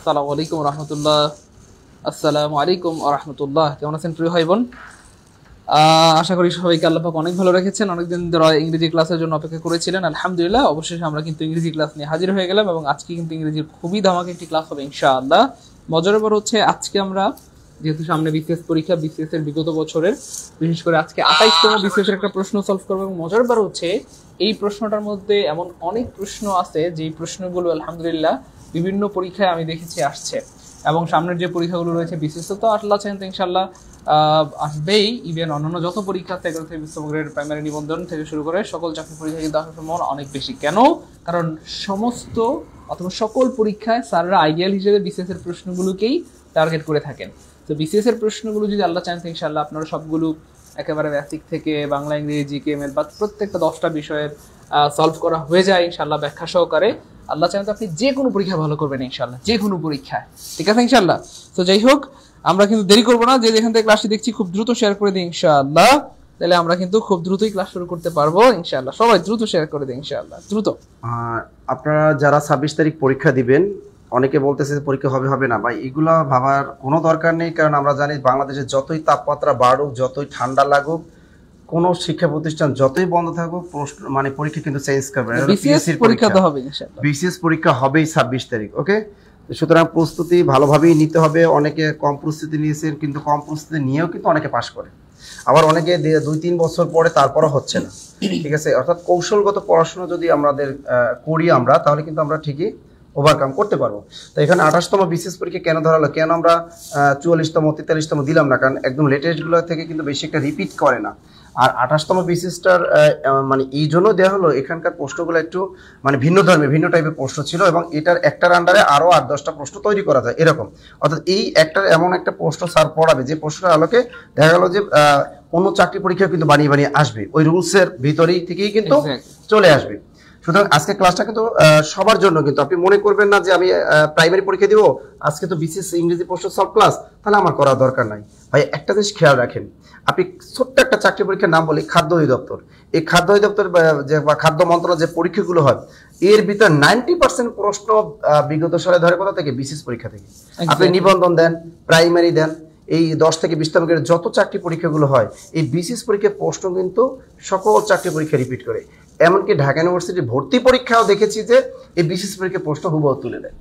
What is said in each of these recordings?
আসসালামু আলাইকুম রহমতুল্লাহ। আসসালামু আলাইকুম রহমতুল্লাহ। কেমন আছেন প্রিয় ভাই বোন? আশা করি সবাইকে আল্লাহ পাক অনেক ভালো রেখেছেন। অনেকদিন ধরে ইংরেজি ক্লাসের জন্য অপেক্ষা করেছিলেন। আলহামদুলিল্লাহ, অবশেষে আমরা কিন্তু ইংরেজি ক্লাস নিয়ে হাজির হয়ে গেলাম এবং আজকে কিন্তু ইংরেজির খুবই ধামাকা একটি ক্লাস হবে ইনশাআল্লাহ। মজার ব্যাপার হচ্ছে আজকে আমরা যেহেতু সামনে বিসিএস পরীক্ষা, বিসিএস এর বিগত বছরের বিশেষ করে আজকে 28তম বিসিএস এর একটা প্রশ্ন সলভ করবো এবং মজার ব্যাপার হচ্ছে এই প্রশ্নটার মধ্যে এমন অনেক প্রশ্ন আছে যেই প্রশ্নগুলো আলহামদুলিল্লাহ বিভিন্ন পরীক্ষায় আমি দেখেছি আসছে এবং সামনের যে পরীক্ষাগুলো রয়েছে বিসিএস তো আল্লাহ চান তো ইনশাআল্লাহ আসবেই। ইভেন অন্যান্য যত পরীক্ষা আছে এগুলো থেকে সমগ্রের প্রাইমারি নিবন্ধন থেকে শুরু করে সকল চাকরি পরীক্ষা কিন্তু আসার সম্ভাবনা অনেক বেশি। কেন? কারণ সমস্ত অথবা সকল পরীক্ষায় স্যাররা আইডিয়াল হিসেবে বিসিএস এর প্রশ্নগুলোকেই টার্গেট করে থাকেন। তো বিসিএস এর প্রশ্নগুলো যদি আল্লাহ চান ইনশাআল্লাহ আপনারা সবগুলো একেবারে বেসিক থেকে বাংলা, ইংরেজি, কেএমএল বা প্রত্যেকটা 10টা বিষয়ের সলভ করা হয়ে যায় ইনশাআল্লাহ ব্যাখ্যা সহকারে। আল্লাহ চান তো আপনি যে কোনো পরীক্ষা ভালো করবেন ইনশাআল্লাহ, যে কোনো পরীক্ষায়, ঠিক আছে ইনশাআল্লাহ। তো যাই হোক, আমরা কিন্তু দেরি করবো না, যে যেখান থেকে ক্লাসটি দেখছি খুব দ্রুত শেয়ার করে দিই ইনশাআল্লাহ, তাহলে আমরা কিন্তু খুব দ্রুতই ক্লাস শুরু করতে পারবো ইনশাআল্লাহ। সবাই দ্রুত শেয়ার করে দিই ইনশাআল্লাহ, দ্রুত। আপনারা যারা 26 তারিখ পরীক্ষা দিবেন, অনেকে বলতেছে যে পরীক্ষা হবে হবে না, ভাই এগুলো ভাবার কোনো দরকার নেই। কারণ আমরা জানি বাংলাদেশে যতই তাপমাত্রা বাড়ুক, যতই ঠান্ডা লাগুক, কোন শিক্ষা প্রতিষ্ঠান যতই বন্ধ থাকুক, মানে পরীক্ষা কিন্তু চেঞ্জ করবে না। বিসিএস পরীক্ষা তো হবে ইনশাআল্লাহ, বিসিএস পরীক্ষা হবেই 26 তারিখ। ওকে, সুতরাং প্রস্তুতি ভালোভাবেই নিতে হবে। অনেকে কম প্রস্তুতি নিয়েছেন, কিন্তু কম প্রস্তুতি নিয়েও কিন্তু অনেকে পাশ করে, আবার অনেকে 2-3 বছর পরে তারপরও হচ্ছে না, ঠিক আছে। অর্থাৎ কৌশলগত পড়াশোনা যদি আমাদের করি আমরা, তাহলে কিন্তু আমরা ঠিকই ওভারকাম করতে পারবো। তো এখানে 28তম বিসিএস পরীক্ষা কেন ধরালো, কেন আমরা 44তম 43তম দিলাম না? কারণ একদম লেটেস্টগুলো থেকে কিন্তু বেশি একটা রিপিট করে না। আর 28তম বিসিএসটার মানে এই জন্য দেওয়া হলো, এখানকার প্রশ্নগুলো একটু মানে ভিন্ন ধর্মের, ভিন্ন টাইপের প্রশ্ন ছিল এবং এটার একটার আন্ডারে আরও 8-10টা প্রশ্ন তৈরি করা যায় এরকম। অর্থাৎ এই একটার এমন একটা প্রশ্ন স্যার পড়াবে যে প্রশ্নটার আলোকে দেখা গেল যে অন্য চাকরি পরীক্ষা কিন্তু বানিয়ে বানিয়ে আসবে, ওই রুলসের ভিতরেই থেকেই কিন্তু চলে আসবে। সুতরাং আজকে ক্লাসটা কিন্তু সবার জন্য, কিন্তু আপনি মনে করবেন না যে আমি প্রাইমারি পরীক্ষা দিব, আজকে তো বিসিএস ইংরেজি প্রশ্ন সলভ ক্লাস, তাহলে আমার করার দরকার নাই। ভাই একটা জিনিস খেয়াল রাখেন, আপনি ছোট্ট একটা চাকরি পরীক্ষার নাম বলি, খাদ্য অধিদপ্তর। এই খাদ্য অধিদপ্তর যে বা খাদ্য মন্ত্রণালয় যে পরীক্ষাগুলো হয়, এর ভিতর 90% প্রশ্ন বিগত সালে ধরে কোথা থেকে? বিসিএস পরীক্ষা থেকে। আপনি নিবন্ধন দেন, প্রাইমারি দেন, এই 10 থেকে 20তম গ্রেডের যত চাকরি পরীক্ষাগুলো হয়, এই বিসিএস পরীক্ষার প্রশ্ন কিন্তু সকল চাকরি পরীক্ষা রিপিট করে। এমনকি ঢাকা ইউনিভার্সিটি ভর্তি পরীক্ষাও দেখেছি যে এই বিসিএস পরীক্ষার প্রশ্ন হুবহু তুলে দেয়।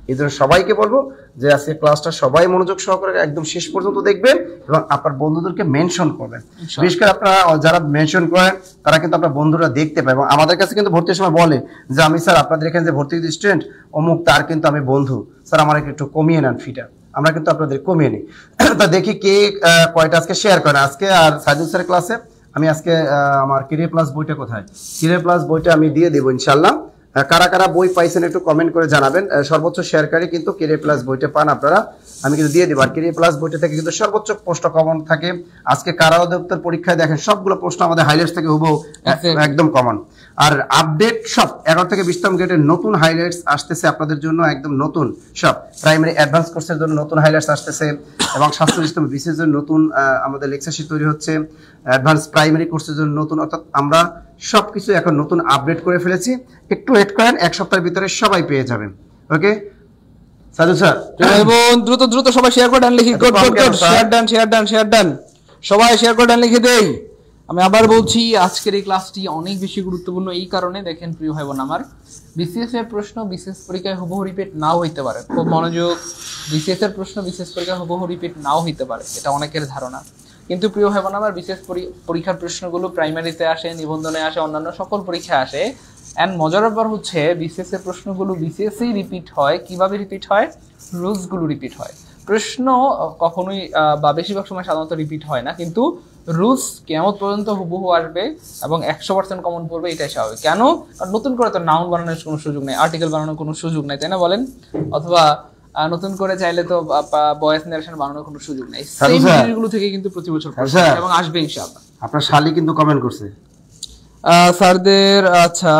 এই জন্য সবাইকে বলবো যে আজকে ক্লাসটা সবাই মনোযোগ সহকারে একদম শেষ পর্যন্ত দেখবেন এবং আপনার বন্ধুদেরকে মেনশন করবেন। বিশেষ করে আপনারা যারা মেনশন করেন তারা কিন্তু আপনার বন্ধুরা দেখতে পায় এবং আমাদের কাছে কিন্তু ভর্তির সময় বলে যে আমি স্যার আপনাদের এখানে যে ভর্তি স্টুডেন্ট অমুক, তার কিন্তু আমি বন্ধু, স্যার আমার একটু কমিয়ে নেন ফিটা। আমরা কিন্তু আপনাদের কমিয়ে নিই। তা দেখি কে কয়টা আজকে শেয়ার করেন। আজকে আর সাইদুল স্যারের ক্লাসে আমি আজকে আমার ক্যারিয়ার প্লাস বইটা কোথায়, ক্যারিয়ার প্লাস বইটা আমি দিয়ে দেবো ইনশাল্লাহ। কারা কারা বই পাইছেন একটু কমেন্ট করে জানাবেন। সর্বোচ্চ শেয়ারকারী কিন্তু ক্যারিয়ার প্লাস বইটা পান আপনারা, আমি কিন্তু দিয়ে দেবো। আর ক্যারিয়ার প্লাস বইটা থেকে কিন্তু সর্বোচ্চ প্রশ্ন কমন থাকে। আজকে কারা অধিদপ্তর পরীক্ষায় দেখেন সবগুলো প্রশ্ন আমাদের হাইলাইটস থেকে হুবহু একদম কমন। আর আপডেট সব 11 থেকে 20তম গ্রেডের নতুন হাইলাইটস আসতেছে আপনাদের জন্য, একদম নতুন সব। প্রাইমারি অ্যাডভান্স কোর্সের জন্য নতুন হাইলাইটস আসতেছে এবং 47তম বিসিএস এর নতুন আমাদের লেকচার শিট তৈরি হচ্ছে, অ্যাডভান্স প্রাইমারি কোর্সের জন্য নতুন। অর্থাৎ আমরা সবকিছু এখন নতুন আপডেট করে ফেলেছি। একটু ওয়েট করেন, 1 সপ্তাহের ভিতরে সবাই পেয়ে যাবেন। ওকে সাধু স্যার, দ্রুত দ্রুত সবাই শেয়ার করে ডান লিখি, শেয়ার ডান, সবাই শেয়ার করে ডান লিখে দেই। আমি আবার বলছি, আজকের এই ক্লাসটি অনেক বেশি গুরুত্বপূর্ণ এই কারণে, দেখেন প্রিয় ভাই বোন আমার, বিসিএস এর প্রশ্ন বিসিএস পরীক্ষায় হুবহু রিপিট নাও হইতে পারে। খুব মনোযোগ, বিসিএস এর প্রশ্ন বিসিএস পরীক্ষায় হুবহু রিপিট নাও হইতে পারে, এটা অনেকের ধারণা। কিন্তু প্রিয় ভাই বোন আমার, বিসিএস পরীক্ষার প্রশ্নগুলো প্রাইমারিতে আসে, নিবন্ধনে আসে, অন্যান্য সকল পরীক্ষায় আসে। অ্যান্ড মজার ব্যাপার হচ্ছে বিসিএস এর প্রশ্নগুলো বিসিএসই রিপিট হয়। কিভাবে রিপিট হয়? রুলসগুলো রিপিট হয়। প্রশ্ন কখনোই বা বেশিরভাগ সময় সাধারণত রিপিট হয় না, কিন্তু রুলস কিয়ামত পর্যন্ত হুবহু আসবে এবং 100% কমন পড়বে, এটাই স্বাভাবিক। কেন? কারণ নতুন করে তো নাউন বানানোর কোনো সুযোগ নেই, আর্টিকেল বানানোর কোনো সুযোগ নেই, তাই না বলেন? অথবা নতুন করে চাইলে তো ভয়েস নারেশন বানানোর কোনো সুযোগ নেই। সেই জিনিসগুলো থেকে কিন্তু প্রতি বছর এবং আসবে ইনশাআল্লাহ। আপনার শালি কিন্তু কমেন্ট করছে স্যারদের। আচ্ছা,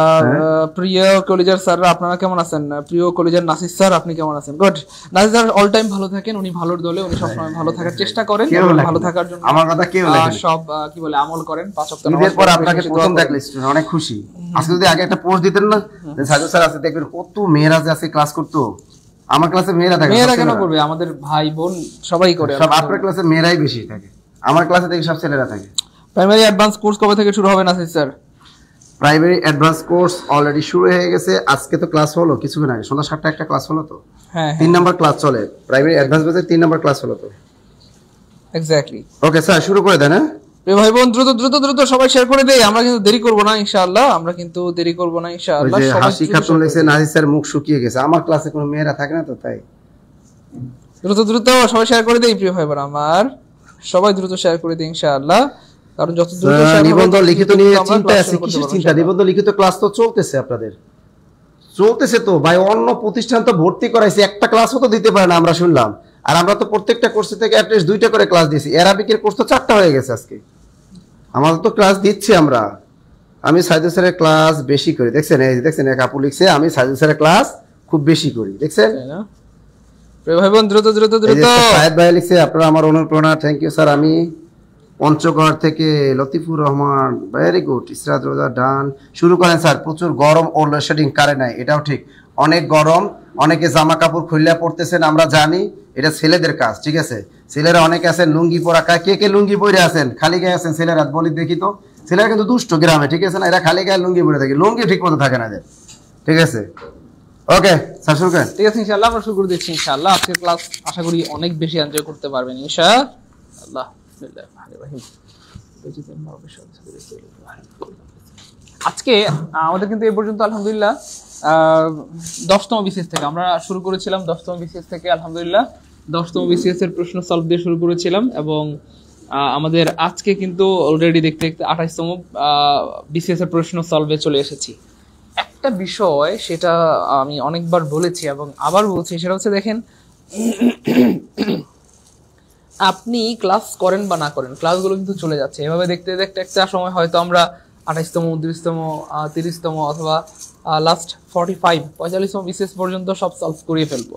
প্রিয় কলেজের স্যাররা আপনারা কেমন আছেন? প্রিয় কলেজের নাসির স্যার আপনি কেমন আছেন? Good. Nasir sir all time ভালো থাকেন, উনি ভালোর দলে, উনি সবসময় ভালো থাকার চেষ্টা করেন, ভালো থাকার জন্য আমার কথা কেউ লেখেন সব কি বলে আমল করেন। 5 ওয়াক্ত নামাজ পড়ে আপনাকে প্রথম দেখলে অনেক খুশি। আজকে যদি আগে একটা পোস্ট দিতেন না, সাজু স্যার আছে দেখবেন কত মেয়েরা আছে ক্লাস করতো, আমার ক্লাসে মেয়েরা থাকে, মেয়েরা কেন করবে? আমাদের ভাই বোন সবাই করে। সব আপনার ক্লাসে মেয়েরাই বেশি থাকে, আমার ক্লাসে থেকে সব ছেলেরা থাকে। প্রাইমারি অ্যাডভান্স কোর্স কবে থেকে শুরু হবে Nasir sir? Primary advance course already শুরু হয়ে গেছে। আজকে তো ক্লাস হলো কিছুক্ষণ আগে, সন্ধ্যা 7টা একটা ক্লাস হলো তো। হ্যাঁ 3 নাম্বার ক্লাস চলে প্রাইমারি অ্যাডভান্স ব্যাচে, 3 নাম্বার ক্লাস হলো তো। এক্স্যাক্টলি। ওকে স্যার শুরু করে দেন। হ্যাঁ ভাই বোন দ্রুত দ্রুত দ্রুত সবাই শেয়ার করে দেই, আমরা কিন্তু দেরি করব না ইনশাআল্লাহ, আমরা কিন্তু দেরি করব না ইনশাআল্লাহ। সবাই হাসি খাতুন লিখছে নাজির স্যার মুখ শুকিয়ে গেছে। আমার ক্লাসে কোনো মেয়েরা থাকে না তো, তাই দ্রুত দ্রুত সবাই শেয়ার করে দেই প্রিয় ভাই বোন আমার, সবাই দ্রুত শেয়ার করে দেই ইনশাআল্লাহ। কারণ যত দ্রুত শেয়ার হবে নিবন্ধন লিখিত নিয়ে চিন্তা আছে। কিসের চিন্তা? নিবন্ধন লিখিত ক্লাস তো চলতেছে, আপনাদের চলতেছে তো ভাই। অন্য প্রতিষ্ঠান তো ভর্তি করাইছে, একটা ক্লাসও তো দিতে পারে না আমরা শুনলাম। আর আমরা তো প্রত্যেকটা কোর্স থেকে অ্যাটলিস্ট 2টা করে ক্লাস দিয়েছি। অ্যারাবিকের কোর্স তো 4টা হয়ে গেছে আজকে। আমাদের তো ক্লাস দিচ্ছি আমরা। আমি সাইদুল স্যারের ক্লাস বেশি করি, দেখছেন? এই দেখছেন এক আপু লিখছে আমি সাইদুল স্যারের ক্লাস খুব বেশি করি, দেখছেন? ভাই বোন দ্রুত দ্রুত দ্রুত। সাহেদ ভাই লিখছে আপনারা আমার অনুপ্রেরণা, থ্যাংক ইউ স্যার। আমি পঞ্চগড় থেকে লতিফুর রহমান, ভেরি গুড। ইসরাত রোজা ডান। শুরু করেন স্যার। প্রচুর গরম ও লোডশেডিং, কারেন্ট নাই, এটাও ঠিক। অনেক গরম, অনেকে জামা কাপড় খুললে পড়তেছেন, আমরা জানি এটা ছেলেদের কাজ, ঠিক আছে? ছেলেরা অনেকে আছেন লুঙ্গি পরা, কে কে লুঙ্গি পরে আছেন? খালি গায়ে আছেন ছেলেরা? বলি দেখি তো। ছেলেরা কিন্তু দুষ্ট গ্রামে, ঠিক আছে না? এরা খালি গায়ে লুঙ্গি পরে থাকে, লুঙ্গি ঠিক মতো থাকে না, ঠিক আছে? ওকে স্যার শুরু করেন। ঠিক আছে ইনশাআল্লাহ আমরা শুরু করে দিচ্ছি ইনশাআল্লাহ। আজকের ক্লাস আশা করি অনেক বেশি এনজয় করতে পারবেন ইনশাআল্লাহ। আজকে আমাদের কিন্তু এই পর্যন্ত আলহামদুলিল্লাহ 10তম বিসিএস থেকে আমরা শুরু করেছিলাম। 10তম বিসিএস থেকে আলহামদুলিল্লাহ 10তম বিসিএস এর প্রশ্ন সলভ দিয়ে শুরু করেছিলাম, এবং আমাদের আজকে কিন্তু অলরেডি দেখতে দেখতে 28তম বিসিএস এর প্রশ্ন সলভে চলে এসেছি। একটা বিষয় সেটা আমি অনেকবার বলেছি এবং আবার বলছি, সেটা হচ্ছে দেখেন, আপনি ক্লাস করেন বা না করেন, ক্লাসগুলো কিন্তু চলে যাচ্ছে। এভাবে দেখতে দেখতে একটা সময় হয়তো আমরা 28তম 29তম 30তম অথবা লাস্ট 45-45তম বিসিএস পর্যন্ত সব সলভ করিয়ে ফেলবো।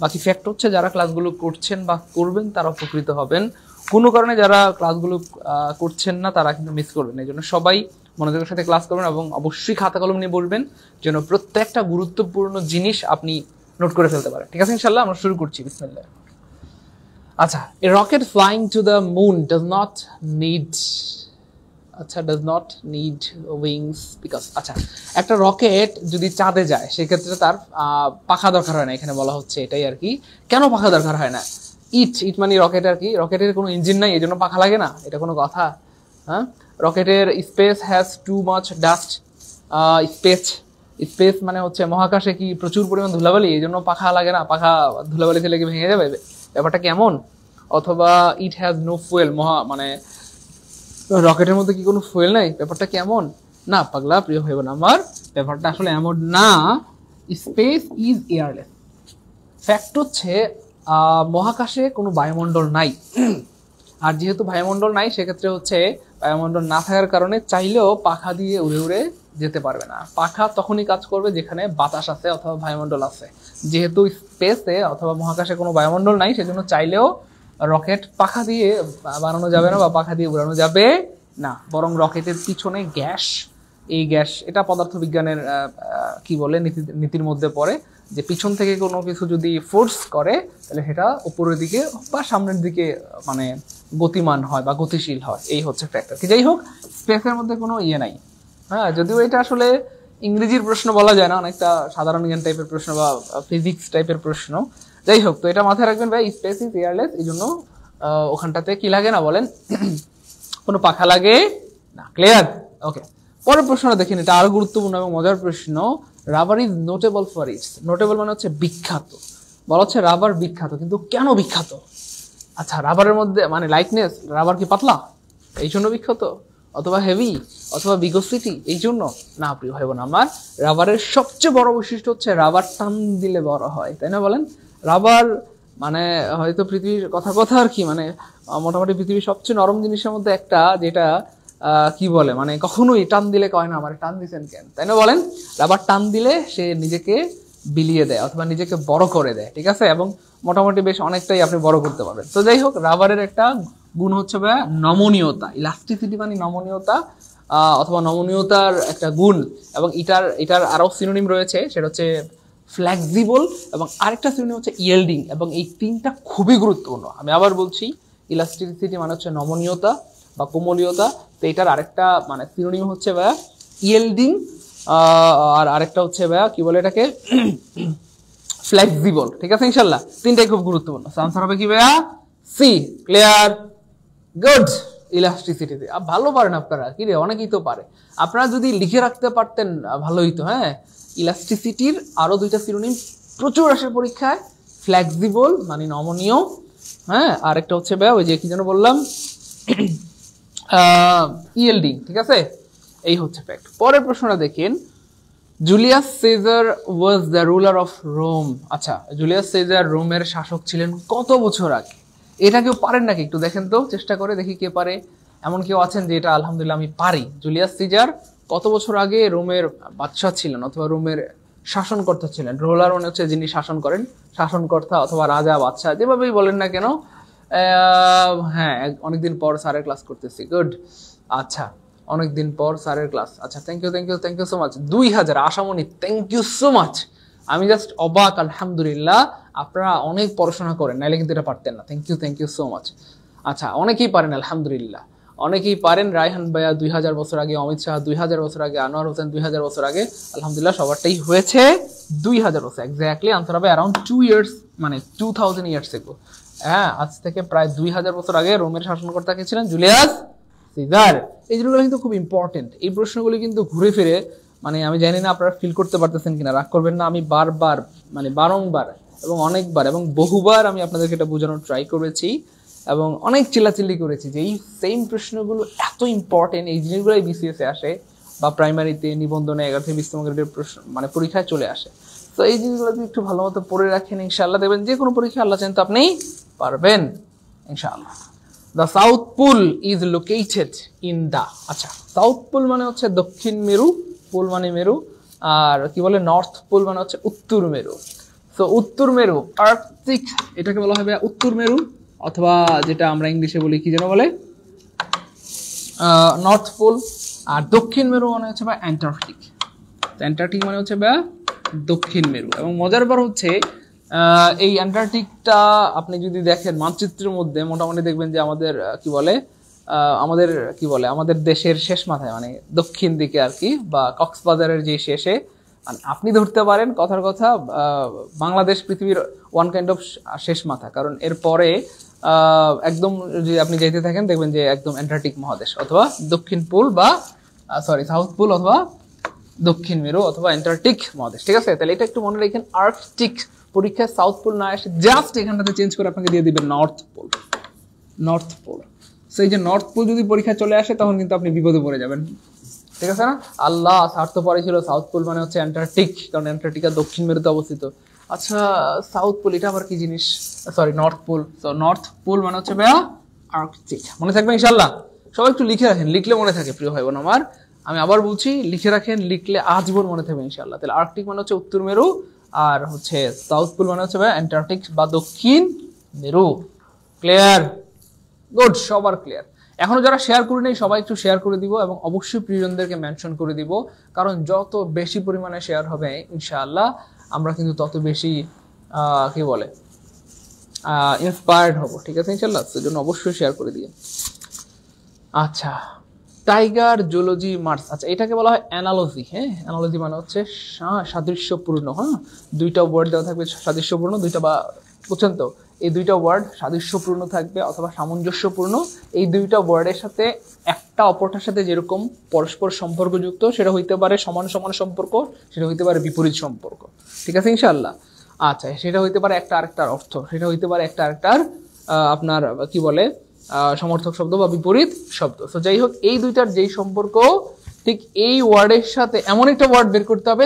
বাকি ফ্যাক্ট হচ্ছে যারা ক্লাসগুলো করছেন বা করবেন তারা উপকৃত হবেন, কোনো কারণে যারা ক্লাসগুলো করছেন না তারা কিন্তু মিস করবেন। এই জন্য সবাই মনোযোগের সাথে ক্লাস করবেন এবং অবশ্যই খাতা কলম নিয়ে বসবেন, যেন প্রত্যেকটা গুরুত্বপূর্ণ জিনিস আপনি নোট করে ফেলতে পারেন। ঠিক আছে ইনশাআল্লাহ আমরা শুরু করছি। বিসমিল্লাহ। আচ্ছা, a rocket flying to the moon does not need wings because আচ্ছা, একটা রকেট যদি চাঁদে যায় সেক্ষেত্রে তার পাখা দরকার হয় না, এখানে বলা হচ্ছে এটাই আর কি। কেন পাখা দরকার হয় না? ইট মানে রকেট আর কি, রকেটের কোনো ইঞ্জিন নাই, এই জন্য পাখা লাগে না, এটা কোনো কথা? হ্যাঁ, রকেটের space has too much dust. Space মানে হচ্ছে মহাকাশে কি প্রচুর পরিমাণ ধুলাবালি, এই জন্য পাখা লাগে না, পাখা ধুলাবালি থেকে লেগে ভেঙে যাবে, ব্যাপারটা কেমন? অথবা ইট হ্যাজ নো ফুয়েল, মানে রকেটের মধ্যে কি কোনো ফুয়েল নাই, ব্যাপারটা কেমন? না পাগলা প্রিয় ভাই বোন আমার, ব্যাপারটা আসলে এমন না। Space is airless. ফ্যাক্ট হচ্ছে মহাকাশে কোনো বায়ুমণ্ডল নাই, আর যেহেতু বায়ুমণ্ডল নাই সেক্ষেত্রে হচ্ছে বায়ুমণ্ডল না থাকার কারণে চাইলেও পাখা দিয়ে উড়ে উড়ে যেতে পারবে না। পাখা তখনই কাজ করবে যেখানে বাতাস আছে অথবা বায়ুমণ্ডল আছে। যেহেতু স্পেসে অথবা মহাকাশে কোনো বায়ুমণ্ডল নাই, সেজন্য চাইলেও রকেট পাখা দিয়ে বানানো যাবে না বা পাখা দিয়ে উড়ানো যাবে না, বরং রকেটের পিছনে গ্যাস, এই গ্যাস এটা পদার্থবিজ্ঞানের কি বলে নীতির মধ্যে পড়ে, যে পিছন থেকে কোনো কিছু যদি ফোর্স করে তাহলে সেটা উপরের দিকে বা সামনের দিকে মানে গতিমান হয় বা গতিশীল হয়, এই হচ্ছে ফ্যাক্টর। কি যাই হোক, স্পেসের মধ্যে কোনো ইয়ে নাই। হ্যাঁ, যদিও এটা আসলে ইংরেজির প্রশ্ন বলা যায় না, অনেকটা সাধারণ জ্ঞান টাইপের প্রশ্ন বা ফিজিক্স টাইপের প্রশ্ন। যাই হোক, তো এটা মাথায় রাখবেন ভাই, স্পেস ইজ এয়ারলেস, এই জন্য ওখানটাতে কি লাগে না বলেন, কোনো পাখা লাগে না। ক্লিয়ার? ওকে, পরের প্রশ্নটা দেখেন, এটা আরো গুরুত্বপূর্ণ এবং মজার প্রশ্ন। Rubber is notable for its. Notable মানে হচ্ছে বিখ্যাত। বলা হচ্ছে রাবার বিখ্যাত, কিন্তু কেন বিখ্যাত? আচ্ছা, রাবারের মধ্যে মানে লাইটনেস, রাবার কি পাতলা এই জন্য বিখ্যাত, অথবা হেভি, অথবা বিগোসিটি এই জন্য? না প্রিয় ভাই বোন আমার, রাবারের সবচেয়ে বড় বৈশিষ্ট্য হচ্ছে রাবার টান দিলে বড় হয়, তাই না বলেন? রাবার মানে হয়তো পৃথিবীর কথা আর কি, মানে মোটামুটি পৃথিবীর সবচেয়ে নরম জিনিসের মধ্যে একটা, যেটা কি বলে মানে কখনোই টান দিলে কয় না আমার টান দিছেন কেন, তাই না বলেন? রাবার টান দিলে সে নিজেকে বিলিয়ে দেয় অথবা নিজেকে বড় করে দেয়, ঠিক আছে, এবং মোটামুটি বেশ অনেকটাই আপনি বড় করতে পারবেন। তো যাই হোক, রাবারের একটা গুণ হচ্ছে নমনীয়তা, ইলাস্টিসিটি মানে নমনীয়তা, অথবা নমনীয়তার একটা গুণ, এবং এটার আরো সিনোনিম রয়েছে, সেটা হচ্ছে ফ্লেক্সিবল এবং আরেকটা সিনোনিম হচ্ছে ইয়েল্ডিং, এবং এই তিনটা খুবই গুরুত্বপূর্ণ। আমি আবার বলছি, ইলাস্টিসিটি মানে হচ্ছে নমনীয়তা বা কোমলীয়তা, তো এটার আরেকটা মানে সিনোনিম হচ্ছে ভাইয়া ইয়েল্ডিং, আর আরেকটা হচ্ছে ভাইয়া কি বলে এটাকে ফ্লেক্সিবল। ঠিক আছে ইনশাল্লাহ, তিনটাই খুব গুরুত্বপূর্ণ। আনসার হবে কি ভাইয়া? সি। ক্লিয়ার? গুড। ইলাস্টিসিটি ভালো পারেন আপনারা, কি রে অনেকেই তো পারে। আপনারা যদি লিখে রাখতে পারতেন ভালোই তো। হ্যাঁ, ইলাস্টিসিটির আরো দুইটা সিনোনিম প্রচুর আসে পরীক্ষায়, ফ্লেক্সিবল মানে নমনীয়, হ্যাঁ, আর একটা হচ্ছে ভাইয়া ওই যে কি যেন বললাম ইয়েল্ডিং। ঠিক আছে, এই হচ্ছে ফ্যাক্ট। পরের প্রশ্নটা দেখেন, Julius Caesar was the ruler of Rome. আচ্ছা, জুলিয়াস সিজার রোমের শাসক ছিলেন কত বছর আগে? এটা কেউ পারেন নাকি? একটু দেখেন তো, চেষ্টা করে দেখি কে পারে। এমন কেউ আছেন যে এটা আলহামদুলিল্লাহ আমি পারি? জুলিয়াস সিজার কত বছর আগে রোমের বাদশাহ ছিলেন অথবা রোমের শাসনকর্তা ছিলেন? রুলার মানে হচ্ছে যিনি শাসন করেন, শাসনকর্তা অথবা রাজা, বাদশাহ, যেভাবেই বলেন না কেন। হ্যাঁ, অনেকদিন পর স্যারের ক্লাস করতেছি। গুড। আচ্ছা, অনেকদিন পর স্যারের ক্লাস। আচ্ছা, thank you so much. 2000 Ashamoni, thank you so much. আমি জাস্ট অবাক, আলহামদুলিল্লাহ আপনারা অনেক পড়াশোনা করেন, নাইলে কিন্তু এটা পারতেন না। Thank you so much. আচ্ছা, অনেকেই পারেন আলহামদুলিল্লাহ, অনেকেই পারেন। রায়হান ভাইয়া 2000 বছর আগে, অমিত শাহ 2000 বছর আগে, আনোয়ার হোসেন 2000 বছর আগে। আলহামদুলিল্লাহ সবারটাই হয়েছে 2000 বছর। এক্স্যাক্টলি আনসার হবে অ্যারাউন্ড 2 ইয়ার্স, মানে 2000 ইয়ার্স এগো। হ্যাঁ, আজ থেকে প্রায় 2000 বছর আগে রোমের শাসনকর্তা কে ছিলেন? Julius Caesar. এই জিনিসগুলো কিন্তু খুব ইম্পর্টেন্ট। এই প্রশ্নগুলি কিন্তু ঘুরে ফিরে, মানে আমি জানি না আপনারা ফিল করতে পারতেছেন কিনা, রাগ করবেন না। আমি বারবার, মানে বারংবার এবং অনেকবার এবং বহুবার আমি আপনাদেরকে এটা বোঝানোর ট্রাই করেছি এবং অনেক চিল্লাচিল্লি করেছি যে এই সেম প্রশ্নগুলো এত ইম্পর্টেন্ট, এই জিনিসগুলোই বিসিএস এ আসে বা প্রাইমারিতে, নিবন্ধনে 11 থেকে 20তম গ্রেডের প্রশ্ন মানে পরীক্ষায় চলে আসে। তো এই জিনিসগুলো যদি একটু ভালো মতো পড়ে রাখেন, ইনশাআল্লাহ দেখবেন যে কোনো পরীক্ষা আল্লাহ চান তো আপনি পারবেন ইনশাআল্লাহ। The South Pole is located in the. আচ্ছা, সাউথ পোল মানে হচ্ছে দক্ষিণ মেরু, পোল মানে মেরু, আর কি বলে নর্থ পোল মানে হচ্ছে উত্তর মেরু। তো উত্তর মেরু, আর্কটিক, এটাকে বলা হবে উত্তর মেরু, অথবা যেটা আমরা ইংলিশে বলি কি যেন বলে নর্থ পোল। আর দক্ষিণ মেরু মানে হচ্ছে বা অ্যান্টার্কটিক। অ্যান্টার্কটিক মানে হচ্ছে বা দক্ষিণ মেরু। এবং মজার ব্যাপার হচ্ছে এই অ্যান্টার্কটিকটা আপনি যদি দেখেন মানচিত্রের মধ্যে, মোটামুটি দেখবেন যে আমাদের আমাদের দেশের শেষ মাথায়, মানে দক্ষিণ দিকে আর কি, বা কক্সবাজারের যে শেষে আপনি ধরতে পারেন কথার কথা বাংলাদেশ পৃথিবীর ওয়ান কাইন্ড অফ শেষ মাথা। কারণ এরপরে একদম যদি আপনি যাইতে থাকেন দেখবেন যে একদম অ্যান্টার্কটিক মহাদেশ অথবা দক্ষিণ পোল বা সাউথ পোল অথবা দক্ষিণ মেরু অথবা অ্যান্টার্কটিক মহাদেশ। ঠিক আছে, তাহলে এটা একটু মনে রাখেন। আর্কটিক পরীক্ষায় সাউথ পোল না এসে জাস্ট এখানটাতে চেঞ্জ করে আপনাকে দিয়ে দিবেন নর্থ পোল। নর্থ পোল, সেই যে নর্থ পোল যদি পরীক্ষা চলে আসে তখন কিন্তু আপনি বিপদে পড়ে যাবেন। ঠিক আছে না? আল্লাহ স্বার্থ পরে ছিল সাউথ পোল মানে হচ্ছে অ্যান্টার্কটিক, কারণ অ্যান্টার্কটিকা দক্ষিণ মেরুতে অবস্থিত। আচ্ছা, সাউথ পোল এটা আবার কি জিনিস? North Pole. তো নর্থ পোল মানে হচ্ছে ভাইয়া আর্কটিক। মনে থাকবে ইনশাআল্লাহ। সবাই একটু লিখে রাখেন, লিখলে মনে থাকে প্রিয় ভাই বোন আমার। আমি আবার বলছি, লিখে রাখেন, লিখলে আজীবন মনে থাকবে ইনশাআল্লাহ। তাহলে আর্কটিক মানে হচ্ছে উত্তর মেরু, আর হচ্ছে সাউথ পোল মানে হচ্ছে ভাইয়া অ্যান্টার্কটিক বা দক্ষিণ মেরু। ক্লিয়ার? গুড, সবার ক্লিয়ার। এখনো যারা শেয়ার করে নেই সবাই একটু শেয়ার করে দিব এবং অবশ্যই প্রিয়জনদেরকে মেনশন করে দিব, কারণ যত বেশি পরিমাণে শেয়ার হবে ইনশাআল্লাহ আমরা কিন্তু তত বেশি কি বলে ইন্সপায়ার্ড হব। ঠিক আছে ইনশাআল্লাহ, সেজন্য অবশ্যই শেয়ার করে দিয়ে। আচ্ছা, টাইগার জুলজি মার্স। আচ্ছা, এটাকে বলা হয় অ্যানালজি। হ্যাঁ, অ্যানালজি মানে হচ্ছে সাদৃশ্যপূর্ণ। হ্যাঁ, দুইটা ওয়ার্ড দেওয়া থাকবে, সাদৃশ্যপূর্ণ দুইটা, বা বুঝছেন তো, এই দুইটা ওয়ার্ড সাদৃশ্যপূর্ণ থাকবে অথবা সামঞ্জস্যপূর্ণ। এই দুইটা ওয়ার্ডের সাথে একটা অপরটার সাথে যেরকম পরস্পর সম্পর্কযুক্ত, সেটা হইতে পারে সমান সমান সম্পর্ক, সেটা হইতে পারে বিপরীত সম্পর্ক। ঠিক আছে ইনশাআল্লাহ। আচ্ছা, সেটা হইতে পারে একটা আরেকটার অর্থ, সেটা হইতে পারে একটা আরেকটার আপনার কি বলে সমর্থক শব্দ বা বিপরীত শব্দ। তো যাই হোক, এই দুইটার যেই সম্পর্ক, ঠিক এই ওয়ার্ডের সাথে এমন একটা ওয়ার্ড বের করতে হবে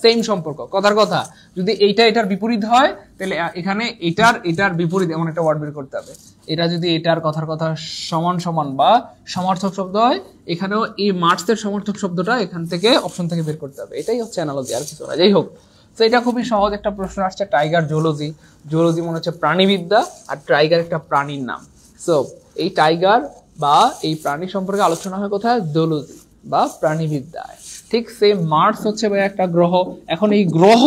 সেম সম্পর্ক। কথার কথা, যদি এইটা এটার বিপরীত হয় তাহলে এখানে এটার বিপরীত এমন একটা ওয়ার্ড বের করতে হবে। এটা যদি এটার কথার কথা সমান সমান বা সমর্থক শব্দ হয়, এখানেও এই মার্কসের সমর্থক শব্দটা এখান থেকে অপশন থেকে বের করতে হবে। এটাই হচ্ছে অ্যানালজি, আর কিছু না। যাই হোক, তো এটা খুবই সহজ একটা প্রশ্ন আসছে। টাইগার জুলজি, জুলজি মনে হচ্ছে প্রাণীবিদ্যা, আর টাইগার একটা প্রাণীর নাম। সো এই টাইগার বা এই প্রাণী সম্পর্কে আলোচনা হয় কোথায়? জুলজি বা প্রাণীবিদ্যায়। ঠিক সেম মার্স হচ্ছে ভাই একটা গ্রহ। এখন এই গ্রহ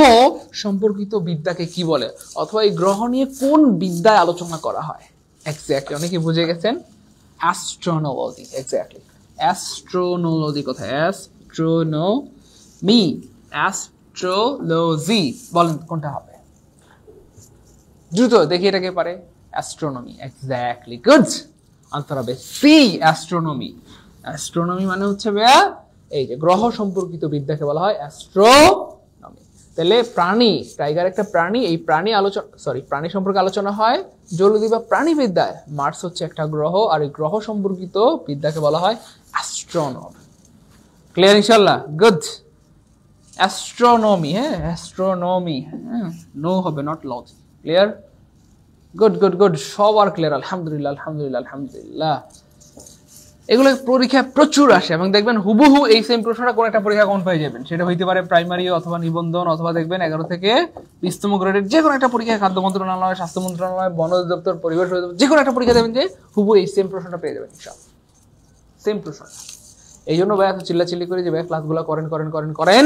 সম্পর্কিত বিদ্যাকে কি বলে, অথবা এই গ্রহ নিয়ে কোন বিদ্যায় আলোচনা করা হয়? এক্স্যাক্টলি, অনেকে বুঝে গেছেন, অ্যাস্ট্রোনোলজি। এক্স্যাক্টলি, অ্যাস্ট্রোনোলজি কোথায়? অ্যাস্ট্রোলজি বলেন কোনটা হবে? দ্রুত দেখি এটাকে পারে। অ্যাস্ট্রোনমি, এক্স্যাক্টলি, গুড আনসার হবে সি, অ্যাস্ট্রোনমি। অ্যাস্ট্রোনমি মানে হচ্ছে ভাইয়া এই যে গ্রহ সম্পর্কিত বিদ্যাকে বলা হয় অ্যাস্ট্রোনমি। তাহলে প্রাণী, টাইগার একটা প্রাণী, এই প্রাণী সম্পর্কে আলোচনা হয় জলদি বা প্রাণী বিদ্যায়। মার্স হচ্ছে একটা গ্রহ, আর এই গ্রহ সম্পর্কিত বিদ্যাকে বলা হয় অ্যাস্ট্রোনমি। ক্লিয়ার ইনশাআল্লাহ? Good, astronomy. হ্যাঁ, অ্যাস্ট্রোনমি, নো হবে, নট লজি। ক্লিয়ার? গুড গুড গুড, সবার ক্লিয়ার, আলহামদুলিল্লাহ আলহামদুলিল্লাহ আলহামদুলিল্লাহ। এগুলো পরীক্ষায় প্রচুর আসে, এবং দেখবেন হুবহু এই সেম প্রশ্নটা কোন একটা পরীক্ষা কমন পেয়ে যাবেন। সেটা হইতে পারে প্রাইমারি অথবা নিবন্ধন, অথবা দেখবেন 11 থেকে 20তম গ্রেডের যে কোনো একটা পরীক্ষায়, খাদ্য মন্ত্রণালয়, স্বাস্থ্য মন্ত্রণালয়, বন অধিদপ্তর, পরিবেশ অধিদপ্তর, যে কোনো একটা পরীক্ষা দেবেন যে হুবহু এই সেম প্রশ্নটা পেয়ে যাবেন ইনশাআল্লাহ, সেম প্রশ্নটা। এই জন্য ভাই এত চিল্লাচিল্লি করে যে ভাই ক্লাসগুলো করেন করেন করেন করেন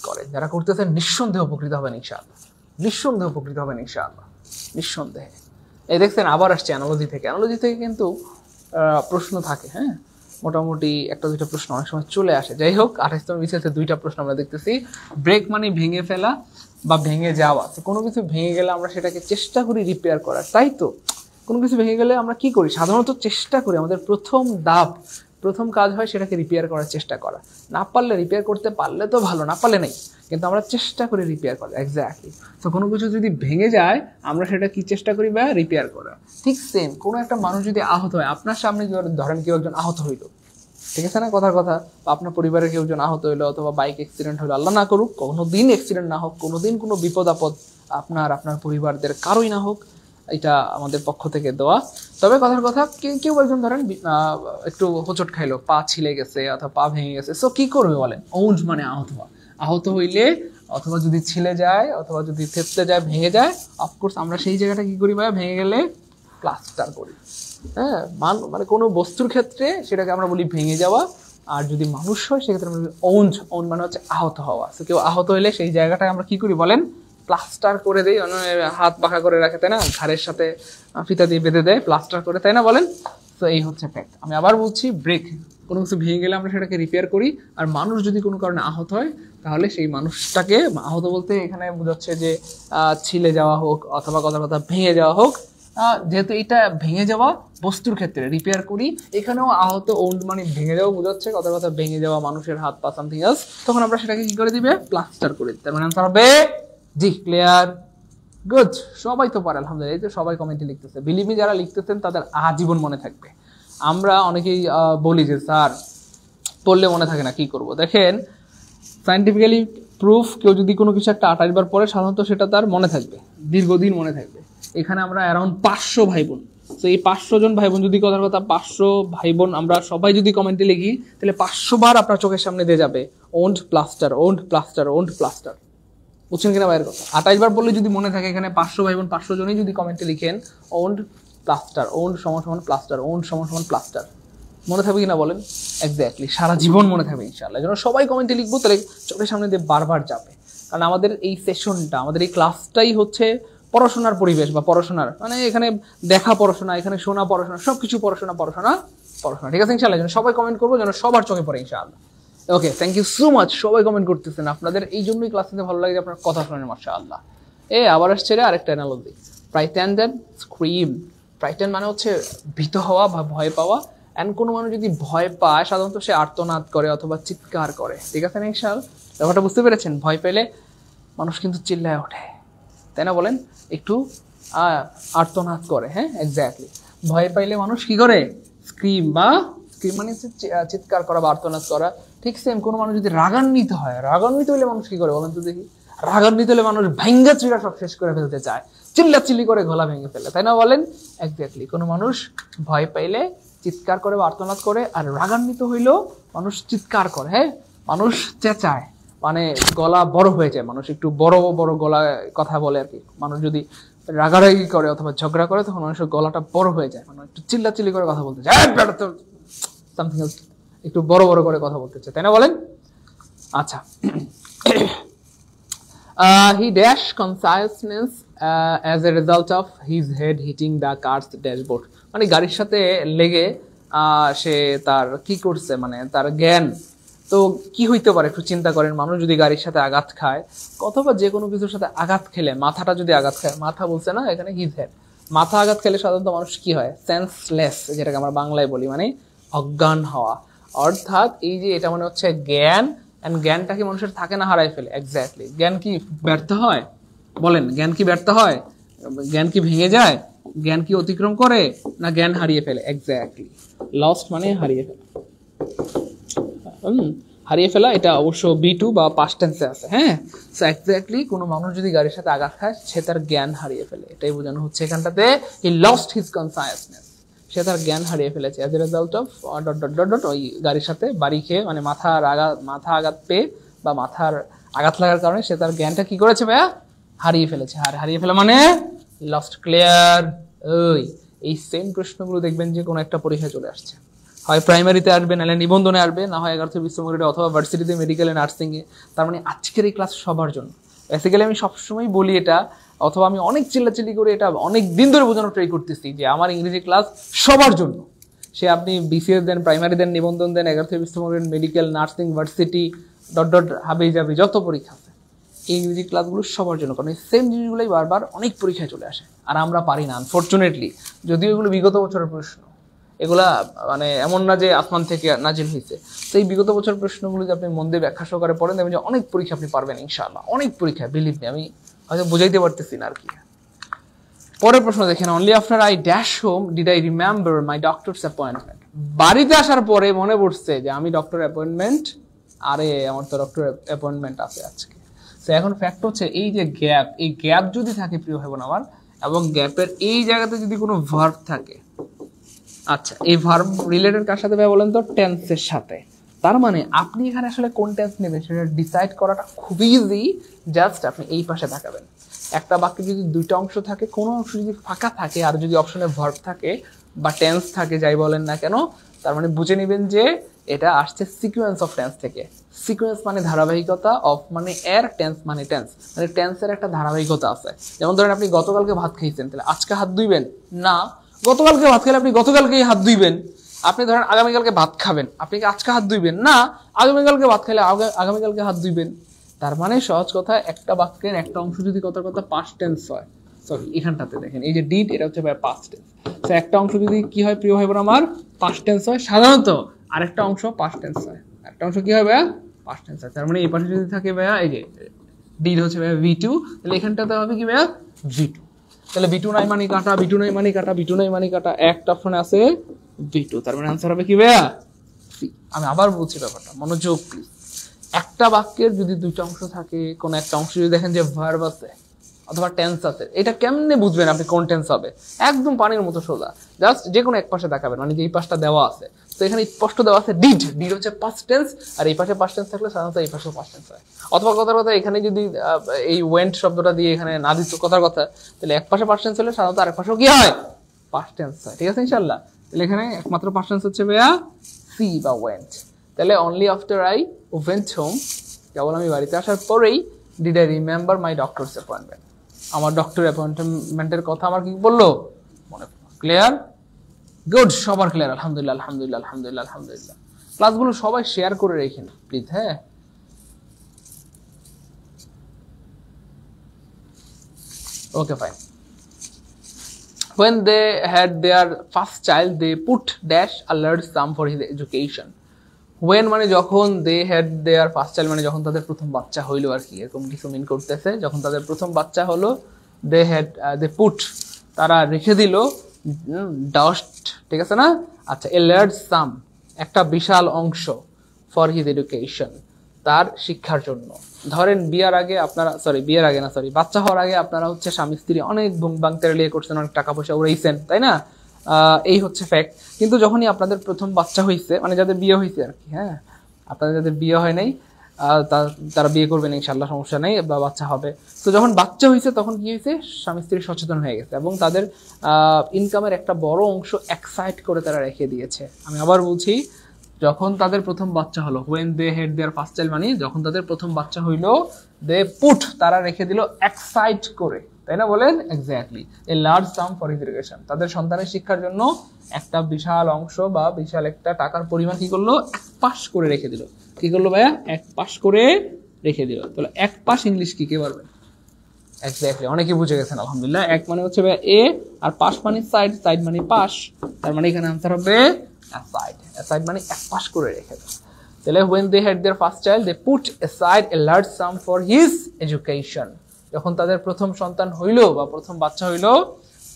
করেন, যারা করতেছেন নিঃসন্দেহে উপকৃত হবেন ইনশাআল্লাহ, নিঃসন্দেহে উপকৃত হবেন ইনশাআল্লাহ, নিঃসন্দেহে। এই দেখছেন আবার আসছে অ্যানালজি থেকে। অ্যানালজি থেকে কিন্তু প্রশ্ন থাকে, হ্যাঁ, মোটামুটি একটা দুইটা প্রশ্ন অনেক সময় চলে আসে। যাই হোক, 28তম বিসিএসে 2টা প্রশ্ন আমরা দেখতেছি। ব্রেক মানে ভেঙে ফেলা বা ভেঙে যাওয়া। তো কোনো কিছু ভেঙে গেলে আমরা সেটাকে চেষ্টা করি রিপেয়ার করার, তাই তো? কোনো কিছু ভেঙে গেলে আমরা কি করি? সাধারণত চেষ্টা করি, আমাদের প্রথম কাজ হয় সেটাকে রিপেয়ার করার চেষ্টা করা। না পারলে, রিপেয়ার করতে পারলে তো ভালো, না পারলে নেই, কিন্তু আমরা চেষ্টা করি রিপেয়ার করার। এক্স্যাক্টলি। তো কোনো কিছু যদি ভেঙে যায় আমরা সেটা কি চেষ্টা করি? বা রিপেয়ার করা। ঠিক সেম, কোনো একটা মানুষ যদি আহত হয়, আপনার সামনে ধরেন কেউ একজন আহত হইলো, ঠিক আছে না কথার কথা, বা আপনার পরিবারের কেউ একজন আহত হইলো, অথবা বাইক অ্যাক্সিডেন্ট হইলো, আল্লাহ না করুক, কোনোদিন অ্যাক্সিডেন্ট না হোক, কোনোদিন কোনো বিপদ আপদ আপনার পরিবারদের কারোই না হোক, এটা আমাদের পক্ষ থেকে দেওয়া। তবে কথার কথা, কেউ একজন ধরেন একটু হোঁচট খাইলো, পা ছিলে গেছে অথবা পা ভেঙে গেছে, সো কি করবে বলেন? ওউন্ড মানে আহত হওয়া। আহত হইলে অথবা যদি ছিলে যায়, অথবা যদি থেতলে যায়, ভেঙে যায়, অফকোর্স আমরা সেই জায়গাটা কি করি ভাই? ভেঙে গেলে প্লাস্টার করি। হ্যাঁ, মানে কোনো বস্তুর ক্ষেত্রে সেটাকে আমরা বলি ভেঙে যাওয়া, আর যদি মানুষ হয় সেক্ষেত্রে আমরা বলি ওউন্ড। ওউন্ড মানে হচ্ছে আহত হওয়া। তো কেউ আহত হইলে সেই জায়গাটায় আমরা কি করি বলেন? প্লাস্টার করে দেই। হাত পাখা করে রাখে, তাই না? ঘাড়ের সাথে ফিতা দিয়ে বেঁধে দেয়, প্লাস্টার করে, তাই না বলেন? তো এই হচ্ছে ফ্যাক্ট। আমি আবার বলছি, ব্রেক, কোনো কিছু ভেঙে গেলে আমরা সেটাকে রিপেয়ার করি। আর মানুষ যদি কোনো কারণে আহত হয়, তাহলে সেই মানুষটাকে, আহত বলতে এখানে বোঝাচ্ছে যে ছিলে যাওয়া হোক, অথবা কথা ভেঙে যাওয়া হোক, যেহেতু এটা ভেঙে যাওয়া বস্তুর ক্ষেত্রে রিপেয়ার করি, এখানেও আহত, ওউন্ড মানে ভেঙে যাওয়া বোঝাচ্ছে, কথা ভেঙে যাওয়া মানুষের হাত পা সামথিং এলস, তখন আমরা সেটাকে কি করে দিবে? প্লাস্টার করে দিতে। মানে আনসার হবে জি। ক্লিয়ার? গুড, সবাই তো পারে আলহামদুলিল্লাহ। এই তো সবাই কমেন্টে লিখতেছে, বিলিভ মি, যারা লিখতেছেন তাদের আজীবন মনে থাকবে। আমরা অনেকেই বলি যে স্যার পড়লে মনে থাকে না, কি করব? দেখেন, সায়েন্টিফিক্যালি প্রুফ, কেউ যদি কোনো কিছু একটা 28 বার পরে সাধারণত সেটা তার মনে থাকবে, দীর্ঘদিন মনে থাকবে। এখানে আমরা অ্যারাউন্ড 500 ভাই বোন। তো এই 500 জন ভাই বোন যদি, কথার কথা 500 ভাই বোন আমরা সবাই যদি কমেন্টে লিখি, তাহলে 500 বার আপনার চোখের সামনে দিয়ে যাবে old plaster, old plaster, old plaster. বুঝছেন কিনা ভাইয়ের কথা? 28 বার বললে যদি মনে থাকে, এখানে 500 ভাই বোন 500 জনই যদি কমেন্টে লিখেন ওন্ড প্লাস্টার, ওন্ড সমান প্লাস্টার, ওন্ড সমান প্লাস্টার, মনে থাকবে কিনা বলেন? এক্স্যাক্টলি, সারা জীবন মনে থাকবে ইনশাআল্লাহ। এই জন্য সবাই কমেন্টে লিখবো, তাহলে চোখের সামনে দিয়ে বারবার যাবে। কারণ আমাদের এই সেশনটা, আমাদের এই ক্লাসটাই হচ্ছে পড়াশোনার পরিবেশ, বা পড়াশোনার মানে এখানে দেখা পড়াশোনা, এখানে শোনা পড়াশোনা, সবকিছু পড়াশোনা পড়াশোনা পড়াশোনা, ঠিক আছে ইনশাআল্লাহ? যেন সবাই কমেন্ট করবো, যেন সবার চোখে পড়ে ইনশাআল্লাহ। ওকে, থ্যাংক ইউ সো মাচ, সবাই কমেন্ট করতেছেন। আপনাদের এই জন্যই ক্লাস নিতে ভালো লাগে যে আপনার কথা শোনেন, মাশাআল্লাহ। আবার আসছে রে আরেকটা অ্যানালজি, ফ্রাইটেন্ড স্ক্রিম। ফ্রাইটেন্ড মানে হচ্ছে ভীত হওয়া বা ভয় পাওয়া। অ্যান্ড কোনো মানুষ যদি ভয় পায়, সাধারণত সে আর্তনাদ করে অথবা চিৎকার করে, ঠিক আছে না ইনশাআল্লাহ? ব্যাপারটা বুঝতে পেরেছেন? ভয় পেলে মানুষ কিন্তু চিল্লায় ওঠে, তাই না বলেন? একটু আর্তনাদ করে। হ্যাঁ, এক্স্যাক্টলি। ভয় পাইলে মানুষ কি করে? স্ক্রিম, বা স্ক্রিম মানে চিৎকার করা বা আর্তনাদ করা। ঠিক সেম, কোনো মানুষ যদি রাগান্বিত হয়, রাগান্বিত হলে মানুষ কি করে বলেন তো দেখি? রাগান্বিত হলে মানুষ ভাঙ্গা চুরা সব শেষ করে ফেলতে চায়, চিল্লাচিল্লি করে গলা ভেঙে ফেলে, তাই না বলেন? এক্স্যাক্টলি। কোনো মানুষ ভয় পাইলে চিৎকার করে বা আর্তনাদ করে, আর রাগান্বিত হইলেও মানুষ চিৎকার করে। হ্যাঁ, মানুষ চেঁচায়, মানে গলা বড় হয়ে যায়, মানুষ একটু বড় বড় গলা কথা বলে আর কি। মানুষ যদি রাগারাগি করে অথবা ঝগড়া করে, তখন মানুষের গলাটা বড় হয়ে যায়, মানে একটু চিল্লাচিল্লি করে কথা বলতে চায়, সামথিং এলস, একটু বড় বড় করে কথা বলতে চায়, তাই না বলেন? আচ্ছা he dash consciousness as a result of his head hitting the car's dashboard মানে গাড়ির সাথে লেগে সে তার কি করছে মানে তার জ্ঞান তো কি হইতে পারে একটু চিন্তা করেন মানুষ যদি গাড়ির সাথে আঘাত খায় অথবা যে কোনো কিছুর সাথে আঘাত খেলে মাথাটা যদি আঘাত খায় মাথা বলছে না এখানে হিজ হেড মাথা আঘাত খেলে সাধারণত মানুষ কি হয় সেন্সলেস যেটাকে আমরা বাংলায় বলি মানে অজ্ঞান হওয়া অর্থাৎ এই যে এটা মানে হচ্ছে জ্ঞান এন্ড জ্ঞানটা কি মানুষের থাকে না হারাই ফেলে এক্স্যাক্টলি জ্ঞান কি ব্যর্থ হয় বলেন জ্ঞান কি ব্যর্থ হয় জ্ঞান কি ভেঙে যায় জ্ঞান কি অতিক্রম করে না জ্ঞান হারিয়ে ফেলে এক্স্যাক্টলি লস্ট মানে হারিয়ে ফেলা হারিয়ে ফেলা এটা অবশ্য B2 বা পাস্ট টেন্সে আছে হ্যাঁ সো এক্স্যাক্টলি কোনো মানুষ যদি গাড়ির সাথে আঘাত খায় সে তার জ্ঞান হারিয়ে ফেলে এটাই বোঝানো হচ্ছে এখানটাতে হি লস্ট হিজ কনসাসনেস সে তার জ্ঞান হারিয়ে ফেলেছে অ্যাজ এ রেজাল্ট অফ ওই গাড়ির সাথে বাড়ি খেয়ে মানে মাথা আঘাত পেয়ে বা মাথার আঘাত লাগার কারণে সে তার জ্ঞানটা কি করেছে ভাইয়া হারিয়ে ফেলেছে আর হারিয়ে ফেলা মানে লস্ট ক্লিয়ার এই সেম প্রশ্নগুলো দেখবেন যে কোনো একটা পরীক্ষায় চলে আসছে হয় প্রাইমারিতে আসবে নাহলে নিবন্ধনে আসবে না হয় 11th বিশ্ববিদ্যালয়ে অথবা ভার্সিটিতে মেডিকেলে নার্সিং এ তার মানে আজকের এই ক্লাস সবার জন্য বেসিক্যালি আমি সবসময় বলি এটা অথবা আমি অনেক চিল্লাচিল্লি করে এটা অনেক দিন ধরে বোঝানোর ট্রাই করতেছি যে আমার ইংরেজি ক্লাস সবার জন্য সে আপনি বিসিএস দেন প্রাইমারি দেন নিবন্ধন দেন 11th বিশ্ববিদ্যালয় মেডিকেল নার্সিং ভার্সিটি হাবেই যাবে যত পরীক্ষা আছে এই ইংরেজি ক্লাসগুলো সবার জন্য কারণ এই সেম জিনিসগুলোই বারবার অনেক পরীক্ষায় চলে আসে আর আমরা পারি না আনফরচুনেটলি যদিও এগুলো বিগত বছরের প্রশ্ন এগুলা মানে এমন না যে আসমান থেকে নাজিল হয়েছে তো এই বিগত বছর প্রশ্নগুলো যদি আপনি মন দিয়ে ব্যাখ্যা সহকারে পড়েন দেখবেন যে অনেক পরীক্ষা আপনি পারবেন ইনশাআল্লাহ অনেক পরীক্ষা বিলিভ মি আমি হয়তো বুঝাইতে পারতেছি না আর কি পরের প্রশ্ন দেখেন only after I dash whom did I remember my doctor's appointment বাড়িতে আসার পরে মনে পড়ছে যে আমি ডক্টর অ্যাপয়েন্টমেন্ট আরে আমার তো ডক্টর অ্যাপয়েন্টমেন্ট আছে আজকে তো এখন ফ্যাক্ট হচ্ছে এই যে গ্যাপ এই গ্যাপ যদি থাকে প্রিয় ভাই বোন আমার এবং গ্যাপের এই জায়গাতে যদি কোনো ভার্ব থাকে আচ্ছা এই ভার্ব রিলেটেড কার সাথে ভাই বলেন তো টেন্সের সাথে তার মানে আপনি এখানে আসলে কোন টেন্স নেবেন সেটা ডিসাইড করাটা খুবই ইজি জাস্ট আপনি এই পাশে তাকাবেন একটা বাক্যে যদি দুইটা অংশ থাকে কোনো অংশ যদি ফাঁকা থাকে আর যদি অপশনে ভার্ব থাকে বা টেন্স থাকে যাই বলেন না কেন তার মানে বুঝে নেবেন যে এটা আসছে সিকোয়েন্স অফ টেন্স থেকে সিকোয়েন্স মানে ধারাবাহিকতা অফ মানে এর টেন্স মানে টেন্স মানে টেন্সের একটা ধারাবাহিকতা আছে যেমন ধরেন আপনি গতকালকে ভাত খেয়েছেন তাহলে আজকে হাত ধুইবেন না গতকালকে ভাত খেলে আপনি গতকালকেই হাত ধুইবেন আপনি ধরেন আগামীকালকে ভাত খাবেন আপনি কি আজকে হাত ধুইবেন না আগামীকালকে ভাত খেলে আগামীকালকে হাত ধুইবেন তার মানে সহজ কথা একটা বাক্যের একটা অংশ যদি কথার কথা পাস্ট টেন্স হয় সরি এখানটাতে দেখেন এই যে ডিড এটা হচ্ছে পাস্ট টেন্স তো একটা অংশ যদি কি হয় প্রিয় ভাই বোন আমার পাস্ট টেন্স হয় সাধারণত আরেকটা অংশ পাস্ট টেন্স হয় একটা অংশ কি হয় ভাইয়া পাস্ট টেন্স হয় তার মানে এই পাশে যদি থাকে ভাইয়া এই যে ডিড হচ্ছে ভাইয়া V2 তাহলে এখানটাতে হবে কি ভাইয়া V2 তাহলে B2 নাই মানে কাটা B2 নাই মানে কাটা B2 নাই মানে কাটা একটা অপশনে আছে V2 তার মানে आंसर হবে কি ভাইয়া সি আমি আবার বলছি ব্যাপারটা মনোযোগ প্লিজ একটা বাক্যের যদি দুইটা অংশ থাকে কোন একটা অংশ যদি দেখেন যে ভার্ব আছে অথবা টেন্স আছে এটা কেমনে বুঝবেন আপনি কোন টেন্স হবে একদম পানির মতো সোজা জাস্ট যে কোনো এক পাশে দেখাবেন মানে যে এই পাশটা দেওয়া আছে তো এখানে স্পষ্ট দেওয়া আছে ডিড ডিড হচ্ছে পাস্ট টেন্স আর এই পাশে পাস্ট টেন্স থাকলে সাধারণত এই পাশেও পাস্ট টেন্স হয় অথবা কথার কথা এখানে যদি এই ওয়েন্ট শব্দটা দিয়ে এখানে না দিত কথার কথা তাহলে এক পাশে পাস্ট টেন্স হলে সাধারণত আরেক পাশেও কি হয় পাস্ট টেন্স হয় ঠিক আছে ইনশাআল্লাহ তাহলে এখানে একমাত্র পাস্ট টেন্স হচ্ছে ভাইয়া সি বা ওয়েন্ট তাহলে only after I went home কেবল আমি বাড়িতে আসার পরেই did I remember my doctor's appointment আমার ডক্টর অ্যাপয়েন্টমেন্টের কথা আমার কি বললো মনে ক্লিয়ার গুড সবার ক্লিয়ার আলহামদুলিল্লাহ আলহামদুলিল্লাহ আলহামদুলিল্লাহ আলহামদুলিল্লাহ ক্লাসগুলো সবাই শেয়ার করে রেখেন প্লিজ হ্যাঁ okay fine when they had their first child they put dash a large sum for his education when মানে যখন they had their first child মানে যখন তাদের প্রথম বাচ্চা হইলো আর কি এরকম কিছু মিন করতেছে যখন তাদের প্রথম বাচ্চা হলো they put তারা রেখে দিল dust ঠিক আছে না আচ্ছা a large sum একটা বিশাল অংশ for his education তার শিক্ষার জন্য ধরেন বিয়ার আগে আপনারা বিয়ের আগে না বাচ্চা হওয়ার আগে আপনারা হচ্ছে স্বামী স্ত্রী অনেক ভুংবাং তেরলিয়ে করছেন অনেক টাকা পয়সা উড়াইছেন তাই না এই হচ্ছে ফ্যাক্ট কিন্তু যখনই আপনাদের প্রথম বাচ্চা হয়েছে মানে যাদের বিয়ে হয়েছে আর কি হ্যাঁ আপনাদের যাদের বিয়ে হয় নাই তারা বিয়ে করবেন ইনশাআল্লাহ সমস্যা নেই বা বাচ্চা হবে তো যখন বাচ্চা হয়েছে তখন কি হয়েছে স্বামী স্ত্রী সচেতন হয়ে গেছে এবং তাদের ইনকামের একটা বড় অংশ এক্সাইট করে তারা রেখে দিয়েছে আমি আবার বলছি যখন তাদের প্রথম বাচ্চা হলো, when they had their first child মানে যখন তাদের প্রথম বাচ্চা হইলো, they put তারা রেখে দিল aside করে, তাই না বলেন? Exactly, a large sum for his education, তাদের সন্তানের শিক্ষার জন্য একটা বিশাল অংশ বা বিশাল একটা টাকার পরিমাণ কি করলো? এক পাশ করে রেখে দিল। কি করলো ভাইয়া? এক পাশ করে রেখে দিল। তাহলে এক পাশ ইংলিশ কি কে পারবেন? এক্স্যাক্টলি, অনেকে বুঝে গেছেন আলহামদুলিল্লাহ। এক মানে হচ্ছে ভাইয়া এ, আর পাশ মানে সাইড, সাইড মানে পাশ, তার মানে এখানে আনসার হবে aside, aside মানে এক পাশ করে রেখে দাও। তাহলে when they had their first child they put aside a large sum for his education, যখন তাদের প্রথম সন্তান হইলো বা প্রথম বাচ্চা হইলো,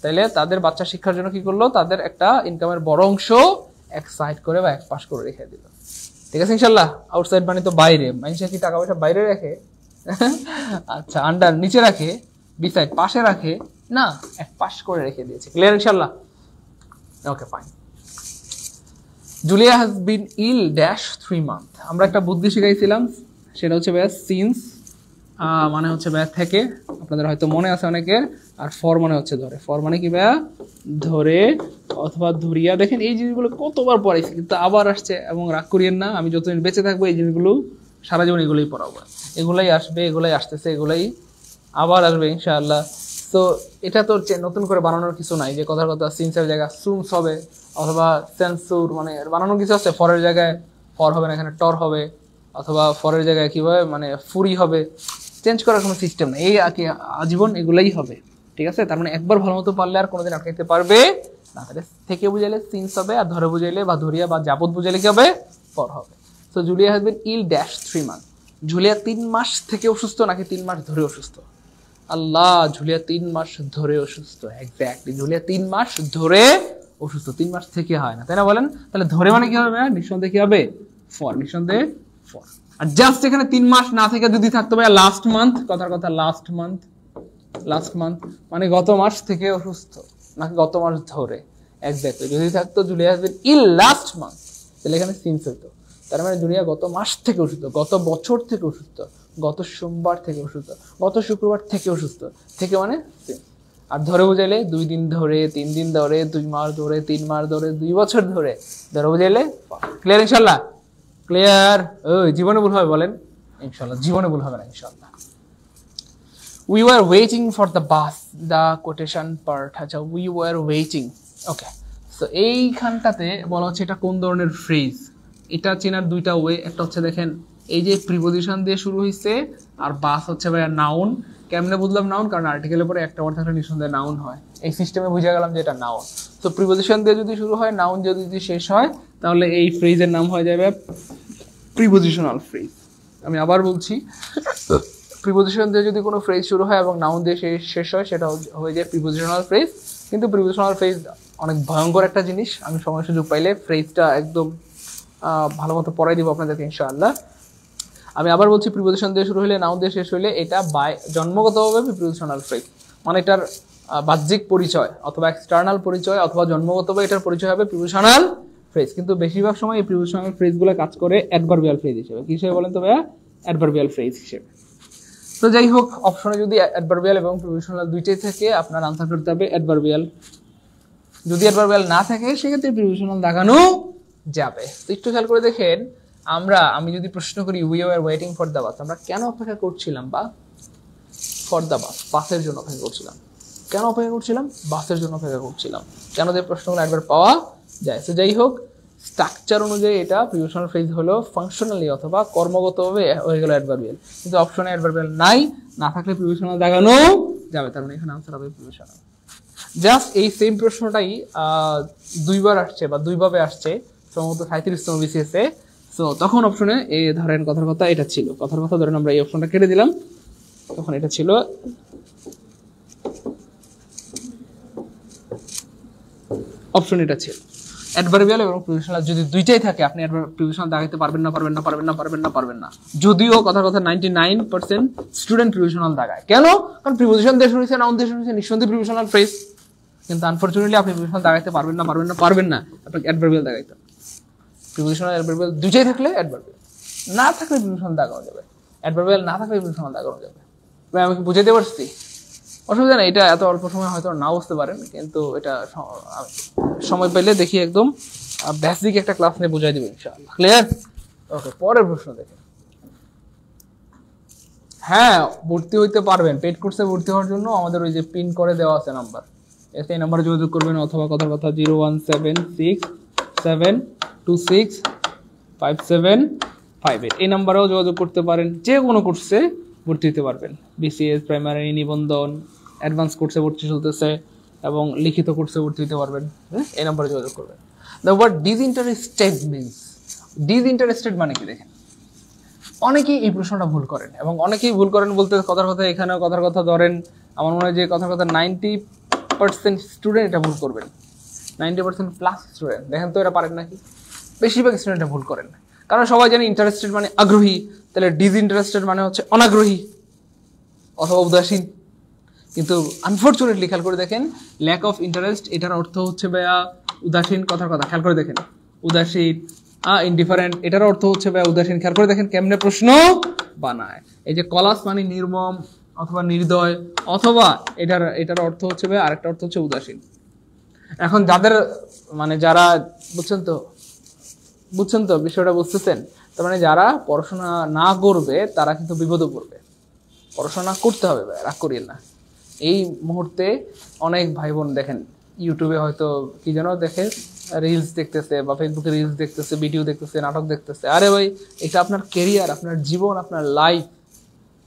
তাহলে তাদের বাচ্চা শিক্ষার জন্য কি করলো? তাদের একটা ইনকামের বড় অংশ এক সাইড করে বা এক পাশ করে রেখে দিল। ঠিক আছে ইনশাআল্লাহ। আউটসাইড মানে তো বাইরে, মানুষে কি টাকা পয়সা বাইরে রাখে? আচ্ছা, আন্ডার নিচে রাখে, বিসাইড পাশে রাখে না, এক পাশ করে রেখে দিয়েছে। ক্লিয়ার ইনশাআল্লাহ? Okay fine. Julia has been ill dash 3 months, আমরা একটা বুদ্ধি শিখাইছিলাম, সেটা হচ্ছে ভাইয়া সিন্স মানে হচ্ছে ভাইয়া থেকে, আপনাদের হয়তো মনে আছে অনেকের। আর ফর মানে হচ্ছে ধরে, ফর মানে কি ভাইয়া? ধরে অথবা ধরিয়া। দেখেন এই জিনিসগুলো কতবার পড়াইছি কিন্তু আবার আসছে, এবং রাগ করিয়েন না, আমি যতদিন বেঁচে থাকবো এই জিনিসগুলো সারা জীবন এগুলোই পড়াবো, এগুলাই আসবে, এগুলাই আসতেছে, এগুলাই আবার আসবে ইনশাআল্লাহ। তো এটা তো নতুন করে বানানোর কিছু নাই, যে কথার কথা সিন্সের জায়গায় সুমস হবে, অথবা সেন্সুর মানে বানানোর কিছু আছে? ফরের জায়গায় ফর হবে না, এখানে টর হবে, অথবা ফরের জায়গায় কি হবে মানে ফুরি হবে, চেঞ্জ করার কোনো সিস্টেম নেই, এই আজীবন এগুলাই হবে। ঠিক আছে, তার মানে একবার ভালো মতো পারলে আর কোনোদিন আটকাইতে পারবে না। তাহলে থেকে বুঝাইলে সিন্স হবে, আর ধরে বুঝাইলে বা ধরিয়া বা যাবত বুঝাইলে কি হবে? ফর হবে। So Julia has been ill dash 3 months, Julia 3 মাস থেকে অসুস্থ নাকি 3 মাস ধরে অসুস্থ? আল্লাহ, জুলিয়া 3 মাস ধরে অসুস্থ। এক্স্যাক্টলি, জুলিয়া 3 মাস ধরে অসুস্থ, 3 মাস থেকে হয় না, তাই না বলেন? তাহলে ধরে মানে কি হবে? নিঃসন্দেহে কি হবে? ফর, নিঃসন্দেহে ফর। আর জাস্ট এখানে 3 মাস না থেকে যদি থাকতো ভাই লাস্ট মান্থ, কথার কথা লাস্ট মান্থ, লাস্ট মান্থ মানে গত মাস থেকে অসুস্থ নাকি গত মাস ধরে, এক্স্যাক্টলি যদি থাকতো Julia has been ill last month, তাহলে এখানে সিন্স হতো। তার মানে জুলিয়া গত মাস থেকে অসুস্থ, গত বছর থেকে অসুস্থ, গত সোমবার থেকে অসুস্থ, গত শুক্রবার থেকে অসুস্থ, থেকে মানে সিন্স। আর ধরে বুঝাইলে 2 দিন ধরে, 3 দিন ধরে, 2 মাস ধরে, 3 মাস ধরে, 2 বছর ধরে, ধরে বুঝাইলে। ক্লিয়ার ইনশাআল্লাহ? ক্লিয়ার? ওই জীবনে ভুল হবে বলেন? ইনশাআল্লাহ জীবনে ভুল হবে না ইনশাআল্লাহ। We were waiting for the bus, the quotation part, আচ্ছা we were waiting, okay. So এইখানটাতে বলা হচ্ছে এটা কোন ধরনের ফ্রেজ, এটা চেনার দুইটা ওয়ে। একটা হচ্ছে দেখেন এই যে প্রিপোজিশন দিয়ে শুরু হয়েছে, আর বাস হচ্ছে ভাইয়া নাউন। কেমনে বুঝলাম নাউন? কারণ আর্টিকেলের পরে একটা ওয়ার্ড থাকলে নিঃসন্দেহে নাউন হয়, এই সিস্টেমে বুঝে গেলাম যে এটা নাউন। তো প্রিপোজিশন দিয়ে যদি শুরু হয়, নাউন যদি শেষ হয়, তাহলে এই ফ্রেজের নাম হয়ে যাবে প্রিপোজিশনাল ফ্রেজ। আমি আবার বলছি, প্রিপোজিশন দিয়ে যদি কোনো ফ্রেজ শুরু হয় এবং নাউন দিয়ে শেষ হয়, সেটা হয়ে যায় প্রিপোজিশনাল ফ্রেজ। কিন্তু প্রিপোজিশনাল ফ্রেজ অনেক ভয়ঙ্কর একটা জিনিস, আমি সময় সুযোগ পাইলে ফ্রেজটা একদম ভালো মতো পড়াই দিব আপনাদেরকে ইনশাআল্লাহ। আমি আবার বলছি, প্রিপোজিশন দিয়ে শুরু হলে, নাউন দিয়ে শেষ হলে, এটা জন্মগতভাবে প্রিপোজিশনাল ফ্রেজ, মানে এটার বাহ্যিক পরিচয় অথবা এক্সটার্নাল পরিচয় অথবা জন্মগতভাবে এটার পরিচয় হবে প্রিপোজিশনাল ফ্রেজ। কিন্তু বেশিরভাগ সময় এই প্রিপোজিশনাল ফ্রেজগুলো কাজ করে অ্যাডভার্বিয়াল ফ্রেজ হিসেবে। কি হিসেবে বলেন তো ভাইয়া? অ্যাডভার্বিয়াল ফ্রেজ হিসেবে। তো যাই হোক, অপশনে যদি অ্যাডভার্বিয়াল এবং প্রিপোজিশনাল দুইটাই থাকে, আপনার আনসার করতে হবে অ্যাডভার্বিয়াল। যদি অ্যাডভার্বিয়াল না থাকে, সেক্ষেত্রে প্রিপোজিশনাল দাগানো যাবে। তো একটু খেয়াল করে দেখেন, আমি যদি প্রশ্ন করি we were waiting for the bus, আমরা কেন অপেক্ষা করছিলাম? বা ফর দ্য বাস, বাসের জন্য অপেক্ষা করছিলাম। কেন অপেক্ষা করছিলাম? বাসের জন্য অপেক্ষা করছিলাম। কেন দিয়ে প্রশ্নগুলো একবার পাওয়া যায়। তো যাই হোক, স্ট্রাকচার অনুযায়ী এটা প্রিপোজিশনাল ফ্রেজ হলো ফাংশনালি অথবা কর্মগতভাবে হয়ে গেল অ্যাডভার্বিয়াল। কিন্তু অপশনে অ্যাডভার্বিয়াল নাই, না থাকলে প্রিপোজিশনাল দাগানো যাবে, তার মানে এখানে আনসার হবে প্রিপোজিশনাল। জাস্ট এই সেম প্রশ্নটাই 2বার আসছে বা 2ভাবে আসছে, সম্ভবত 37তম বিসিএস এ। সো তখন অপশনে ধরেন কথার কথা এটা ছিল, কথার কথা ধরেন আমরা এই অপশনটা কেটে দিলাম, তখন এটা ছিল অপশন, এটা ছিল অ্যাডভার্বিয়াল এবং প্রিপোজিশনাল যদি দুইটাই থাকে, আপনি প্রিপোজিশনাল দাগাইতে পারবেন না। যদিও কথার কথা 99% স্টুডেন্ট প্রিপোজিশনাল দাগায়। কেন? কারণ প্রিপোজিশন দিয়ে শুরু হয়েছে, নাউন দিয়ে শুরু হয়েছে, নিঃসন্দেহে প্রিপোজিশনাল ফ্রেজ। কিন্তু আনফরচুনেটলি আপনি প্রিপোজিশনাল দাগাইতে পারবেন না, আপনাকে অ্যাডভার্বিয়াল দাগাইতে হবে। প্রিপোজিশনাল অ্যাডভার্বিয়াল দুইটাই থাকলে অ্যাডভার্বিয়াল, না থাকলে প্রিপোজিশনাল দাগানো যাবে, অ্যাডভার্বিয়াল না থাকলে প্রিপোজিশনাল দাগানো যাবে। আমি কি বুঝাইতে পারছি? অসুবিধা নেই, এটা এত অল্প সময় হয়তো না বুঝতে পারেন, কিন্তু এটা সময় পেলে দেখি একদম বেসিক একটা ক্লাস নিয়ে বুঝাই দিব ইনশাআল্লাহ। ক্লিয়ার? ওকে, পরের প্রশ্ন দেখেন। হ্যাঁ, ভর্তি হইতে পারবেন। পেড কোর্সে ভর্তি হওয়ার জন্য আমাদের ওই যে পিন করে দেওয়া আছে নাম্বার, এই নাম্বারে যোগাযোগ করবেন, অথবা কথার কথা 01767265758 এই নাম্বারেও যোগাযোগ করতে পারেন। যে কোনো কোর্সে ভর্তি হতে পারবেন। বিসিএস, প্রাইমারি, নিবন্ধন, অ্যাডভান্স কোর্সে ভর্তি চলতেছে এবং লিখিত কোর্সে ভর্তি হতে পারবেন। এই নাম্বারে যোগাযোগ করবেন। The word disinterested means, disinterested মানে কি দেখেন, অনেকেই এই প্রশ্নটা ভুল করেন, এবং অনেকেই ভুল করেন বলতে কথার কথা এখানেও কথার কথা ধরেন, আমার মনে হয় যে কথার কথা 90% স্টুডেন্ট এটা ভুল করবেন, 90% প্লাস স্টুডেন্ট। দেখেন তো এরা পারেন নাকি? বেশিরভাগ স্টুডেন্ট ভুল করেন, কারণ সবাই জানে ইন্টারেস্টেড মানে আগ্রহী, তাহলে ডিসইন্টারেস্টেড মানে হচ্ছে অনাগ্রহী অথবা উদাসীন। কিন্তু আনফর্চুনেটলি খেয়াল করে দেখেন, ল্যাক অফ ইন্টারেস্ট এটার অর্থ হচ্ছে ভাইয়া উদাসীন। কথার কথা খেয়াল করে দেখেন, উদাসীন, ইনডিফারেন্ট এটার অর্থ হচ্ছে ভাইয়া উদাসীন। খেয়াল করে দেখেন কেমনে প্রশ্ন বানায়। এই যে কলাস মানে নির্মম অথবা নির্দয়, অথবা এটার অর্থ হচ্ছে ভাইয়া আরেকটা অর্থ হচ্ছে উদাসীন। এখন যাদের মানে যারা বুঝছেন তো বিষয়টা বুঝতেছেন, তার মানে যারা পড়াশোনা না করবে তারা কিন্তু বিপদে পড়বে। পড়াশোনা করতে হবে ভাই, রাগ করিয়েন না। এই মুহূর্তে অনেক ভাই বোন দেখেন ইউটিউবে হয়তো কি যেন দেখে, রিলস দেখতেছে বা ফেসবুকে রিলস দেখতেছে, ভিডিও দেখতেছে, নাটক দেখতেছে। আরে ভাই, এটা আপনার কেরিয়ার, আপনার জীবন, আপনার লাইফ।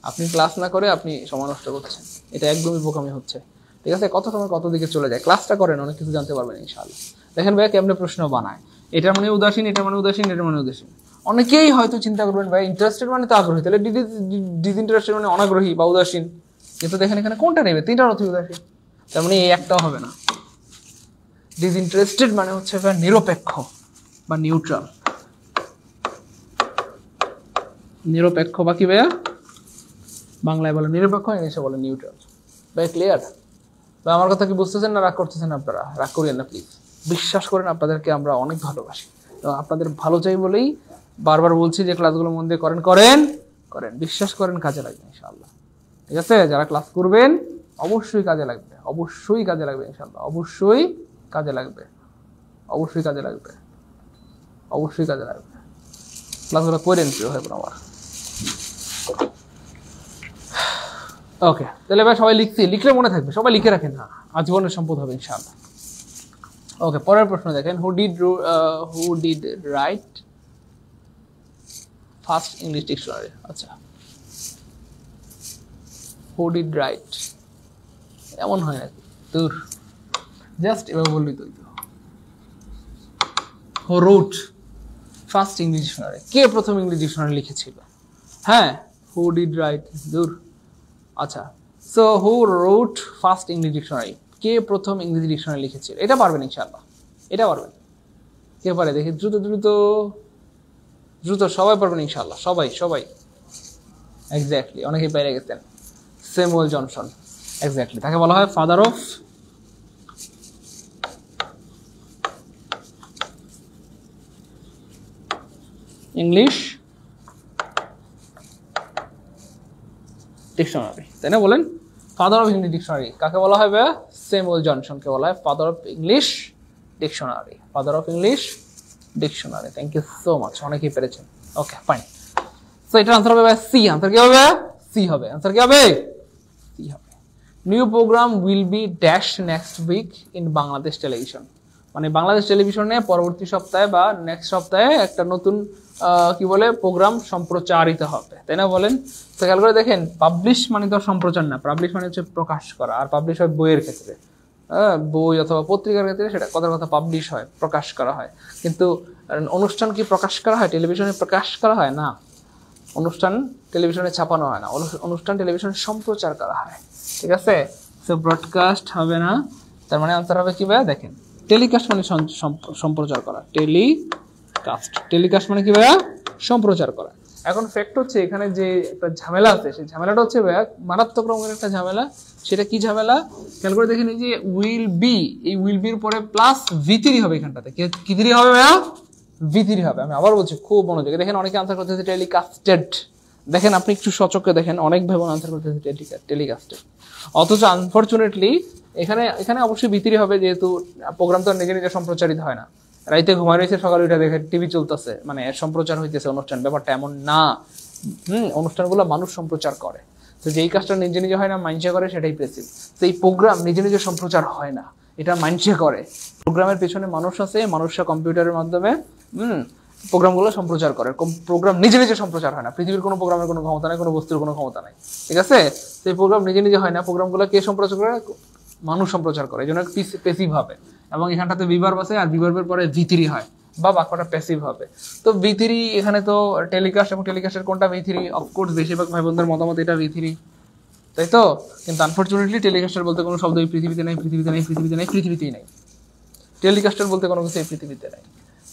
আপনি ক্লাস না করে আপনি সময় নষ্ট করছেন, এটা একদমই বোকামি হচ্ছে। ঠিক আছে, কত সময় কত দিকে চলে যায়। ক্লাসটা করেন, অনেক কিছু জানতে পারবেন ইনশাআল্লাহ। দেখেন ভাই কেমনে প্রশ্ন বানায়, এটা মানে উদাসীন, এটা মানে উদাসীন, এটা মানে উদাসীন। অনেকেই হয়তো চিন্তা করবেন ভাই ইন্টারেস্টেড মানে তো আগ্রহী, তাহলে ডিসইন্টারেস্টেড মানে অনাগ্রহী বা উদাসীন। কিন্তু দেখেন এখানে কোনটা নেবে, তিনটার অর্থ উদাসীন, তার মানে এই একটাও হবে না। ডিসইন্টারেস্টেড মানে হচ্ছে নিরপেক্ষ বা নিউট্রাল। নিরপেক্ষ বা কি ভাইয়া, বাংলায় বলে নিরপেক্ষ, ইংলিশে বলে নিউট্রাল। ভাই ক্লিয়ার? বা আমার কথা কি বুঝতেছেন না রাগ করতেছেন আপনারা? রাগ করিয়েন না প্লিজ। বিশ্বাস করেন আপনাদেরকে আমরা অনেক ভালোবাসি এবং আপনাদের ভালো চাই বলেই বারবার বলছি যে ক্লাসগুলো মন দিয়ে করেন। বিশ্বাস করেন, কাজে লাগবে ইনশাআল্লাহ। ঠিক আছে, যারা ক্লাস করবেন অবশ্যই কাজে লাগবে, ইনশাআল্লাহ। অবশ্যই কাজে লাগবে। ক্লাসগুলো করেন প্রিয় ভাই বোন আমার। ওকে, তাহলে এবার সবাই লিখলে মনে থাকবে, সবাই লিখে রাখেন, না আজীবনের সম্পদ হবে ইনশাআল্লাহ। ওকে, পরের প্রশ্ন দেখেন, who did right first English dictionary. আচ্ছা, হু ডিড রাইট এমন হয় নাকি? দূর, জাস্ট এবার বললি তো। হু রোট ফার্স্ট ইংলিশ ডিকশনারি, কে প্রথম ইংলিশ ডিকশনারি লিখেছিল? হ্যাঁ, হু ডিড রাইট, দূর। আচ্ছা, সো হু রোট ফার্স্ট ইংলিশ ডিকশনারি, কে প্রথম ইংরেজি ডিকশনারি লিখেছিল? এটা পারবেন ইনশাআল্লাহ, এটা পারবেন। কে পারে দেখি, দ্রুত সবাই পারবেন ইনশাআল্লাহ, সবাই এক্স্যাক্টলি। অনেকেই পেরে গেছেন, স্যামুয়েল জনসন। এক্স্যাক্টলি, তাকে বলা হয় ফাদার অফ ইংলিশ ডিকশনারি, তাই না? বলেন, ফাদার অফ ইংলিশ ডিকশনারি কাকে বলা হয়? স্যামুয়েল জনসনকে বলা হয় father of English dictionary. Thank you so much, অনেকেই পেরেছেন। Okay, fine. সো এটার আনসার হবে সি। আনসার কি হবে? সি হবে। New program will be dash next week in Bangladesh Television, মানে বাংলাদেশ টেলিভিশনে পরবর্তী সপ্তাহে বা নেক্সট সপ্তাহে একটা নতুন কি বলে প্রোগ্রাম সম্প্রচারিত হবে, তাই না? বলেন তো, খেয়াল করে দেখেন, পাবলিশ মানে তো সম্প্রচার না, পাবলিশ মানে হচ্ছে প্রকাশ করা। আর পাবলিশ হয় বইয়ের ক্ষেত্রে, বই অথবা পত্রিকার ক্ষেত্রে সেটা কথার কথা পাবলিশ হয়, প্রকাশ করা হয়। কিন্তু অনুষ্ঠান কি প্রকাশ করা হয়? টেলিভিশনে প্রকাশ করা হয় না। অনুষ্ঠান টেলিভিশনে ছাপানো হয় না, অনুষ্ঠান টেলিভিশনে সম্প্রচার করা হয়। ঠিক আছে, সো ব্রডকাস্ট হবে না, তার মানে আনসার হবে কি ভাইয়া? দেখেন, টেলিকাস্ট মানে সম্প্রচার করা। টেলিকাস্ট মানে কি ভাইয়া? সম্প্রচার করা। এখন ফ্যাক্ট হচ্ছে এখানে যে একটা ঝামেলা আছে, সেই ঝামেলাটা হচ্ছে ভাইয়া মারাত্মক রকমের একটা ঝামেলা। সেটা কি ঝামেলা? খেয়াল করে দেখেন, এই যে উইল বি, এই উইল বির পরে প্লাস V3 হবে এখানটাতে। কি 3 হবে ভাইয়া? V3 হবে। আমি আবার বলছি, খুব মনোযোগে দেখেন। অনেকে আনসার করতেছে টেলিকাস্টেড। দেখেন, আপনি একটু সচক্ষে দেখেন, অনেক ভাই বোন আনসার করতেছে টেলিকাস্টেড। অথচ আনফরচুনেটলি এখানে অবশ্যই V3 হবে, যেহেতু প্রোগ্রাম তো নিজে সম্প্রচারিত হয় না। রাইতে ঘুমায় রয়েছে, সকালে উঠে দেখে টিভি চলতেছে, মানে সম্প্রচার হইতেছে অনুষ্ঠান। ব্যাপারটা এমন না। অনুষ্ঠানগুলো মানুষ সম্প্রচার করে। তো যেই কাজটা নিজে নিজে হয় না, মাইন্ডসে করে, সেটাই প্রেসিভ। তো এই প্রোগ্রাম নিজে নিজে সম্প্রচার হয় না, এটা মাইন্ডসে করে। প্রোগ্রামের পেছনে মানুষ আছে, মানুষরা কম্পিউটারের মাধ্যমে প্রোগ্রামগুলো সম্প্রচার করে। প্রোগ্রাম নিজে নিজে সম্প্রচার হয় না। পৃথিবীর কোনো প্রোগ্রামের কোনো ক্ষমতা নাই, কোনো বস্তুর কোনো ক্ষমতা নাই, ঠিক আছে? তো এই প্রোগ্রাম নিজে নিজে হয় না, প্রোগ্রামগুলো কে সম্প্রচার করে? মানুষ সম্প্রচার করে। এই জন্য প্যাসিভ হবে। এবং এখানটাতে বিভার্ব আছে, আর বিভার্বের পরে V3 হয়, বা বাক্যটা প্যাসিভ হবে। তো V3 এখানে তো টেলিকাস্ট, এবং টেলিকাস্টের কোনটা V3? অফকোর্স বেশিরভাগ ভাই বোনদের মতামত এটা V3, তাই তো? কিন্তু আনফরচুনেটলি টেলিকাস্টার বলতে কোনো শব্দ এই পৃথিবীতে নাই, পৃথিবীতে নাই, পৃথিবীতে নাই, পৃথিবীতেই নাই। টেলিকাস্টার বলতে কোনো কিছু এই পৃথিবীতে নাই।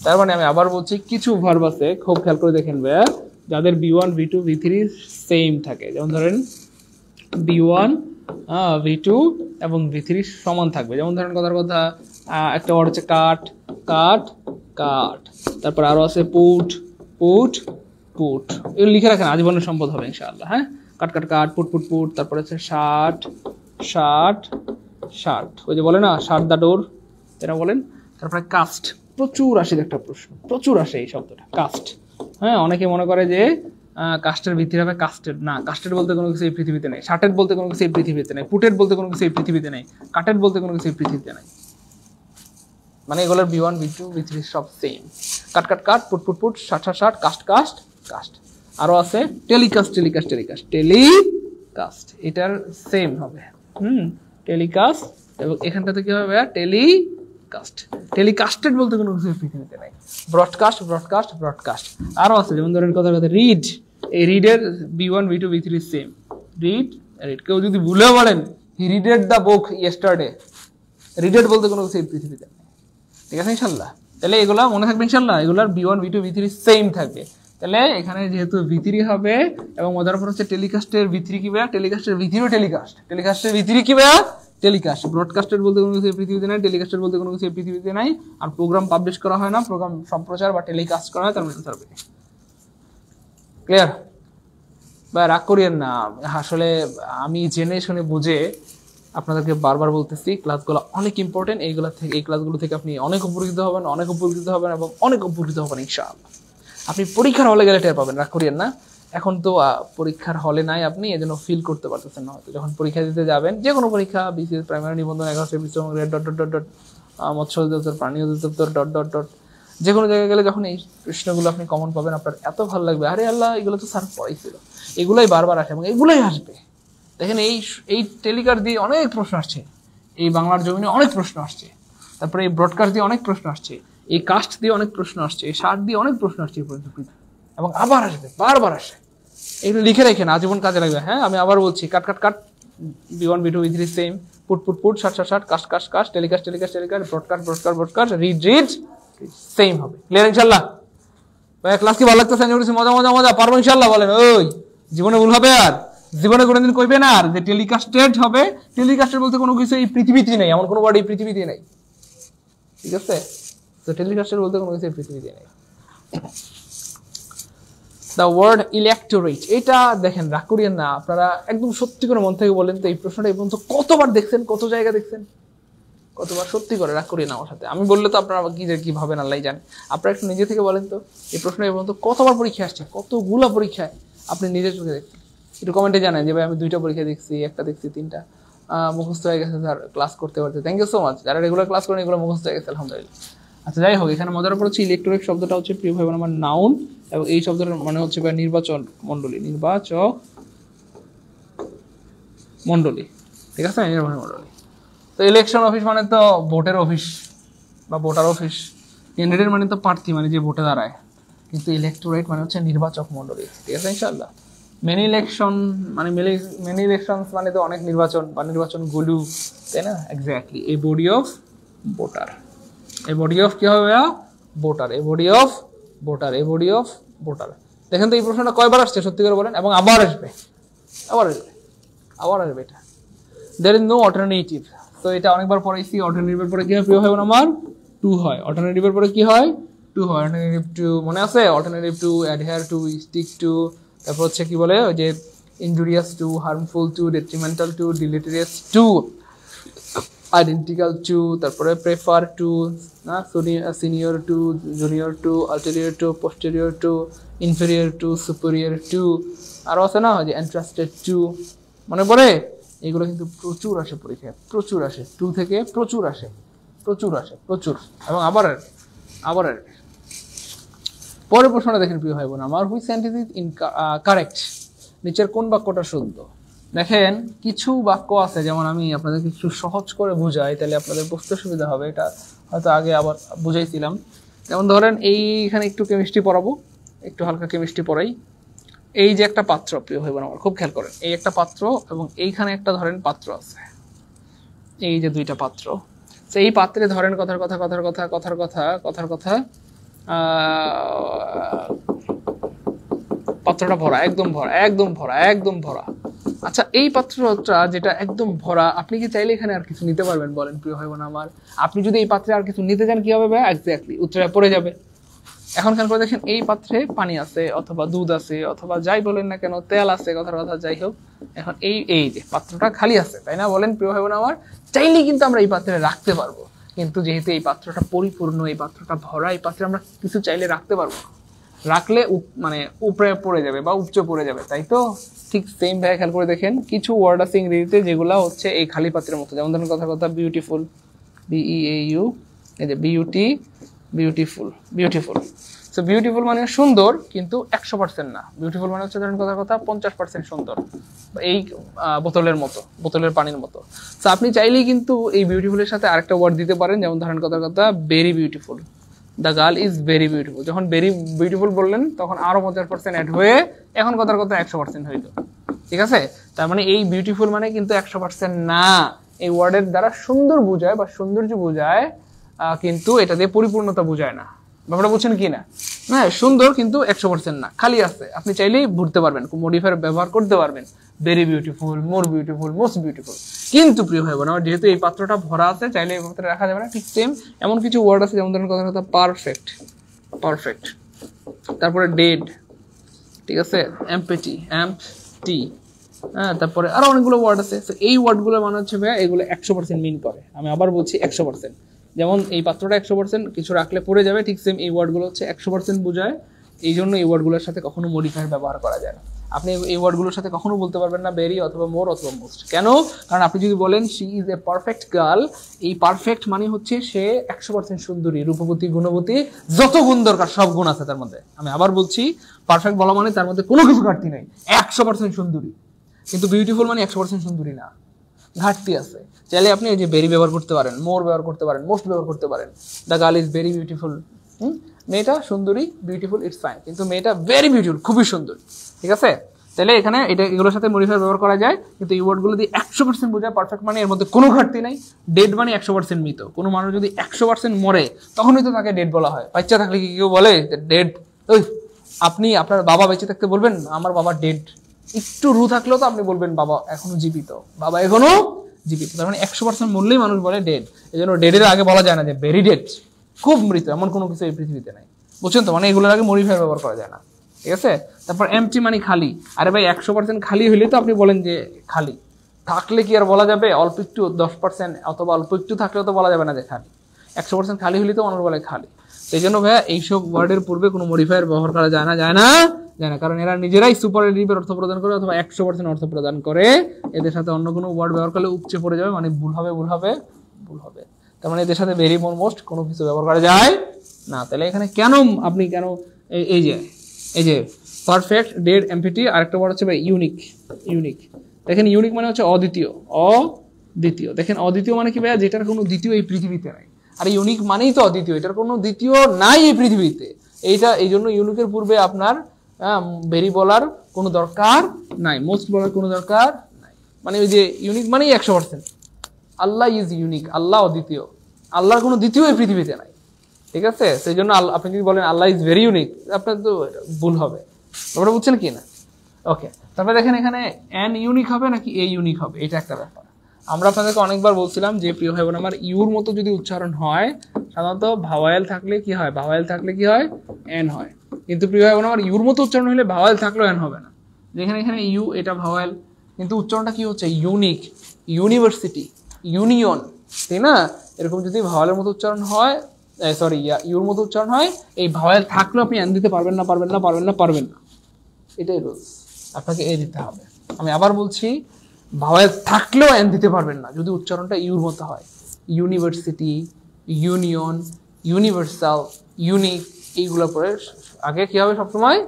তার মানে আমি আবার বলছি, কিছু ভার্ব আছে, খুব খেয়াল করে দেখেন ভাইয়া, যাদের B1, V2, V3 সেম থাকে। যেমন ধরেন B1, V2 এবং V3 সমান থাকবে। যেমন ধরেন কথার কথা, একটা ওয়ার্ড হচ্ছে কাট, কাট, কাট। তারপর আরো আছে পুট, পুট, পুট। এগুলো লিখে রাখেন, আজীবনের সম্পদ হবে ইনশাআল্লাহ। হ্যাঁ, কাট cut cut, put put put. তারপরে হচ্ছে শার্ট, শার্ট, শার্ট। ওই যে বলে না শার্ট দা ডোর, এটা বলেন। তারপরে কাস্ট, প্রচুর আসে একটা প্রশ্ন, প্রচুর আসে এই শব্দটা কাস্ট। হ্যাঁ, অনেকে মনে করে যে কাস্টের ভিত্তি হবে, কাস্টেড না। কাস্টেড বলতে কোনো কিছু এই পৃথিবীতে নেই, শার্টেড বলতে কোনো কিছু এই পৃথিবীতে নেই, পুটেড বলতে কোনো কিছু এই পৃথিবীতে নেই, কাটেড বলতে কোনো কিছু এই পৃথিবীতে নেই। মানে এগুলোর B1, V2, V3 সব same. Cut cut cut, put put put, shut shut shut, cast cast cast. আরো আছে টেলিকাস্ট, টেলিকাস্ট, টেলিকাস্ট, টেলিকাস্ট। এটার সেম হবে। টেলিকাস্ট। এবং এখানটাতে কি হবে? টেলিকাস্ট। টেলিকাস্টেড বলতে কোনো কিছু পৃথিবীতে নাই। Broadcast, broadcast, broadcast. আরো আছে, যেমন ধরেন কথার কথা রিড। এই রিডের B1, V2, V3 same. Read, read. কেউ যদি ভুলেও বলেন হি রিডেড দ্য বুক ইয়েস্টারডে, রিডেড বলতে কোনো কিছু পৃথিবীতে নেই, ঠিক আছে ইনশাল্লাহ? তাহলে এগুলা মনে থাকবে ইনশাল্লাহ, এগুলার B1, V2, V3 সেম থাকবে। তাহলে এখানে যেহেতু V3 হবে, এবং মজার পর হচ্ছে টেলিকাস্টের V3 কি ভাইয়া? টেলিকাস্টের V3 টেলিকাস্ট, টেলিকাস্টের V3 কি ভাইয়া? টেলিকাস্ট। ব্রডকাস্টের বলতে কোনো কিছু পৃথিবীতে নাই, টেলিকাস্টের বলতে কোনো কিছু পৃথিবীতে নাই। আর প্রোগ্রাম পাবলিশ করা হয় না, প্রোগ্রাম সম্প্রচার বা টেলিকাস্ট করা হয়, তার মানে আনসার হবে। ক্লিয়ার? বা রাগ করিয়েন না, আসলে আমি জেনে শুনে বুঝে আপনাদেরকে বারবার বলতেছি, ক্লাসগুলো অনেক ইম্পর্টেন্ট। এইগুলো থেকে, এই ক্লাসগুলো থেকে আপনি অনেক উপকৃত হবেন, অনেক উপকৃত হবেন, এবং অনেক উপকৃত হবেন ইনশাআল্লাহ। আপনি পরীক্ষার হলে গেলে টের পাবেন, রাগ করিয়েন না। এখন তো পরীক্ষার হলে নাই আপনি, এজন্য ফিল করতে পারতেছেন না হয়তো। যখন পরীক্ষা দিতে যাবেন, যে কোনো পরীক্ষা, BCS, প্রাইমারি নিবন্ধন, 11 বিশ্ব ডট ডট ডট ডট, মৎস্য অধিদপ্তর, প্রাণী অধিদপ্তর, ডট ডট ডট, যে কোনো জায়গায় গেলে যখন এই প্রশ্নগুলো আপনি কমন পাবেন, আপনার এত ভালো লাগবে, আরে আল্লাহ, এগুলো তো স্যার পড়াইছিল। এগুলাই বারবার আসে, এবং এগুলাই আসবে। দেখেন এই টেলিকাস্ট দিয়ে অনেক প্রশ্ন আসছে, এই বাংলার জমিনে অনেক প্রশ্ন আসছে, তারপরে এই ব্রডকাস্ট দিয়ে অনেক প্রশ্ন আসছে, এই কাস্ট দিয়ে অনেক প্রশ্ন আসছে, এই শার্ট দিয়ে অনেক প্রশ্ন আসছে, এবং আবার আসবে, বারবার আসে। এগুলো লিখে রাখেন, আজীবন কাজে লাগবে। হ্যাঁ, আমি আবার বলছি, cut cut cut, B1, V2, V3 same, put put put, shut shut shut, cast cast cast, telecast telecast telecast, broadcast broadcast broadcast, read read, same হবে। ক্লিয়ার ইনশাআল্লাহ? ভাই ক্লাস কি ভালো লাগতেছে? মজা মজা মজা, পারবো ইনশাআল্লাহ? বলেন। ওই জীবনে ভুল হবে? আর জীবনে কোনোদিন কইবে না আর যে টেলিকাস্টেড হবে? টেলিকাস্টেড বলতে কোনো কিছু এই পৃথিবীতে নেই, এমন কোনো ওয়ার্ড এই পৃথিবীতে নেই, ঠিক আছে? তো টেলিকাস্টেড বলতে কোনো কিছু এই পৃথিবীতে নেই। দ্য ওয়ার্ড ইলেকটোরেট, এটা দেখেন, রাগ করিয়েন না, আপনারা একদম সত্যি করে মন থেকে বলেন তো, এই প্রশ্নটা এই পর্যন্ত কতবার দেখছেন, কত জায়গা দেখছেন, কতবার? সত্যি করে রাগ করিয়ে না আমার সাথে। আমি বললে তো আপনারা কি ভাবেন আল্লাহ জানে। আপনারা একটু নিজে থেকে বলেন তো, এই প্রশ্ন এই পর্যন্ত কতবার পরীক্ষা আসছে, কতগুলা পরীক্ষায় আপনি নিজের চোখে দেখছেন? একটু কমেন্টে জানান যে ভাই আমি 2টা পরীক্ষা দেখছি, 1টা দেখছি, 3টা মুখস্থ হয়ে গেছে স্যার, ক্লাস করতে পারছে। Thank you so much. যারা রেগুলার ক্লাস করেন, এগুলো মুখস্থ হয়ে গেছে, আলহামদুলিল্লাহ। আচ্ছা, যাই হোক, এখানে মজার উপর হচ্ছে ইলেকট্রনিক শব্দটা হচ্ছে প্রিয় ভাই আমার নাউন, এবং এই শব্দটার মানে হচ্ছে নির্বাচন মণ্ডলী, নির্বাচক মণ্ডলী, ঠিক আছে? নির্বাচন মণ্ডলী। তো ইলেকশন অফিস মানে তো ভোটের অফিস বা ভোটার অফিস, ক্যান্ডিডেট মানে তো প্রার্থী, মানে যে ভোটে দাঁড়ায়। কিন্তু ইলেকটোরেট মানে হচ্ছে নির্বাচক মণ্ডলী, ঠিক আছে ইনশাআল্লাহ? মেনি ইলেকশন মানে মেনি ইলেকশনস মানে তো অনেক নির্বাচন বা নির্বাচনগুলো, তাই না? এক্স্যাক্টলি। এই বডি অফ ভোটার, এই বডি অফ কি হবে? ভোটার। এই বডি অফ ভোটার, এই বডি অফ ভোটার। দেখেন তো এই প্রশ্নটা কয়বার আসছে, সত্যি করে বলেন, এবং আবার আসবে, আবার আসবে, আবার আসবে। এটা there is no alternative, তো এটা অনেকবার পড়াইছি। অল্টারনেটিভের পরে কি হয় প্রিয় ভাই বোন আমার? টু হয়। অল্টারনেটিভের পরে কি হয়? টু হয়। অল্টারনেটিভ টু মনে আছে? Alternative to, adhere to, stick to, তারপর হচ্ছে কি বলে ওই যে injurious to, harmful to, detrimental to, deleterious to, identical to, তারপরে প্রেফার টু, না senior to, junior to, ulterior to, posterior to, inferior to, superior to, আরও আছে না যে এন্ট্রাস্টেড টু, মনে পড়ে? এগুলো কিন্তু প্রচুর আসে পরীক্ষায়, প্রচুর আসে, টু থেকে প্রচুর আসে, প্রচুর আসে, প্রচুর। এবং আবার পরের প্রশ্নটা দেখেন প্রিয় ভাই বোন আমার, হুইচ সেন্টেন্স ইজ কারেক্ট, নিচের কোন বাক্যটা শুদ্ধ? দেখেন কিছু বাক্য আছে, যেমন আমি আপনাদেরকে একটু সহজ করে বুঝাই, তাহলে আপনাদের বুঝতে সুবিধা হবে, এটা হয়তো আগে আবার বুঝাইছিলাম। যেমন ধরেন এইখানে একটু কেমিস্ট্রি পড়াবো, একটু হালকা কেমিস্ট্রি পড়াই। এই যে একটা পাত্র প্রিয় ভাই বোন আমার, খুব খেয়াল করেন, এই একটা পাত্র এবং এইখানে একটা ধরেন পাত্র আছে, এই যে দুইটা পাত্র। তো এই পাত্রে ধরেন কথার কথা পাত্রটা ভরা, একদম ভরা। আচ্ছা, এই পাত্রটা যেটা একদম ভরা, আপনি কি চাইলে এখানে আর কিছু নিতে পারবেন বলেন প্রিয় ভাই বোন আমার? আপনি যদি এই পাত্রে আর কিছু নিতে চান কি হবে ভাই? এক্স্যাক্টলি উত্তরে পড়ে যাবে। এখন খেয়াল করে দেখেন, এই পাত্রে পানি আছে অথবা দুধ আছে অথবা যাই বলেন না কেন, তেল আছে, কথার কথা যাই হোক। এখন এই যে পাত্রটা খালি আছে, তাই না বলেন প্রিয় ভাই বোন আমার? চাইলেই কিন্তু আমরা এই পাত্রে রাখতে পারবো, কিন্তু যেহেতু এই পাত্রটা পরিপূর্ণ, এই পাত্রটা ভরা, এই পাত্রে আমরা কিছু চাইলে রাখতে পারবো না, রাখলে মানে উপরে পড়ে যাবে বা উপচে পড়ে যাবে, তাই তো? ঠিক সেম ভাবে খেয়াল করে দেখেন, কিছু ওয়ার্ড আছে ইংরেজিতে যেগুলো হচ্ছে এই খালি পাত্রের মতো। যেমন ধরেন কথা বিউটিফুল, BEAU, এই যে বিউটিফুল। সো বিউটিফুল মানে সুন্দর, কিন্তু 100% না। বিউটিফুল মানে হচ্ছে ধরেন কথা 50% সুন্দর, এই বোতলের মতো, বোতলের পানির মতো। সো আপনি চাইলেই কিন্তু এই বিউটিফুলের সাথে আরেকটা ওয়ার্ড দিতে পারেন, যেমন ধরেন কথা very beautiful, the girl is very beautiful. যখন ভেরি বিউটিফুল বললেন তখন আরো 50% অ্যাড হয়ে এখন কথার কথা 100% হইল, ঠিক আছে? তার মানে এই বিউটিফুল মানে কিন্তু 100% না, এই ওয়ার্ডের দ্বারা সুন্দর বোঝায় বা সৌন্দর্য বোঝায়, কিন্তু এটা দিয়ে পরিপূর্ণতা বোঝায় না। ব্যাপারটা বুঝছেন কি না? হ্যাঁ, সুন্দর কিন্তু 100% না, খালি আছে। আপনি চাইলেই ভরতে পারবেন, মডিফায়ার ব্যবহার করতে পারবেন, very beautiful, more beautiful, most beautiful. কিন্তু প্রিয় ভাই বোন আমার, যেহেতু এই পাত্রটা ভরা আছে, চাইলে এই পাত্রে রাখা যাবে না। ঠিক সেম এমন কিছু ওয়ার্ড আছে, যেমন ধরেন কথা পারফেক্ট, তারপরে ডেড, ঠিক আছে, এমপ্টি, হ্যাঁ, তারপরে আরো অনেকগুলো ওয়ার্ড আছে। এই ওয়ার্ডগুলো মানে হচ্ছে ভাইয়া এগুলো 100% মিন করে। আমি আবার বলছি 100%। যেমন এই পাত্রটা 100% কিছু রাখলে পড়ে যাবে, ঠিক সেম এই ওয়ার্ডগুলো হচ্ছে 100% বোঝায়। এই জন্য এই ওয়ার্ডগুলোর সাথে কখনো মডিফায়ার ব্যবহার করা যায় না। আপনি এই ওয়ার্ডগুলোর সাথে কখনো বলতে পারবেন না ভেরি অথবা মোর অথবা মোস্ট। কেন? কারণ আপনি যদি বলেন she is a perfect girl, এই পারফেক্ট মানে হচ্ছে সে 100% সুন্দরী, রূপবতী, গুণবতী, যত গুণ দরকার সব গুণ আছে তার মধ্যে। আমি আবার বলছি, পারফেক্ট বলা মানে তার মধ্যে কোনো কিছু ঘাটতি নেই, 100% সুন্দরী। কিন্তু বিউটিফুল মানে 100% সুন্দরী না, ঘাটতি আছে। চাইলে আপনি এই যে ভেরি ব্যবহার করতে পারেন, মোর ব্যবহার করতে পারেন, মোস্ট ব্যবহার করতে পারেন। The girl is very beautiful, মেয়েটা সুন্দরী, বিউটিফুল, ইটস ফাইন, কিন্তু মেয়েটা ভেরি বিউটিফুল, খুবই সুন্দরী, ঠিক আছে? তাহলে এখানে এগুলোর সাথে মডিফায়ার ব্যবহার করা যায়, কিন্তু এই ওয়ার্ডগুলো দিয়ে 100% বোঝায়। পারফেক্ট মানে এর মধ্যে কোনো ঘাটতি নাই। ডেড মানে 100% মৃত। কোনো মানুষ যদি 100% মরে তখনই তো তাকে ডেড বলা হয়। বাচ্চা থাকলে কি কেউ বলে ডেড? ওই আপনি আপনার বাবা বেঁচে থাকতে বলবেন আমার বাবা ডেড? একটু রু থাকলেও তো আপনি বলবেন বাবা এখনো জীবিত, বাবা এখনো জীবিত। তার মানে 100% মরলেই মানুষ বলে ডেড। এই জন্য ডেডের আগে বলা যায় না যে ভেরি ডেড, খুব মৃত, এমন কোনো কিছু এই পৃথিবীতে নাই। বুঝছেন তো? মানে এগুলোর আগে মডিফায়ার ব্যবহার করা যায় না, ঠিক আছে? তারপর এমটি মানে খালি। আরে ভাই 100% খালি হইলে তো আপনি বলেন যে খালি, থাকলে কি আর বলা যাবে? অল্প একটু 10% অথবা অল্প একটু থাকলেও তো বলা যাবে না যে খালি। 100% খালি হইলে তো মানুষ বলে খালি। সেই জন্য ভাইয়া এইসব ওয়ার্ডের পূর্বে কোনো মডিফায়ার ব্যবহার করা যায় না, কারণ এরা নিজেরাই সুপারলেটিভের অর্থ প্রদান করে অথবা 100% অর্থ প্রদান করে। এদের সাথে অন্য কোনো ওয়ার্ড ব্যবহার করলে উপচে পড়ে যাবে, মানে ভুল হবে। তার মানে এদের সাথে ভেরি, মোর, মোস্ট কোনো কিছু ব্যবহার করা যায় না। তাহলে এখানে আপনি কেন এই যে পারফেক্ট, ডেড, এমপ্টি, আরেকটা ওয়ার্ড হচ্ছে ভাই ইউনিক। দেখেন ইউনিক মানে হচ্ছে অদ্বিতীয়। দেখেন অদ্বিতীয় মানে কি ভাইয়া? যেটার কোনো দ্বিতীয় এই পৃথিবীতে নাই। আর ইউনিক মানেই তো অদ্বিতীয়, এটার কোনো দ্বিতীয় নাই এই পৃথিবীতে। এই জন্য ইউনিকের পূর্বে আপনার ভেরি বলার কোনো দরকার নাই, মোস্ট বলার কোনো দরকার নাই। মানে ওই যে ইউনিক মানেই 100%। আল্লাহ ইজ ইউনিক, আল্লাহ অদ্বিতীয়, আল্লাহর কোনো দ্বিতীয় এই পৃথিবীতে নাই, ঠিক আছে? সেই জন্য আপনি যদি বলেন আল্লাহ ইজ ভেরি ইউনিক, আপনার তো ভুল হবে। ব্যাপারটা বুঝছেন কি না? ওকে, তারপরে দেখেন এখানে এন ইউনিক হবে নাকি এ ইউনিক হবে, এটা একটা ব্যাপার। আমরা আপনাদেরকে অনেকবার বলছিলাম যে প্রিয় ভাই বোন আমার, ইউর মতো যদি উচ্চারণ হয় সাধারণত ভাওয়েল থাকলে কি হয়? এন হয়। কিন্তু প্রিয় ভাই বোন আমার, ইউর মতো উচ্চারণ হলে ভাওয়েল থাকলেও এন হবে না। যেখানে এখানে ইউ, এটা ভাওয়েল, কিন্তু উচ্চারণটা কি হচ্ছে? ইউনিক, ইউনিভার্সিটি, ইউনিয়ন, ঠিক না? এরকম যদি ভাওয়ালের মতো উচ্চারণ হয়, সরি ইউর মতো উচ্চারণ হয়, এই ভাওয়াল থাকলেও আপনি এন দিতে পারবেন না। এটাই রুলস, আপনাকে এ দিতে হবে। আমি আবার বলছি, ভাওয়াল থাকলেও এন দিতে পারবেন না যদি উচ্চারণটা ইউর মতো হয়। ইউনিভার্সিটি, ইউনিয়ন, ইউনিভার্সাল, ইউনিক, এইগুলো পরে আগে কি হবে সবসময়?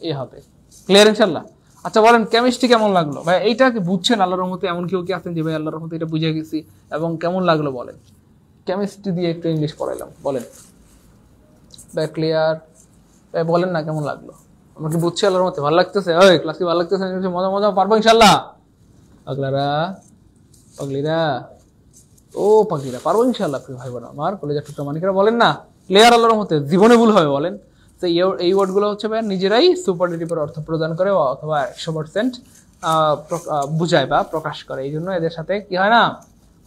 এ হবে। ক্লিয়ার ইনশাল্লাহ? আচ্ছা বলেন, কেমিস্ট্রি কেমন লাগলো ভাই? এইটাকে বুঝছেন আল্লাহর রহমতে? এমন কেউ কি আছেন যে ভাই আল্লাহর রহমতে এটা বুঝে গেছি এবং কেমন লাগলো বলেন? কেমিস্ট্রি দিয়ে একটু ইংলিশ পড়াইলাম, বলেন ভাই ক্লিয়ার? ভাই বলেন না কেমন লাগলো? আমরা কি বুঝছি আল্লাহর রহমতে? ভালো লাগতেছে? ওই ক্লাস কি ভালো লাগতেছে? মজা পারবো ইনশাল্লাহ? পাগলিরা পারবো ইনশাল্লাহ। প্রিয় ভাই বোন আমার, কলেজের টুকটা মানিকেরা বলেন না ক্লিয়ার আল্লাহর রহমতে? জীবনে ভুল হবে বলেন? তো এই ওয়ার্ডগুলো হচ্ছে ভাই নিজেরাই সুপারলেটিভের অর্থ প্রদান করে অথবা 100% বুঝায় বা প্রকাশ করে। এই জন্য এদের সাথে কি হয় না,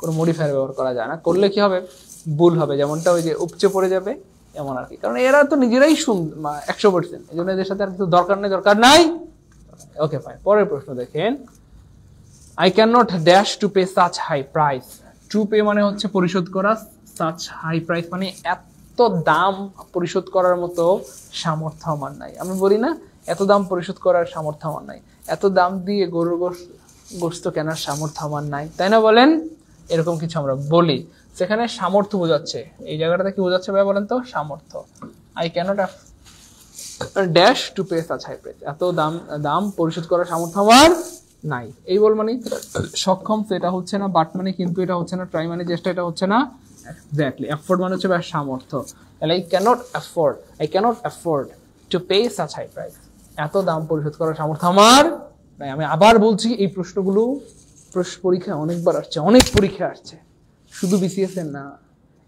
কোনো মডিফায়ার ব্যবহার করা যায় না। করলে কি হবে? ভুল হবে। যেমনটা ওই যে উপচে পড়ে যাবে এমন আর কি। কারণ এরা তো নিজেরাই 100%, এই জন্য এদের সাথে আর কিছু দরকার নাই। ওকে ফাইন, পরের প্রশ্ন দেখেন। I cannot dash to pay such high price. To pay মানে হচ্ছে পরিশোধ করা, such high price মানে এত দাম পরিশোধ করার মতো সামর্থ্য আমার নাই। আমি বলি না এত দাম পরিশোধ করার সামর্থ্য আমার নাই, এত দাম দিয়ে গরুর গোশত কেনার সামর্থ্য আমার নাই, তাই না বলেন? এরকম কিছু আমরা বলি, সেখানে সামর্থ্য বোঝাচ্ছে। এই জায়গাটাতে কি বোঝাচ্ছে ভাই বলেন তো? সামর্থ্য। I cannot dash to pay such high price, এত দাম পরিশোধ করার সামর্থ্য আমার নাই। এই বল মানে সক্ষম, সেটা হচ্ছে না। বাট মানে কিন্তু, এটা হচ্ছে না। ট্রাই মানে চেষ্টা, এটা হচ্ছে না। এক্স্যাক্টলি। অ্যাফোর্ড মানে হচ্ছে সামর্থ্য। তাহলে I cannot afford to pay such high price, এত দাম পরিশোধ করার সামর্থ্য আমার নাই। আমি আবার বলছি, এই প্রশ্নগুলো পরীক্ষায় অনেকবার আসছে, অনেক পরীক্ষা আসছে, শুধু বিসিএস এর না।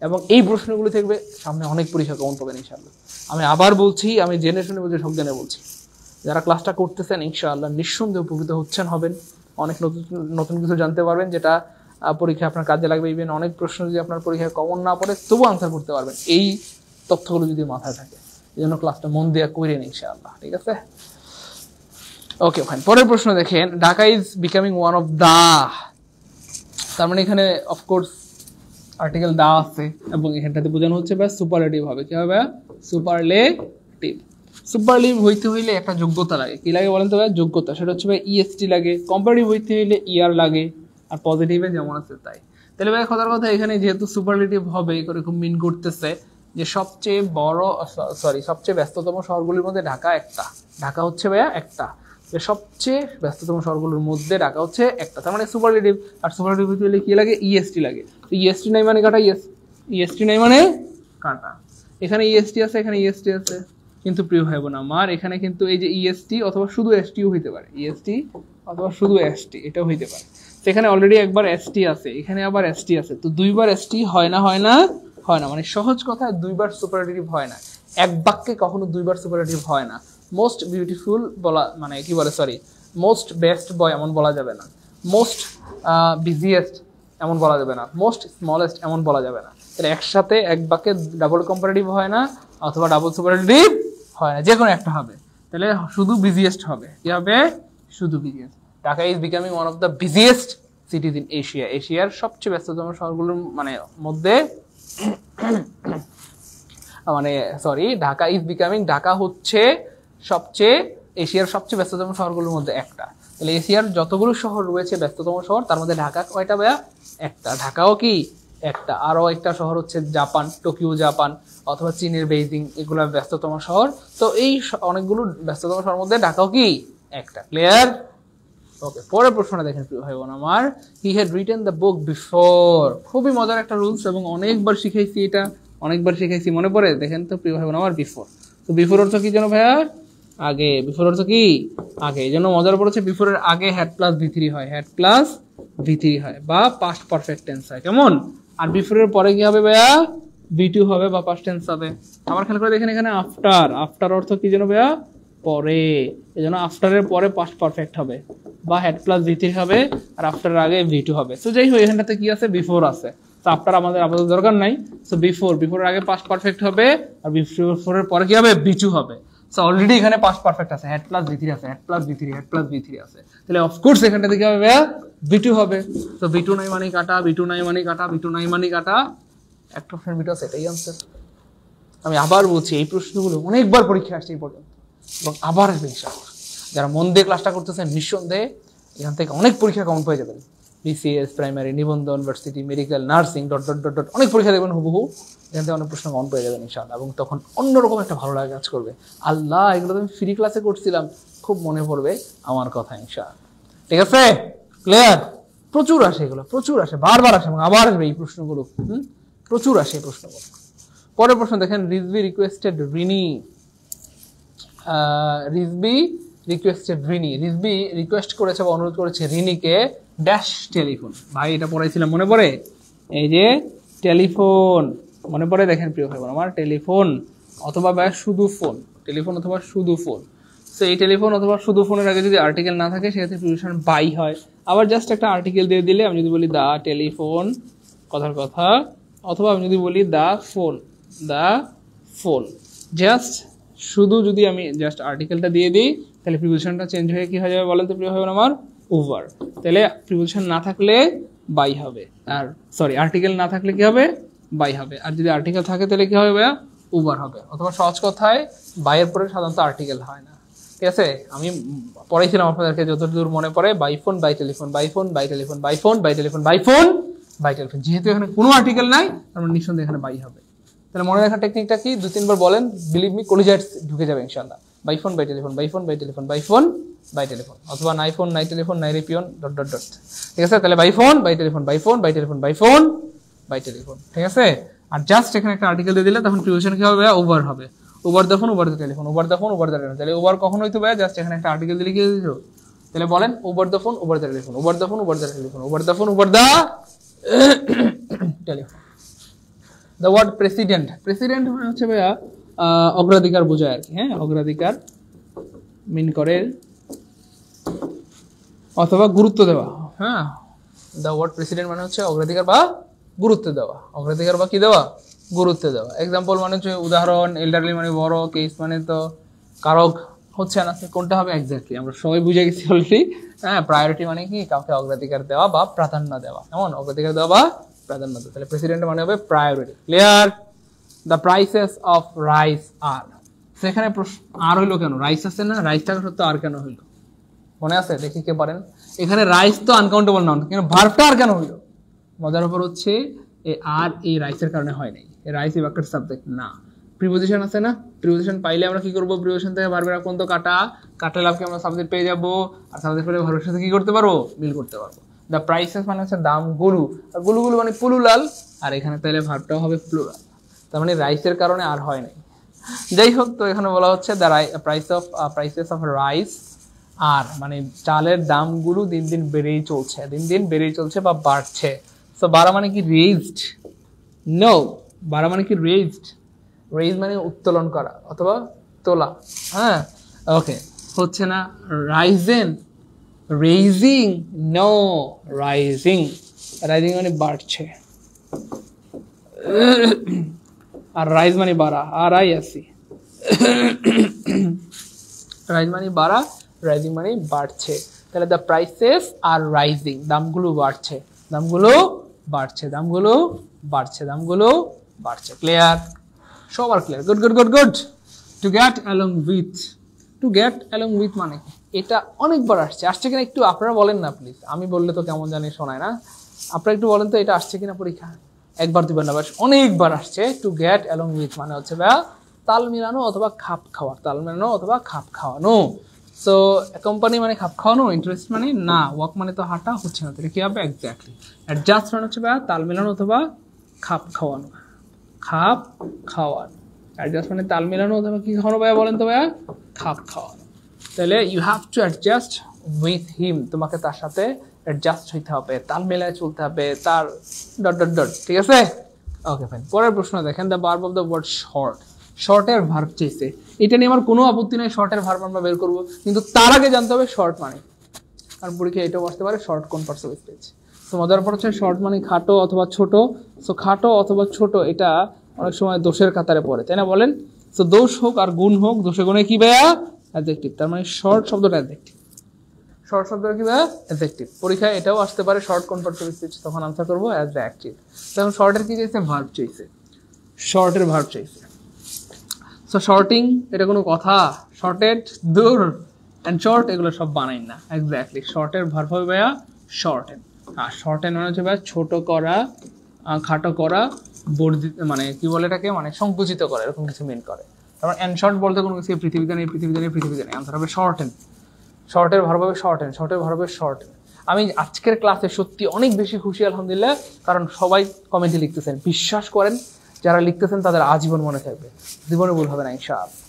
এবং এই প্রশ্নগুলো থাকবে সামনে অনেক পরীক্ষা কমন পাবেন ইনশাআল্লাহ। আমি আবার বলছি, আমি জেনে শুনে বলছি, সব জেনে বলছি। যারা ক্লাসটা করতেছেন ইনশাআল্লাহ নিঃসন্দেহে উপকৃত হবেন। অনেক নতুন কিছু জানতে পারবেন, যেটা পরীক্ষায় আপনার কাজে লাগবে। ইভেন অনেক প্রশ্ন যদি আপনার পরীক্ষায় কমন না পড়ে তবু আনসার করতে পারবেন, এই তথ্যগুলো যদি মাথায় থাকে। এই জন্য ক্লাসটা মন দিয়ে করেন ইনশাআল্লাহ, ঠিক আছে? ওকে ফাইন, পরের প্রশ্ন দেখেন। Dhaka is becoming one of the, তার মানে এখানে অফকোর্স আর্টিকেল দা আছে এবং এখানটাতে বোঝানো হচ্ছে বা সুপারলেটিভ হবে। কি হবে? সুপারলেটিভ। সুপারলেটিভ হইতে হইলে একটা যোগ্যতা লাগে। কি লাগে বলেন তো ভাই? যোগ্যতা। সেটা হচ্ছে ভাই ইএসটি লাগে। কম্পারেটিভ হইতে হইলে ইআর লাগে। আর পজিটিভে যেমন আছে তাই। তাহলে ভাই কথার কথা, এখানে যেহেতু সুপারলেটিভ হবে, এরকম মিন করতেছে যে সবচেয়ে ব্যস্ততম শহরগুলির মধ্যে ঢাকা একটা। ঢাকা হচ্ছে ভাইয়া একটা, যে সবচেয়ে ব্যস্ততম শহরগুলোর মধ্যে ঢাকা হচ্ছে একটা। তার মানে সুপারলেটিভ। আর সুপারলেটিভ হইতে হইলে কি লাগে? ইএসটি লাগে। তো ইএসটি নাই মানে কাটা, ইএসটি নাই মানে কাটা। এখানে ইএসটি আছে, এখানে ইএসটি আছে, কিন্তু প্রিয় ভাই বোন আমার, এখানে কিন্তু এই যে ইএসটি অথবা শুধু এসটিও হইতে পারে। ইএসটি অথবা শুধু এসটি, এটাও হইতে পারে। সেখানে অলরেডি একবার এসটি আছে, এখানে আবার এসটি আছে, তো দুইবার এসটি হয় না মানে সহজ কথায় দুইবার সুপারলেটিভ হয় না। এক বাক্যে কখনো দুইবার সুপারলেটিভ হয় না। মোস্ট বিউটিফুল বলা মানে কি বলে, সরি, মোস্ট বেস্ট বয় এমন বলা যাবে না। মোস্ট বিজিয়েস্ট এমন বলা যাবে না। মোস্ট স্মলেস্ট এমন বলা যাবে না। তাহলে একসাথে এক বাক্যে ডাবল কম্পারেটিভ হয় না অথবা ডাবল সুপারলেটিভ হয় না, যে কোনো একটা হবে। তাহলে শুধু বিজিয়েস্ট হবে। কি হবে? শুধু busiest. Dhaka is becoming one of the busiest cities in Asia. এশিয়ার সবচেয়ে ব্যস্ততম শহরগুলোর মধ্যে ঢাকা ইজ বিকামিং, ঢাকা হচ্ছে এশিয়ার সবচেয়ে ব্যস্ততম শহরগুলোর মধ্যে একটা। তাহলে এশিয়ার যতগুলো শহর রয়েছে ব্যস্ততম শহর, তার মধ্যে ঢাকা কয়টা ভাইয়া? একটা। ঢাকাও কি একটা। আরও একটা শহর হচ্ছে জাপান, টোকিও জাপান, অথবা চীনের বেইজিং, এগুলো ব্যস্ততম শহর। তো এই অনেকগুলো ব্যস্ততম শহরের মধ্যে ঢাকাও কি একটা। ক্লিয়ার? ওকে, পরের প্রশ্নটা দেখেন প্রিয় ভাই বোন আমার। He had written the book before. খুবই মজার একটা রুলস এবং অনেকবার শিখাইছি, মনে পড়ে? দেখেন তো প্রিয় ভাই বোন আমার, বিফোর। তো বিফোর অর্থ কি যেন ভাইয়া? আগে। বিফোর অর্থ কি? আগে। এই জন্য মজার পড়েছে, বিফোরের আগে হ্যাড প্লাস ভি3 হয়, বা পাস্ট পারফেক্ট টেন্স হয়। কেমন? আর বিফোরের পরে কি হবে ভাইয়া? বি2 হবে বা পাস্ট টেন্স হবে। আবার খেয়াল করে দেখেন, এখানে আফটার অর্থ কি যেন ভাইয়া? পরে। এই জন্য আফটারের পরে পাস্ট পারফেক্ট হবে বা হেড প্লাস ভি3 হবে, আর আফটারের আগে ভি2 হবে। তো যাই হোক, এখানটাতে কি আছে? বিফোর আছে। তো আফটার আমাদের আপাতত দরকার নাই। সো বিফোরের আগে পাস্ট পারফেক্ট হবে, আর বিফোরের পরে কি হবে? বি2 হবে। সো অলরেডি এখানে পাস্ট পারফেক্ট আছে, হ্যাড প্লাস V3 আছে, had plus V3, had plus V3 আছে, তাহলে অফকোর্স এখানটা থেকে হবে ভাইয়া V2 হবে। তো V2 নাই মানে কাটা, V2 নাই মানে কাটা, V2 নাই মানে কাটা, একটা অপশন V2 আছে, এটাই আনসার। আমি আবার বলছি এই প্রশ্নগুলো অনেকবার পরীক্ষা আসছে এই পর্যন্ত এবং আবার আসবে ইনশাআল্লাহ। যারা মন দিয়ে ক্লাসটা করতেছেন নিঃসন্দেহে এখান থেকে অনেক পরীক্ষা কমন পেয়ে যাবেন। BCS, প্রাইমারি, নিবন্ধন, varsity, medical, nursing, dot dot dot dot অনেক পরীক্ষা দেখবেন হুবহু, এখান থেকে অনেক প্রশ্ন কমন পেয়ে যাবেন ইনশাআল্লাহ। এবং তখন অন্যরকম একটা ভালো লাগা কাজ করবে, আল্লাহ এগুলো তো আমি ফ্রি ক্লাসে করছিলাম, খুব মনে পড়বে আমার কথা ইনশাআল্লাহ। ঠিক আছে, ক্লিয়ার? প্রচুর আসে এগুলো, প্রচুর আসে, বারবার আসে এবং আবার আসবে এই প্রশ্নগুলো, প্রচুর আসে এই প্রশ্নগুলো। পরের প্রশ্ন দেখেন, রিজভি রিকোয়েস্টেড রিনি, রিজভি রিকোয়েস্ট করেছে বা অনুরোধ করেছে রিনিকে ড্যাশ টেলিফোন। ভাই এটা পড়াইছিলাম মনে পড়ে, এই যে টেলিফোন মনে পড়ে, দেখেন প্রিয় ভাই আমার, টেলিফোন অথবা ভাই শুধু ফোন, টেলিফোন অথবা শুধু ফোন। তো এই টেলিফোন অথবা শুধু ফোনের আগে যদি আর্টিকেল না থাকে সেক্ষেত্রে প্রিপোজিশন বাই হয়। আবার জাস্ট একটা আর্টিকেল দিয়ে দিলে, আমি যদি বলি দা টেলিফোন, কথার কথা, অথবা আমি যদি বলি দা ফোন, জাস্ট শুধু যদি আমি জাস্ট আর্টিকেলটা দিয়ে দিই তাহলে প্রিপোজিশনটা চেঞ্জ হয়ে কি হয়ে যাবে বলেন তো প্রিয় ভাই আমার, ওভার। তাহলে প্রিপোজিশন না থাকলে বাই হবে, আর সরি আর্টিকেল না থাকলে কি হবে, বাই হবে, আর যদি আর্টিকেল থাকে তাহলে কি হবে ভাইয়া, ওভার হবে। অথবা সহজ কথায় বাইয়ের পরে সাধারণত আর্টিকেল হয় না। ঠিক আছে, আমি পড়াইছিলাম আপনাদেরকে যতদূর মনে পড়ে, by phone, by telephone, by phone, by telephone, by phone, by telephone, by phone, by telephone. যেহেতু এখানে কোনো আর্টিকেল নাই তার মানে নিঃসন্দেহে এখানে বাই হবে। তাহলে মনে রাখার টেকনিকটা কি, 2-3 বার বলেন, বিলিভ মি কলিজায় ঢুকে যাবে ইনশাআল্লাহ। By phone, by telephone, by phone, by telephone, by phone, by telephone, অথবা নাই ফোন, নাই টেলিফোন, নাই রিপিয়ন, ডট ডট ডট। ঠিক আছে, তাহলে by phone, by telephone, by phone, by telephone, by phone, by telephone. ঠিক আছে, আর জাস্ট এখানে একটা আর্টিকেল দিয়ে দিলে তখন প্রিপোজিশন কি হবে, ওভার হবে। Over the phone, over the telephone, over the phone, over the telephone. তাহলে ওভার কখন হইতো ভাই, জাস্ট এখানে একটা আর্টিকেল দিলে কি হইতো, তাহলে বলেন over the phone, over the telephone, over the phone, over the telephone, over the phone, over the telephone. The word president, president মানে হচ্ছে ভাইয়া অগ্রাধিকার বোঝায় আর কি, হ্যাঁ অগ্রাধিকার মিন করে অথবা গুরুত্ব দেওয়া। হ্যাঁ, দ্য ওয়ার্ড প্রেসিডেন্ট মানে হচ্ছে অগ্রাধিকার বা গুরুত্ব দেওয়া, অগ্রাধিকার বা কি দেওয়া, গুরুত্ব দেওয়া। এক্সাম্পল মানে হচ্ছে উদাহরণ, এল্ডারলি মানে বড়, কেস মানে তো কারক হচ্ছে না, কোনটা হবে এক্স্যাক্টলি আমরা সবাই বুঝে গেছি অলরেডি। হ্যাঁ, প্রায়োরিটি মানে কি, কাউকে অগ্রাধিকার দেওয়া বা প্রাধান্য দেওয়া, এমন অগ্রাধিকার দেওয়া বা প্রাধান্য দেওয়া। তাহলে প্রেসিডেন্ট মানে হবে priority. Clear? The prices of rice আর, সেখানে আর হইলো কেন, রাইস আছে না, রাইস থাকা সত্ত্বেও আর কেন হইলো মনে আছে, দেখি কে পারেন। এখানে রাইস তো আনকাউন্টেবল নাউন, কিন্তু ভার্বটা আর কেন হইলো, মজার ব্যাপার হচ্ছে আর এই রাইসের কারণে হয় নাই, রাইস এই বাক্যের সাবজেক্ট না, প্রিপোজিশন আছে না, প্রিপোজিশন পাইলে আমরা কি করবো, প্রিপোজিশন থেকে ভার্বের কোন তো কাটা, কাটা লাভকে আমরা সাবজেক্ট পেয়ে যাবো, আর সাবজেক্ট পেলে ভার্বের সাথে কি করতে পারবো, মিল করতে পারবো। দ্য প্রাইসেস মানে হচ্ছে দাম গুরু, আর গুলুগুলু মানে প্লুরাল, আর এখানে তাহলে ভার্বটাও হবে প্লুরাল, তার মানে রাইসের কারণে আর হয় নাই। যাই হোক, তো এখানে বলা হচ্ছে দ্য প্রাইসেস অফ রাইস আর মানে চালের দামগুলো দিন দিন বেড়েই চলছে, দিন দিন বেড়েই চলছে বা বাড়ছে। সো বাড়া মানে কি রেজড, নো, বাড়া মানে কি রেজড, রেজ মানে উত্তোলন করা অথবা তোলা। হ্যাঁ, ওকে, হচ্ছে না risen, raising, no, rising, rising মানে বাড়ছে, আর রাইজ মানে বাড়া, আর আই আসি, রাইজ মানে বাড়া, রাইজিং মানে বাড়ছে। তাহলে দ্য প্রাইসেস আর রাইজিং, দামগুলো বাড়ছে, দামগুলো বাড়ছে, দামগুলো বাড়ছে, দামগুলো বাড়ছে। ক্লিয়ার? সবার clear? Good good good good. To get along with, to get along with মানে এটা অনেকবার আসছে, আসছে কিনা একটু আপনারা বলেন না প্লিজ, আমি বললে তো কেমন জানি শোনায় না, আপনারা একটু বলেন তো এটা আসছে কিনা পরীক্ষা, একবার দুবার না, অনেকবার আসছে। টু গেট অ্যালং উইথ মানে হচ্ছে ভাইয়া তাল মিলানো অথবা খাপ খাওয়া, তাল মিলানো অথবা খাপ খাওয়ানো। সো কোম্পানি মানে খাপ খাওয়ানো, ইন্টারেস্ট মানে না, ওয়াক মানে তো হাঁটা হচ্ছে না, তাহলে কি হবে এক্স্যাক্টলি অ্যাডজাস্ট মানে হচ্ছে ভাইয়া তাল মিলানো অথবা খাপ খাওয়ানো, খাপ খাওয়ানো। অ্যাডজাস্ট মানে তাল মিলানো অথবা কি খাওয়ানো ভাইয়া বলেন তো ভাইয়া, খাপ খাওয়ানো। তাহলে you have to adjust with him, তোমাকে তার সাথে অ্যাডজাস্ট হইতে হবে, তাল মিলায় চলতে হবে, তার ডট ডট ডট। ঠিক আছে, ওকে ফাইন। পরের প্রশ্ন দেখেন, the verb of the word short, শর্টের ভার্ব চেয়েছে, এটা নিয়ে আমার কোনো আপত্তি নেই, শর্টের ভার্ব আমরা বের করবো, কিন্তু তার আগে জানতে হবে শর্ট মানে, কারণ পরীক্ষা এটাও আসতে পারে শর্ট কোন পার্টস অফ স্পিচ। তো মজার পর হচ্ছে শর্ট মানে খাটো অথবা ছোট। সো খাটো অথবা ছোট এটা অনেক সময় দোষের কাতারে পড়ে, তাই না বলেন? সো দোষ হোক আর গুণ হোক, দোষে গুণে কি ভাইয়া? অ্যাডজেক্টিভ। তার মানে শর্ট শব্দটা অ্যাডজেক্টিভ। শর্ট শব্দটা কি ভাইয়া? অ্যাডজেক্টিভ। পরীক্ষায় এটাও আসতে পারে শর্ট কোন পার্টিসিপেট স্পিচ, তখন আনসার করবো অ্যাডজেক্টিভ। তখন শর্টের কি চাইছে? ভার্ব চাইছে, শর্টের ভার্ব চাইছে। সো শর্টিং এটা কোনো কথা? শর্টেড দূর, অ্যান্ড শর্ট এগুলো সব বানাই না। এক্স্যাক্টলি শর্টের ভার্ব হবে ভাইয়া শর্টেন। আর শর্টেন মানে হচ্ছে ভাইয়া ছোট করা, খাটো করা, বর্ধিত, মানে কি বলে এটাকে, মানে সংকুচিত করা, এরকম কিছু মিন করে। তারপর অ্যান্ড শর্ট বলতে কোনো কিছু পৃথিবীতে নেই, পৃথিবীতে নেই, পৃথিবীতে নেই, আনসার হবে শর্টেন। শর্টের ভার্ব হবে শর্টেন, শর্টের ভার্ব হবে শর্টেন। আমি আজকের ক্লাসে সত্যি অনেক বেশি খুশি আলহামদুলিল্লাহ, কারণ সবাই কমেন্টে লিখতেছেন। বিশ্বাস করেন যারা লিখতেছেন তাদের আজীবন মনে থাকবে, জীবনে ভুল হবে না ইনশাআল্লাহ।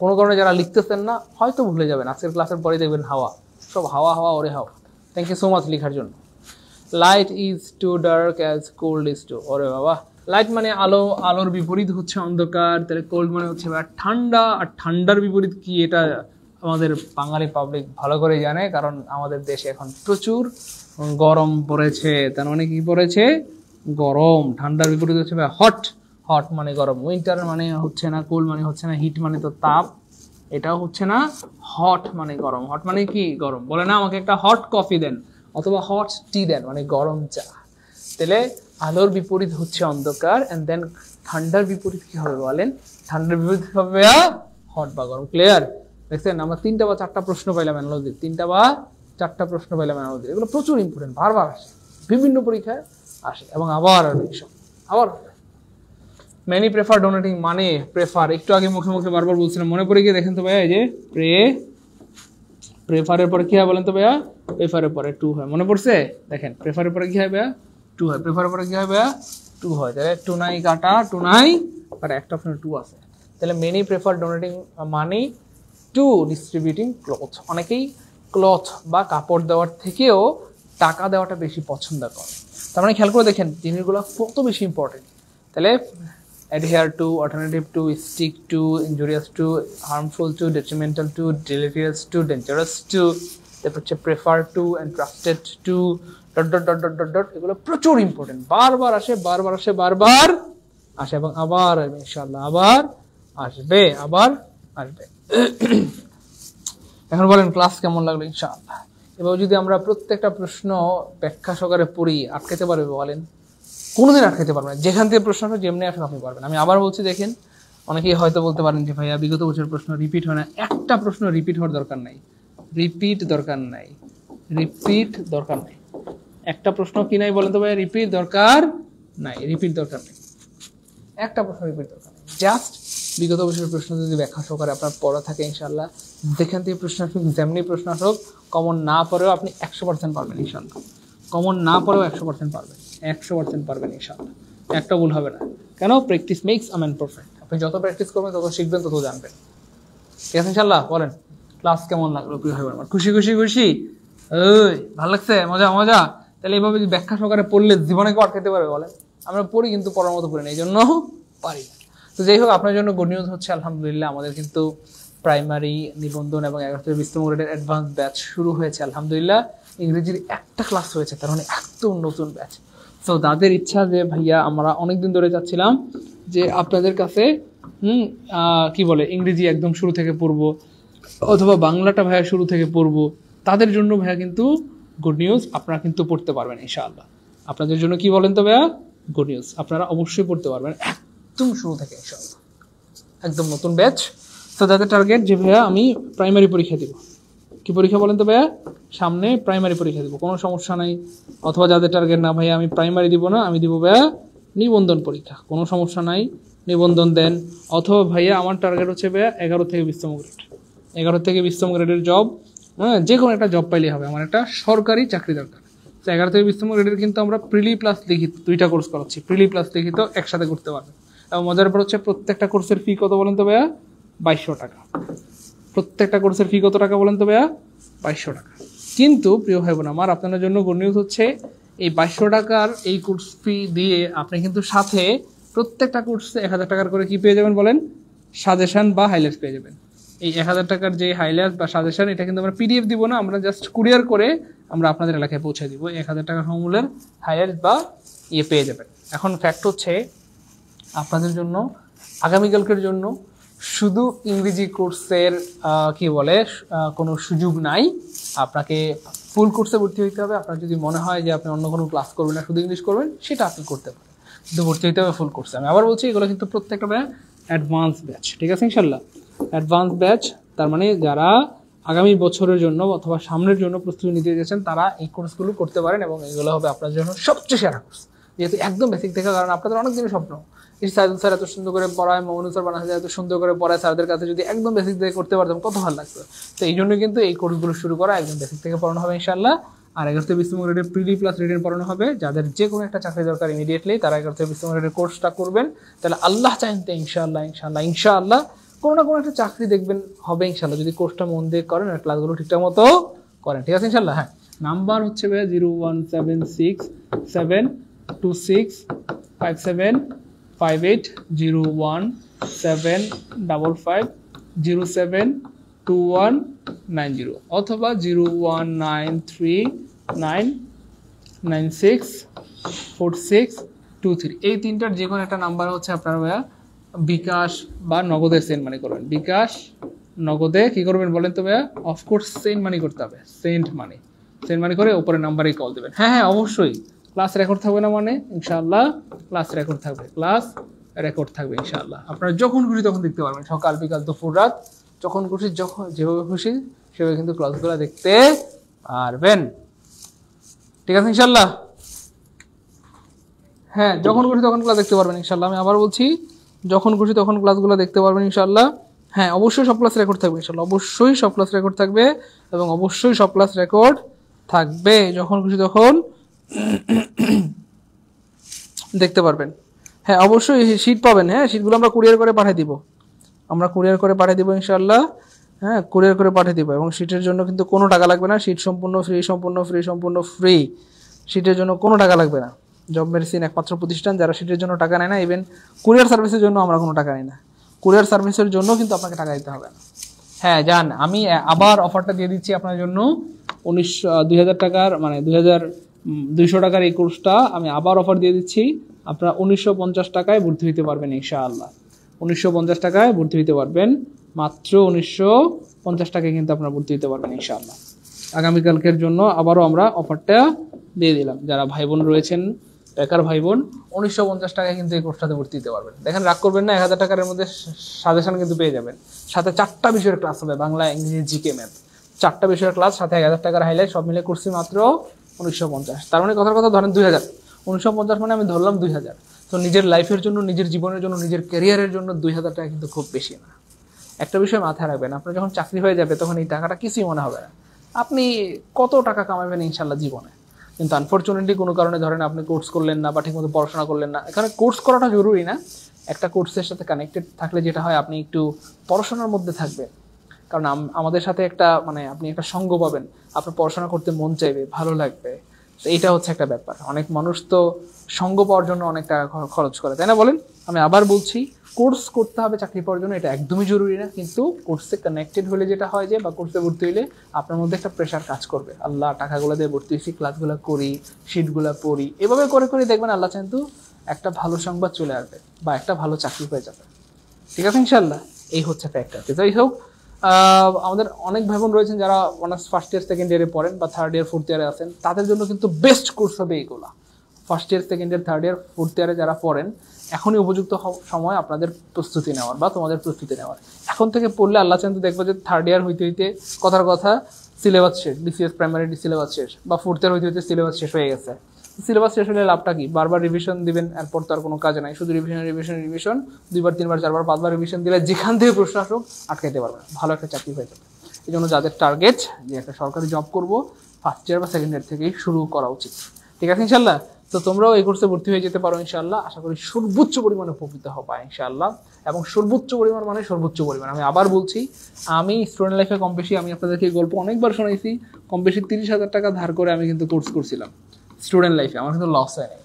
কোনো কারণে যারা লিখতেছেন না হয়তো ভুলে যাবেন, আজকের ক্লাসের পরে দেখবেন হাওয়া, সব হাওয়া হাওয়া ওরে হাওয়া। থ্যাংক ইউ সো মাচ লেখার জন্য। Light is to dark as cold is to, ওরে বাবা। লাইট মানে আলো, আলোর বিপরীত হচ্ছে অন্ধকার। তাহলে কোল্ড মানে হচ্ছে ঠান্ডা, আর ঠান্ডার বিপরীত কি এটা আমাদের বাঙালি পাবলিক ভালো করে জানে, কারণ আমাদের দেশে এখন প্রচুর গরম পড়েছে। তার মানে কি পড়েছে? গরম। ঠান্ডার বিপরীত হচ্ছে হট, হট মানে গরম। উইন্টার মানে হচ্ছে না, কোল্ড মানে হচ্ছে না, হিট মানে তো তাপ, এটাও হচ্ছে না। হট মানে গরম, হট মানে কি? গরম। বলে না আমাকে একটা হট কফি দেন অথবা হট টি দেন, মানে গরম চা। তাহলে আলোর বিপরীত হচ্ছে অন্ধকার, এন্ড দেন ঠান্ডার বিপরীত কি হবে বলেন? ঠান্ডার বিপরীত হবে হট বা গরম। ক্লিয়ার? দেখছেন আমরা 3টা বা 4টা প্রশ্ন পাইলাম অ্যানালজির, 3টা বা 4টা প্রশ্ন পাইলাম অ্যানালজির। এগুলো প্রচুর ইম্পর্টেন্ট, বারবার আসে, বিভিন্ন পরীক্ষায় আসে এবং আবার রিভিশন আবার। মেনি প্রেফার ডোনেটিং মানে প্রেফার, একটু আগে মুখে মুখে বারবার বলছিলাম, মনে পড়ে গিয়ে দেখেন তো ভাইয়া, এই যে প্রেফারের পরে কি হয় বলেন তো ভাইয়া? প্রেফারের পরে টু হয়, মনে পড়ছে? দেখেন প্রেফারের পরে কি হয় ভাইয়া? টু হয়। প্রেফারের পরে কি হয় ভাইয়া? টু হয়। তাহলে টু নাই কাটা, টু নাই কাটা, একটা অপশন টু আছে। তাহলে মেনি প্রেফার ডোনেটিং মানে টু ডিস্ট্রিবিউটিং ক্লথ। অনেকেই ক্লথ বা কাপড় দেওয়ার থেকেও টাকা দেওয়াটা বেশি পছন্দ করে। তার মানে খেয়াল করে দেখেন জিনিসগুলো কত বেশি ইম্পর্টেন্ট। তাহলে adhere to, alternative to, stick to, injurious to, harmful to, detrimental to, deleterious to, dangerous to, তারপর হচ্ছে prefer to, entrusted to, dot dot dot dot dot dot, এগুলো প্রচুর ইম্পর্টেন্ট। বারবার আসে, বারবার আসে, বারবার আসে এবং আবার আসবে ইনশাআল্লাহ, আবার আসবে, আবার আসবে। এখন বলেন ক্লাস কেমন লাগলো? ইনশাআল্লাহ এবার যদি আমরা প্রত্যেকটা প্রশ্ন ব্যাখ্যা সহকারে পড়ি, আটকাতে পারবে বলেন? কোনোদিন আটকাতে পারবেন না। যেখান থেকে প্রশ্নটা যেমনি আসুন আপনি পারবেন। আমি আবার বলছি, দেখেন অনেকেই হয়তো বলতে পারেন যে ভাইয়া বিগত বছরের প্রশ্ন রিপিট হয় না। একটা প্রশ্ন রিপিট হওয়ার দরকার নাই, রিপিট দরকার নাই, রিপিট দরকার নাই। একটা প্রশ্ন কি নাই বলেন তো ভাইয়া? রিপিট দরকার নাই, রিপিট দরকার নেই, একটা প্রশ্ন রিপিট দরকার নেই। জাস্ট বিগত বছরের প্রশ্ন যদি ব্যাখ্যা সহকারে আপনার পড়া থাকে ইনশাআল্লাহ, যেখান থেকে প্রশ্ন আসুক, যেমনি প্রশ্ন আসুক, কমন না পড়েও আপনি 100% পারবেন ইনশাআল্লাহ। কমন না পড়েও 100% পারবেন, 100% পারবেন ইনশাআল্লাহ। একটা ভুল হবে না। কেন? Practice makes a man perfect. আপনি যত প্র্যাকটিস করবেন তত শিখবেন, তত জানবেন। ঠিক আছে ইনশাআল্লাহ? বলেন ক্লাস কেমন লাগলো প্রিয় ভাই বোন? খুশি খুশি খুশি? ওই ভালো লাগছে? মজা মজা? তাহলে এইভাবে যদি ব্যাখ্যা সহকারে পড়লে জীবনে কেউ আটকাতে পারবে বলেন? আমরা পড়ি কিন্তু পড়ার মতো পড়ি না, এই জন্য পারি না। তো যাই হোক, আপনার জন্য গুড নিউজ হচ্ছে আলহামদুলিল্লাহ আমাদের কিন্তু প্রাইমারি নিবন্ধন এবং 11 থেকে 20তম গ্রেডের অ্যাডভান্স ব্যাচ শুরু হয়েছে আলহামদুলিল্লাহ। ইংরেজির একটা ক্লাস হয়েছে, তার মানে একদম নতুন ব্যাচ। তো তাদের ইচ্ছা যে ভাইয়া আমরা অনেকদিন ধরে যাচ্ছিলাম যে আপনাদের কাছে কি বলে ইংরেজি একদম শুরু থেকে পড়বো, অথবা বাংলাটা ভাইয়া শুরু থেকে পড়বো। তাদের জন্য ভাইয়া কিন্তু গুড নিউজ, আপনারা কিন্তু পড়তে পারবেন ইনশাআল্লাহ। আপনাদের জন্য কি বলেন তো ভাইয়া? গুড নিউজ, আপনারা অবশ্যই পড়তে পারবেন একদম শুরু থেকে ইনশাআল্লাহ, একদম নতুন ব্যাচ। তো তাদের টার্গেট যে ভাইয়া আমি প্রাইমারি পরীক্ষা দিব। কি পরীক্ষা বলেন তো ভাইয়া? সামনে প্রাইমারি পরীক্ষা দিব, কোনো সমস্যা নাই। অথবা যাদের টার্গেট না ভাইয়া আমি প্রাইমারি দিব না, আমি দিব ভাইয়া নিবন্ধন পরীক্ষা, কোনো সমস্যা নাই, নিবন্ধন দেন। অথবা ভাইয়া আমার টার্গেট হচ্ছে ভাইয়া 11 থেকে 20তম গ্রেড, 11 থেকে 20তম গ্রেডের জব, যে কোনো একটা জব পাইলেই হবে, আমার একটা সরকারি চাকরি দরকার। তো 11 থেকে 20তম গ্রেডের কিন্তু আমরা প্রিলি প্লাস লিখিত 2টা কোর্স করাচ্ছি, প্রিলি প্লাস লিখিত একসাথে করতে পারবেন। এবং মজার ব্যাপার হচ্ছে প্রত্যেকটা কোর্সের ফি কত বলেন তো ভাইয়া? 2200 টাকা। প্রত্যেকটা কোর্সের ফি কত টাকা বলেন তো ভাইয়া? 2200 টাকা। কিন্তু প্রিয় ভাই বোন আমার, আপনাদের জন্য গুড নিউজ হচ্ছে এই 2200 টাকার এই কোর্স ফি দিয়ে আপনি কিন্তু সাথে প্রত্যেকটা কোর্সে 1000 টাকার করে কি পেয়ে যাবেন বলেন? সাজেশন বা হাইলাইটস পেয়ে যাবেন। এই 1000 টাকার যে হাইলাইটস বা সাজেশন, এটা কিন্তু আমরা পিডিএফ দিব না, আমরা জাস্ট কুরিয়ার করে আমরা আপনাদের এলাকায় পৌঁছে দিব। 1000 টাকার সমমূল্যের হাইলাইটস বা পেয়ে যাবেন। এখন ফ্যাক্ট হচ্ছে আপনাদের জন্য আগামীকালকের জন্য শুধু ইংরেজি কোর্সের কি বলে কোনো সুযোগ নাই, আপনাকে ফুল কোর্সে ভর্তি হইতে হবে। আপনার যদি মনে হয় যে আপনি অন্য কোনো ক্লাস করবেন না, শুধু ইংলিশ করবেন, সেটা আপনি করতে পারেন, কিন্তু ভর্তি হইতে হবে ফুল কোর্সে। আমি আবার বলছি, এগুলো কিন্তু প্রত্যেকটা অ্যাডভান্স ব্যাচ, ঠিক আছে ইনশাল্লাহ। অ্যাডভান্স ব্যাচ তার মানে যারা আগামী বছরের জন্য অথবা সামনের জন্য প্রস্তুতি নিতে যাচ্ছেন তারা এই কোর্সগুলো করতে পারেন, এবং এগুলো হবে আপনার জন্য সবচেয়ে সেরা কোর্স, যেহেতু একদম বেসিক থেকে। কারণ আপনাদের অনেক দিনের স্বপ্ন, এই সাইদুল স্যার এত সুন্দর করে পড়ায়, মৌনুল স্যার বানাতে এত সুন্দর করে পড়ায়, স্যারদের কাছে যদি একদম বেসিক থেকে করতে পারতাম কত ভালো লাগতো। তো এই জন্য কিন্তু এই কোর্সগুলো শুরু করা, একদম বেসিক থেকে পড়ানো হবে ইনশাআল্লাহ। আর 11 থেকে 20 গ্রেডের প্রিলি প্লাস রিটেন পড়ানো হবে। যাদের যে কোনো একটা চাকরি দরকার ইমিডিয়েটলি, তারা 11 থেকে 20 গ্রেডের কোর্সটা করবেন। তাহলে আল্লাহ চাইতে ইনশাআল্লাহ ইনশাআল্লাহ ইনশাআল্লাহ কোনো না কোনো একটা চাকরি দেখবেন হবে ইনশাআল্লাহ, যদি কোর্সটা মন দিয়ে করেন আর ক্লাসগুলো ঠিকঠাক মতো করেন, ঠিক আছে ইনশাআল্লাহ। হ্যাঁ, নাম্বার হচ্ছে 017626575050755072190 অথবা 01939964623। এই তিনটার যে কোনো একটা নাম্বার হচ্ছে আপনার ভাইয়া বিকাশ বা নগদে সেন্ড মানি করবেন। বিকাশ নগদে কি করবেন বলেন তো ভাইয়া? অফকোর্স সেন্ড মানি করতে হবে, সেন্ড মানি করে উপরে নাম্বারে কল দেবেন। হ্যাঁ হ্যাঁ অবশ্যই ক্লাস রেকর্ড থাকবে না মানে ইনশাআল্লাহ ক্লাস রেকর্ড থাকবে, ইনশাআল্লাহ। আপনারা যখন খুশি তখন দেখতে পারবেন, সকাল বিকাল দুপুর রাত, যখন খুশি যখন যেভাবে খুশি সেভাবে কিন্তু ক্লাসগুলো দেখতে পারবেন, ঠিক আছে ইনশাআল্লাহ। হ্যাঁ, যখন খুশি তখন ক্লাস দেখতে পারবেন ইনশাআল্লাহ। আমি আবার বলছি, যখন খুশি তখন ক্লাসগুলো দেখতে পারবেন ইনশাআল্লাহ। হ্যাঁ, অবশ্যই সব ক্লাস রেকর্ড থাকবে ইনশাআল্লাহ, অবশ্যই সব ক্লাস রেকর্ড থাকবে, এবং অবশ্যই সব ক্লাস রেকর্ড থাকবে। যখন খুশি তখন দেখতে পারবেন। হ্যাঁ, অবশ্যই শীট পাবেন। হ্যাঁ, শীটগুলো আমরা কুরিয়ার করে পাঠিয়ে দিব, ইনশাআল্লাহ। হ্যাঁ, কুরিয়ার করে পাঠিয়ে দিব, এবং শীটের জন্য কিন্তু কোনো টাকা লাগবে না। শীট সম্পূর্ণ ফ্রি। শীটের জন্য কোনো টাকা লাগবে না। জব মেডিসিন একমাত্র প্রতিষ্ঠান যারা শীটের জন্য টাকা নেয় না। ইভেন কুরিয়ার সার্ভিসের জন্য আমরা কোনো টাকা নিই না। কুরিয়ার সার্ভিসের জন্য কিন্তু আপনাকে টাকা দিতে হবে না। হ্যাঁ যান, আমি আবার অফারটা দিয়ে দিচ্ছি আপনার জন্য। 2000 টাকার মানে 2200 টাকার এই কোর্সটা আমি আবার অফার দিয়ে দিচ্ছি। আপনারা 1950 টাকায় ভর্তি হইতে পারবেন ইনশাআল্লাহ। 1950 টাকায় ভর্তি হইতে পারবেন, মাত্র 1950 টাকায় কিন্তু আপনারা ভর্তি হইতে পারবেন ইনশাআল্লাহ। আগামীকালকের জন্য আবারও আমরা অফারটা দিয়ে দিলাম। যারা ভাই বোন রয়েছেন, বেকার ভাই বোন, 1950 টাকায় কিন্তু এই কোর্সটাতে ভর্তি দিতে পারবেন। দেখেন, রাগ করবেন না, 1000 টাকার মধ্যে সাজেশন কিন্তু পেয়ে যাবেন। সাথে 4টা বিষয়ের ক্লাস হবে, বাংলা, ইংরেজি, জিকে, ম্যাথ, 4টা বিষয়ের ক্লাস, সাথে 1000 টাকার হাইলাইট, সব মিলে করছি মাত্র 1950। তার মানে কথার কথা ধরেন 2000। 1950 মানে আমি ধরলাম 2000। তো নিজের লাইফের জন্য, নিজের জীবনের জন্য, নিজের ক্যারিয়ারের জন্য 2000 টাকা কিন্তু খুব বেশি না। একটা বিষয় মাথায় রাখবেন, আপনার যখন চাকরি হয়ে যাবে তখন এই টাকাটা কিছুই মনে হবে না। আপনি কত টাকা কামাবেন ইনশাল্লাহ জীবনে, কিন্তু আনফরচুনেটলি কোনো কারণে ধরেন আপনি কোর্স করলেন না বা ঠিকমতো পড়াশোনা করলেন না। এখানে কোর্স করাটা জরুরি না, একটা কোর্সের সাথে কানেক্টেড থাকলে যেটা হয়, আপনি একটু পড়াশোনার মধ্যে থাকবেন। কারণ আমাদের সাথে একটা মানে আপনি একটা সঙ্গ পাবেন, আপনার পড়াশোনা করতে মন চাইবে, ভালো লাগবে। তো এইটা হচ্ছে একটা ব্যাপার। অনেক মানুষ তো সঙ্গ পাওয়ার জন্য অনেক টাকা খরচ করে, তাই না বলেন? আমি আবার বলছি, কোর্স করতে হবে চাকরি পাওয়ার জন্য, এটা একদমই জরুরি না। কিন্তু কোর্সে কানেক্টেড হলে যেটা হয় যে, বা কোর্সে ভর্তি হলে আপনার মধ্যে একটা প্রেশার কাজ করবে। আল্লাহ, টাকাগুলো দিয়ে ভর্তি হয়েছি, ক্লাসগুলো করি, শিটগুলো পড়ি, এভাবে করে করে দেখবেন আল্লাহ কিন্তু একটা ভালো সংবাদ চলে আসবে বা একটা ভালো চাকরি হয়ে যাবে, ঠিক আছে ইনশাল্লাহ। এই হচ্ছে ফ্যাক্টর। যাই হোক, আমাদের অনেক ভাই বোন রয়েছেন যারা অনার্স ফার্স্ট ইয়ার সেকেন্ড ইয়ারে পড়েন বা থার্ড ইয়ার ফোর্থ ইয়ারে আছেন, তাদের জন্য কিন্তু বেস্ট কোর্স হবে এইগুলা। First year second year third year fourth ইয়ারে যারা পড়েন, এখনই উপযুক্ত সময় আপনাদের প্রস্তুতি নেওয়ার বা তোমাদের প্রস্তুতি নেওয়ার। এখন থেকে পড়লে আল্লাহ চান তো দেখবো যে থার্ড ইয়ার হইতে হইতে কথার কথা সিলেবাস শেষ, বিসিএস প্রাইমারি সিলেবাস শেষ, বা ফোর্থ ইয়ার হইতে হইতে সিলেবাস শেষ হয়ে গেছে। সিলেবাস শেষ হলে লাভটা কি? বারবার রিভিশন দিবেন, এরপর তো আর কোনো কাজ নাই। শুধু রিভিশন 2বার 3বার 4বার 5বার রিভিশন দিলে যেখান থেকে প্রশ্ন আসুক আটকাইতে পারবে না, ভালো একটা চাকরি হয়ে যাবে। এই জন্য যাদের টার্গেট যে একটা সরকারি জব করব, ফার্স্ট ইয়ার বা সেকেন্ড ইয়ার থেকেই শুরু করা উচিত, ঠিক আছে ইনশাল্লাহ। তো তোমরাও এই কোর্সে ভর্তি হয়ে যেতে পারো ইনশাল্লাহ। আশা করি সর্বোচ্চ পরিমাণে উপকৃত হবা ইনশাল্লাহ, এবং সর্বোচ্চ পরিমাণ মানে সর্বোচ্চ পরিমাণ। আমি আবার বলছি, আমি স্টুডেন্ট লাইফে কম বেশি, আমি আপনাদেরকে গল্প অনেকবার শোনাইছি, কম বেশি 30,000 টাকা ধার করে আমি কিন্তু কোর্স করছিলাম স্টুডেন্ট লাইফে। আমার কিন্তু লস হয় নাই,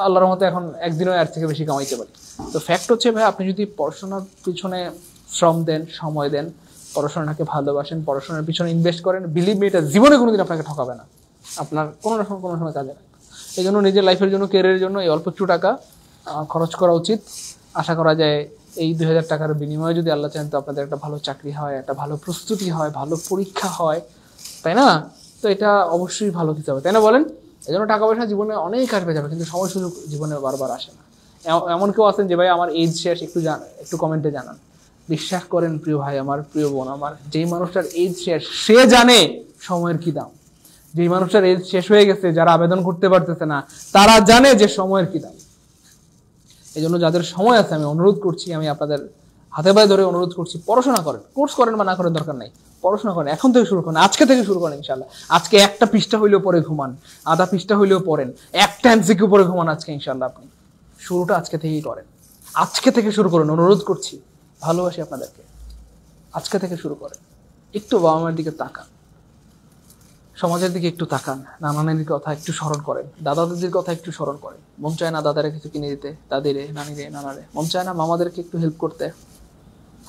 আল্লাহর মতো এখন একদিনও এর থেকে বেশি কামাইতে পারি। তো ফ্যাক্ট হচ্ছে ভাই, আপনি যদি পড়াশোনার পিছনে শ্রম দেন, সময় দেন, পড়াশোনাটাকে ভালোবাসেন, পড়াশোনার পিছনে ইনভেস্ট করেন, বিলিভ মি, এটা জীবনে কোনোদিন আপনাকে ঠকাবে না, আপনার কোনো না কোনো সময় কাজে লাগবে। এই জন্য নিজের লাইফের জন্য, ক্যারিয়ারের জন্য এই অল্প একটু টাকা খরচ করা উচিত। আশা করা যায় এই 2000 টাকার বিনিময়ে যদি আল্লাহ চান তো আপনাদের একটা ভালো চাকরি হয়, একটা ভালো প্রস্তুতি হয়, ভালো পরীক্ষা হয়, তাই না? তো এটা অবশ্যই ভালো কিছু হবে, তাই না বলেন? এই জন্য টাকা পয়সা জীবনে অনেক আসবে যাবে, কিন্তু সময় সুযোগ জীবনে বারবার আসে না। এমন কেউ আছেন যে ভাই আমার এজ শেষ, একটু কমেন্টে জানান। বিশ্বাস করেন প্রিয় ভাই আমার, প্রিয় বোন আমার, যেই মানুষটার এজ শেষ সে জানে সময়ের কি দাম। যেই মানুষটার এজ শেষ হয়ে গেছে, যারা আবেদন করতে পারতেছে না, তারা জানে যে সময়ের কি দাম। এই জন্য যাদের সময় আছে আমি অনুরোধ করছি, আমি আপনাদের হাতে পায়ে ধরে অনুরোধ করছি, পড়াশোনা করেন। কোর্স করেন বা না করেন দরকার নাই, পড়াশোনা করেন, এখন থেকে শুরু করেন, আজকে থেকে শুরু করেন ইনশাল্লাহ। আজকে একটা পৃষ্ঠা হইলেও পরে ঘুমান, আধা পৃষ্ঠা হইলেও পড়েন, একটা এমসিকিউ পরে ঘুমান আজকে ইনশাল্লাহ। আপনি শুরুটা আজকে থেকেই করেন, আজকে থেকে শুরু করেন, অনুরোধ করছি, ভালোবাসি আপনাদেরকে। আজকে থেকে শুরু করেন। একটু বাবা মায়ের দিকে তাকান, সমাজের দিকে একটু তাকান, নানা নানির কথা একটু স্মরণ করেন, দাদা দাদির কথা একটু স্মরণ করেন। মন চায় না দাদারে কিছু কিনে দিতে, দাদিরে, নানিরে, নানারে? মন চায় না মামাদেরকে একটু হেল্প করতে?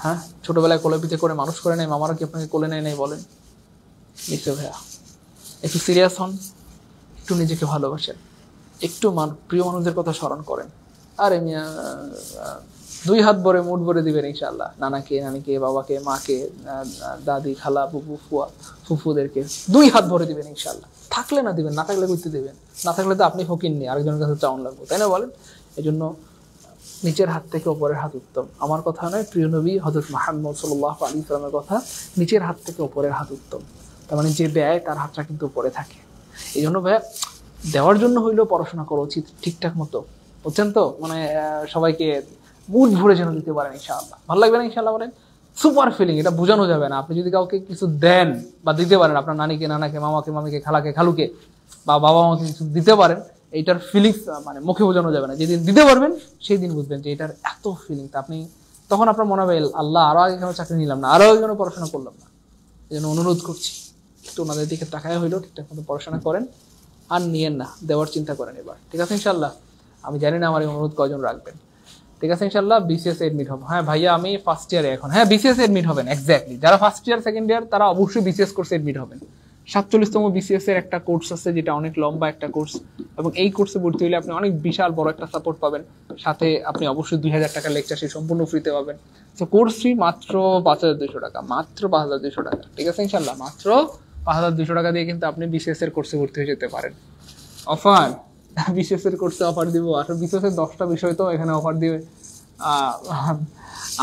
হ্যাঁ, ছোটবেলায় কোলে পিঠে করে মানুষ করে নেয়, মামারা কি আপনাকে কোলে নেয় নাই বলেন? নিশ্চয় ভাইয়া, একটু সিরিয়াস হন, একটু নিজেকে ভালোবাসেন, একটু প্রিয় মানুষদের কথা স্মরণ করেন। আরে মিয়া, 2 হাত ভরে মুঠ ভরে দিবেন ইনশাআল্লাহ, নানাকে, নানিকে, বাবাকে, মাকে, দাদি, খালা, বুবু, ফুয়া, ফুফুদেরকে 2 হাত ভরে দিবেন ইনশাআল্লাহ। থাকলে না দিবেন, না থাকলে করতে দিবেন, না থাকলে তো আপনি ফকির নেই, আরেকজনের কাছে চাউন লাগবে, তাই না বলেন? এই জন্য নিচের হাত থেকে ওপরের হাত উত্তম। আমার কথা নয়, প্রিয় নবী হযরত মুহাম্মদ সাল্লাল্লাহু আলাইহি ওয়াসাল্লামের কথা, নিচের হাত থেকে ওপরের হাত উত্তম। তার মানে যে দেয় তার হাতটা কিন্তু উপরে থাকে। এই জন্য ভাইয়া, দেওয়ার জন্য হইলেও পড়াশোনা করা উচিত ঠিকঠাক মতো, বুঝছেন তো? মানে সবাইকে মুড ভরে যেন দিতে পারেন ইনশাআল্লাহ। ভালো লাগবে না ইনশাআল্লাহ বলেন? সুপার ফিলিং, এটা বোঝানো যাবে না। আপনি যদি কাউকে কিছু দেন বা দিতে পারেন, আপনার নানিকে, নানাকে, মামাকে, মামিকে, খালাকে, খালুকে, বা বাবা মাকে কিছু দিতে পারেন, এইটার ফিলিংস মানে মুখে বোঝানো যাবে না। যেদিন দিতে পারবেন সেই দিন বুঝবেন যে এটার এত ফিলিংস। আপনি তখন আপনার মনে হবে, আল্লাহ, আরো আগে কেন চাকরি নিলাম না, আরো আগে কেন পড়াশোনা করলাম না। এই জন্য অনুরোধ করছি, একটু ওনাদের দিকে তাকায় হইলেও ঠিকঠাক মতো পড়াশোনা করেন, আর নিয়েন না, দেওয়ার চিন্তা করেন এবার, ঠিক আছে ইনশাল্লাহ? আমি জানি না আমার এই অনুরোধ কয়জন রাখবেন, ঠিক আছে ইনশাল্লাহ? বিসিএস এডমিট হবো। হ্যাঁ ভাইয়া, আমি ফার্স্ট ইয়ারে এখন। হ্যাঁ, বিসিএস এডমিট হবেন, এক্স্যাক্টলি। যারা ফার্স্ট ইয়ার, সেকেন্ড ইয়ার, তারা অবশ্যই বিসিএস কোর্সে এডমিট হবেন। 47তম বিসিএস এর একটা কোর্স আছে, যেটা অনেক লম্বা একটা কোর্স, এবং এই কোর্সে ভর্তি হলে আপনি অনেক বিশাল বড় একটা সাপোর্ট পাবেন। সাথে আপনি অবশ্যই 2000 টাকার লেকচার সেই সম্পূর্ণ ফ্রিতে পাবেন। তো কোর্স ফি মাত্র 5200 টাকা, মাত্র 5200 টাকা, ঠিক আছে ইনশাল্লাহ? মাত্র 5200 টাকা দিয়ে কিন্তু আপনি বিসিএস এর কোর্সে ভর্তি হয়ে যেতে পারেন। অফার, বিসিএস এর কোর্সে অফার দিব। আসলে বিসিএস এর 10টা বিষয় তো এখানে অফার দিবে।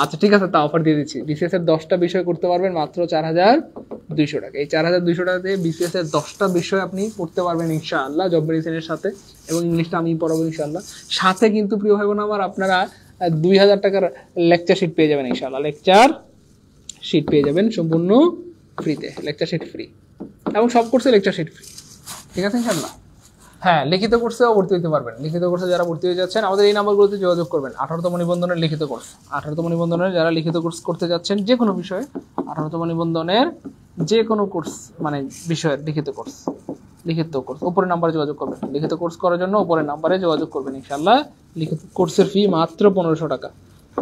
আচ্ছা ঠিক আছে, তা অফার দিয়ে দিচ্ছি। বিসিএস এর 10টা বিষয় করতে পারবেন মাত্র 4200 টাকা। এই 4200 টাকা দিয়ে বিসিএস এর 10টা বিষয় আপনি পড়তে পারবেন ইনশাআল্লাহ, জব মেডিসিনের সাথে, এবং ইংলিশটা আমি পড়াবো ইনশাআল্লাহ। সাথে কিন্তু প্রিয় ভাই বোন আমার, আপনারা 2000 টাকার লেকচার শিট পেয়ে যাবেন ইনশাআল্লাহ। লেকচার শিট পেয়ে যাবেন সম্পূর্ণ ফ্রিতে, লেকচার শিট ফ্রি, এবং সব কোর্সে লেকচার শিট ফ্রি, ঠিক আছে ইনশাআল্লাহ? হ্যাঁ, লিখিত কোর্সেও ভর্তি হতে পারবেন। লিখিত কোর্সে যারা ভর্তি হয়ে যাচ্ছেন, আমাদের এই নাম্বারগুলোতে যোগাযোগ করবেন। 18তম নিবন্ধনের লিখিত কোর্স, 18তম নিবন্ধনের যারা লিখিত কোর্স করতে যাচ্ছেন যে কোনো বিষয়ে, 18তম নিবন্ধনের যে কোনো কোর্স মানে বিষয়ের লিখিত কোর্স, উপরের নাম্বারে যোগাযোগ করবেন। লিখিত কোর্স করার জন্য উপরের নাম্বারে যোগাযোগ করবেন ইনশাআল্লাহ। লিখিত কোর্সের ফি মাত্র 1500 টাকা,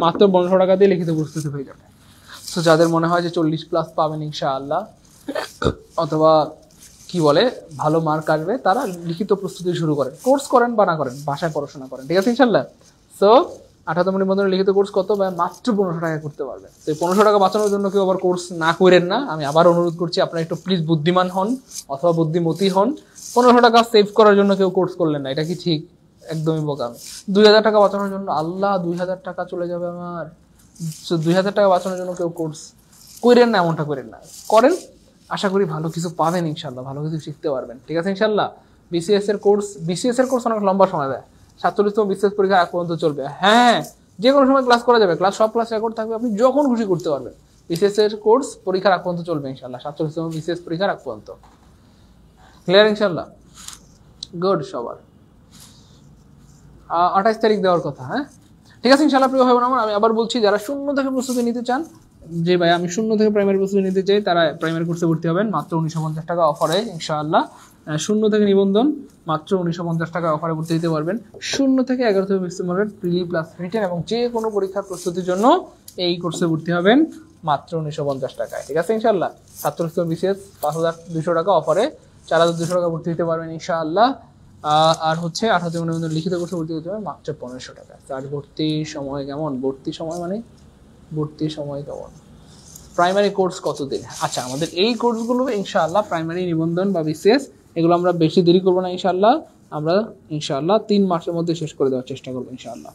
মাত্র 1500 টাকা দিয়ে লিখিত প্রস্তুতি হয়ে যাবে। তো যাদের মনে হয় যে 40+ পাবেন ইনশাআল্লাহ, অথবা কি বলে ভালো মার্ক আসবে, তারা লিখিত প্রস্তুতি শুরু করেন। কোর্স করেন বা না করেন, বাসায় পড়াশোনা করেন, ঠিক আছে ইনশাআল্লাহ? সো 18তম নিবন্ধনের লিখিত কোর্স কত? মাত্র 1500 টাকা করতে পারবেন। তো এই 1500 টাকা বাঁচানোর জন্য কেউ আবার কোর্স না করেন না। আমি আবার অনুরোধ করছি, আপনারা একটু প্লিজ বুদ্ধিমান হন অথবা বুদ্ধিমতী হন। 1500 টাকা সেভ করার জন্য কেউ কোর্স করলেন না, এটা কি ঠিক? একদমই বোকামি। 2000 টাকা বাঁচানোর জন্য, আল্লাহ 2000 টাকা চলে যাবে আমার, 2000 টাকা বাঁচানোর জন্য কেউ কোর্স করেন না, এমনটা করেন না। করেন, আশা করি ভালো কিছু পাবেন ইনশাল্লাহ, ভালো কিছু শিখতে পারবেন, ঠিক আছে ইনশাল্লাহ? বিসিএস এর কোর্স অনেক লম্বা সময় দেয়। 47তম বিসিএস পরীক্ষা আগ পর্যন্ত চলবে। হ্যাঁ, যে কোনো সময় ক্লাস করা যাবে, সব ক্লাস রেকর্ড থাকবে, আপনি যখন খুশি করতে পারবেন। বিসিএস এর কোর্স পরীক্ষার আগ পর্যন্ত চলবে ইনশাল্লাহ, 47তম বিসিএস পরীক্ষার আগ পর্যন্ত। ক্লিয়ার ইনশাল্লাহ? গুড। সবার 28 তারিখ দেওয়ার কথা। হ্যাঁ, ঠিক আছে ইনশাল্লাহ। প্রিয় ভাই বোন আমার, আমি আবার বলছি, যারা 0 থেকে প্রস্তুতি নিতে চান, যে ভাই আমি 0 থেকে প্রাইমারি প্রস্তুতি নিতে চাই, তারা প্রাইমারি কোর্সে ভর্তি হবেন মাত্র 1950 টাকা অফারে ইনশাআল্লাহ। 0 থেকে নিবন্ধন মাত্র 1950 টাকা অফারে ভর্তি দিতে পারবেন। 0 থেকে 11তম ডিসেম্বরের প্রিলি প্লাস রিটেন এবং যে কোনো পরীক্ষার প্রস্তুতির জন্য এই কোর্সে ভর্তি হবেন মাত্র 1950 টাকায়, ঠিক আছে ইনশাআল্লাহ? 47তম বিসিএস 5200 টাকা অফারে 4200 টাকা ভর্তি দিতে পারবেন ইনশাআল্লাহ। আর হচ্ছে 18তম নিবন্ধন লিখিত কোর্সে ভর্তি হতে হবে মাত্র 1500 টাকা। আর ভর্তি সময় কেমন? ভর্তি সময় মানে ভর্তি সময় কেমন? প্রাইমারি কোর্স কতদিন? আচ্ছা, আমাদের এই কোর্সগুলো ইনশাআল্লাহ প্রাইমারি নিবন্ধন বা বিসিএস এগুলো আমরা বেশি দেরি করবো না ইনশাআল্লাহ। আমরা ইনশাআল্লাহ 3 মাসের মধ্যে শেষ করে দেওয়ার চেষ্টা করবো ইনশাআল্লাহ,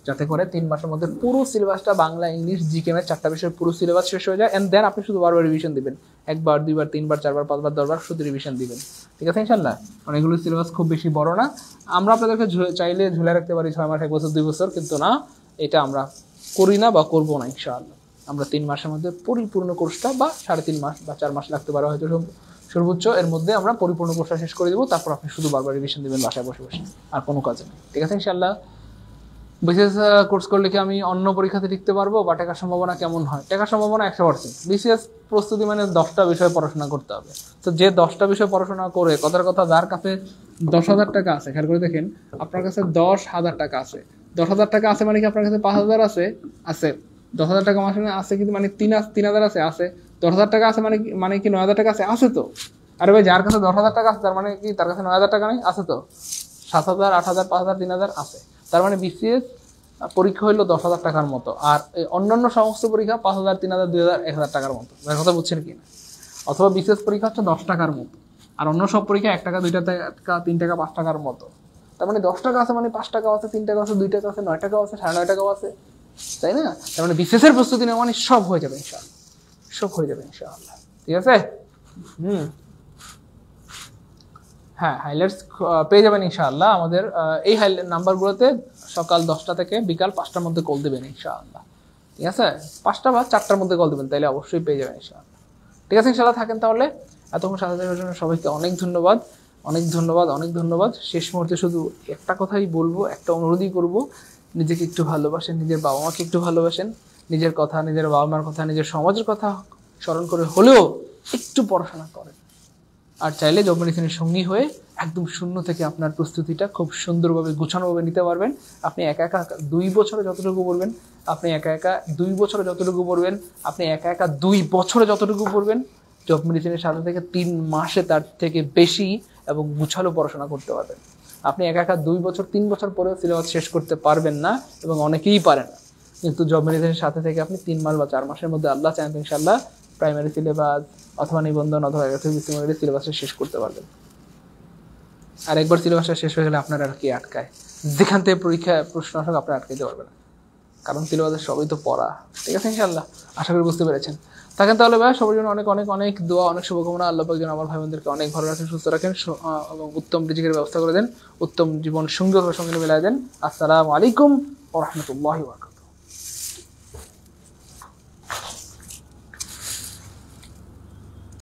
যাতে করে 3 মাসের মধ্যে পুরো সিলেবাসটা বাংলা, ইংলিশ, জিকেএম এর 4টা বিষয়ের পুরো সিলেবাস শেষ হয়ে যায়। এন্ড দেন আপনি শুধু বারবার রিভিশন দিবেন, 1 বার 2 বার 3 বার 4 বার 5 বার 10 বার শুধু রিভিশন দিবেন। ঠিক আছে ইনশাআল্লাহ? মানে এগুলো সিলেবাস খুব বেশি বড় না। আমরা আপনাদেরকে চাইলে ঝুলে রাখতে পারি 6 মাস, 1 বছর, 2 বছর, কিন্তু না, এটা আমরা করি না বা করবো না ইনশাআল্লাহ। আমরা 3 মাসের মধ্যে পরিপূর্ণ কোর্সটা, বা 3.5 মাস বা 4 মাস লাগতে পারে হয়তো সর্বোচ্চ, এর মধ্যে আমরা পরিপূর্ণ কোর্সটা শেষ করে দেবো। তারপর আপনি শুধু বারবার রিভিশন দিবেন বাসায় বসে বসে, আর কোনো কাজ নেই। ঠিক আছে ইনশাআল্লাহ? বিসিএস কোর্স করলে কি আমি অন্য পরীক্ষাতে লিখতে পারবো, বা টাকার সম্ভাবনা কেমন হয়? টাকার সম্ভাবনা 100%। বিসিএস প্রস্তুতি মানে 10টা বিষয় পড়াশোনা করতে হবে। তো যে 10টা বিষয় পড়াশোনা করে, কথার কথা, যার কাছে 10,000 টাকা আছে, খেয়াল করে দেখেন, আপনার কাছে 10,000 টাকা আছে। 10,000 টাকা আছে মানে কি আপনার কাছে 5,000 আছে? আছে। 10,000 টাকা মাসে আছে কিন্তু মানে 3,000 আছে? আছে। 10,000 টাকা আছে মানে কি 9,000 টাকা আছে? আছে তো। আরে ভাই, যার কাছে 10,000 টাকা আছে তার মানে কি তার কাছে 9,000 টাকা নেই? আছে তো। 7,000, 8,000, 5,000, 3,000 আছে। তার মানে বিসিএস পরীক্ষা হইলো 10,000 টাকার মতো, আর অন্যান্য সমস্ত পরীক্ষা 5,000, 3,000, 2,000, 1,000 টাকার মতো। এর কথা বুঝছেন কি না? অথবা বিসিএস পরীক্ষা হচ্ছে 10 টাকার মতো, আর অন্য সব পরীক্ষা 1 টাকা, 2 টাকা, 3 টাকা, 5 টাকার মতো। তার মানে 10 টাকা আছে মানে 5 টাকা আছে, 3 টাকা আছে, 2 টাকা আছে, 9 টাকা আছে, 9.5 টাকাও আছে, তাই না? তার মানে বিসিএস এর প্রস্তুতি নেওয়া মানে সব হয়ে যাবে ইনশাআল্লাহ, সব হয়ে যাবে ইনশাআল্লাহ। ঠিক আছে? হ্যাঁ, হাইলাইটস পেয়ে যাবেন ইনশাআল্লাহ আমাদের এই নাম্বারগুলোতে। সকাল 10টা থেকে বিকাল 5টার মধ্যে কল দেবেন ইনশাআল্লাহ। ঠিক আছে? 5টা বা 4টার মধ্যে কল দেবেন, তাইলে অবশ্যই পেয়ে যাবেন ইনশাআল্লাহ। ঠিক আছে ইনশাআল্লাহ? থাকেন তাহলে। এতক্ষণ সাথে থাকার জন্য সবাইকে অনেক ধন্যবাদ, অনেক ধন্যবাদ, অনেক ধন্যবাদ। শেষ মুহূর্তে শুধু একটা কথাই বলবো, একটা অনুরোধই করবো, নিজেকে একটু ভালোবাসেন, নিজের বাবা মাকে একটু ভালোবাসেন, নিজের কথা, নিজের বাবা মার কথা, নিজের সমাজের কথা স্মরণ করে হলেও একটু পড়াশোনা করেন। আর চাইলে জব মেডিসিনের সঙ্গী হয়ে একদম শূন্য থেকে আপনার প্রস্তুতিটা খুব সুন্দরভাবে গুছানোভাবে নিতে পারবেন। আপনি একা একা 2 বছরে যতটুকু পড়বেন, আপনি একা একা 2 বছরে যতটুকু পড়বেন, আপনি একা একা 2 বছরে যতটুকু পড়বেন, জব মেডিসিনের সাথে থেকে 3 মাসে তার থেকে বেশি এবং গুছালো পড়াশোনা করতে পারবেন। আপনি একা একা 2 বছর 3 বছর পরেও সিলেবাস শেষ করতে পারবেন না, এবং অনেকেই পারে না। কিন্তু জব মেডিসিনের সাথে থেকে আপনি 3 মাস বা 4 মাসের মধ্যে আল্লাহ চান ইনশাআল্লাহ প্রাইমারি সিলেবাস অথবা নিবন্ধন অথবা সিলেবাসটা শেষ করতে পারবেন। আর একবার সিলেবাসটা শেষ হয়ে গেলে আপনার আর কি আটকায়? যেখান থেকে পরীক্ষা প্রশ্ন আসলে আপনার আটকাইতে পারবে না, কারণ সিলেবাসের সবই তো পড়া। ঠিক আছে ইনশাআল্লাহ? আশা করি বুঝতে পেরেছেন। থাকেন তাহলে ভাই, সবার জন্য অনেক অনেক অনেক দোয়া, অনেক শুভকামনা। আল্লাহ পাক যেন আমার ভাই বোনদেরকে অনেক ভালো রাখেন, সুস্থ রাখেন, এবং উত্তম রিজিকের ব্যবস্থা করে দেন, উত্তম জীবন সঙ্গী মিলাই দেন। আসসালামু আলাইকুম ওয়া রাহমাতুল্লাহি ওয়া বারাকাতুহু।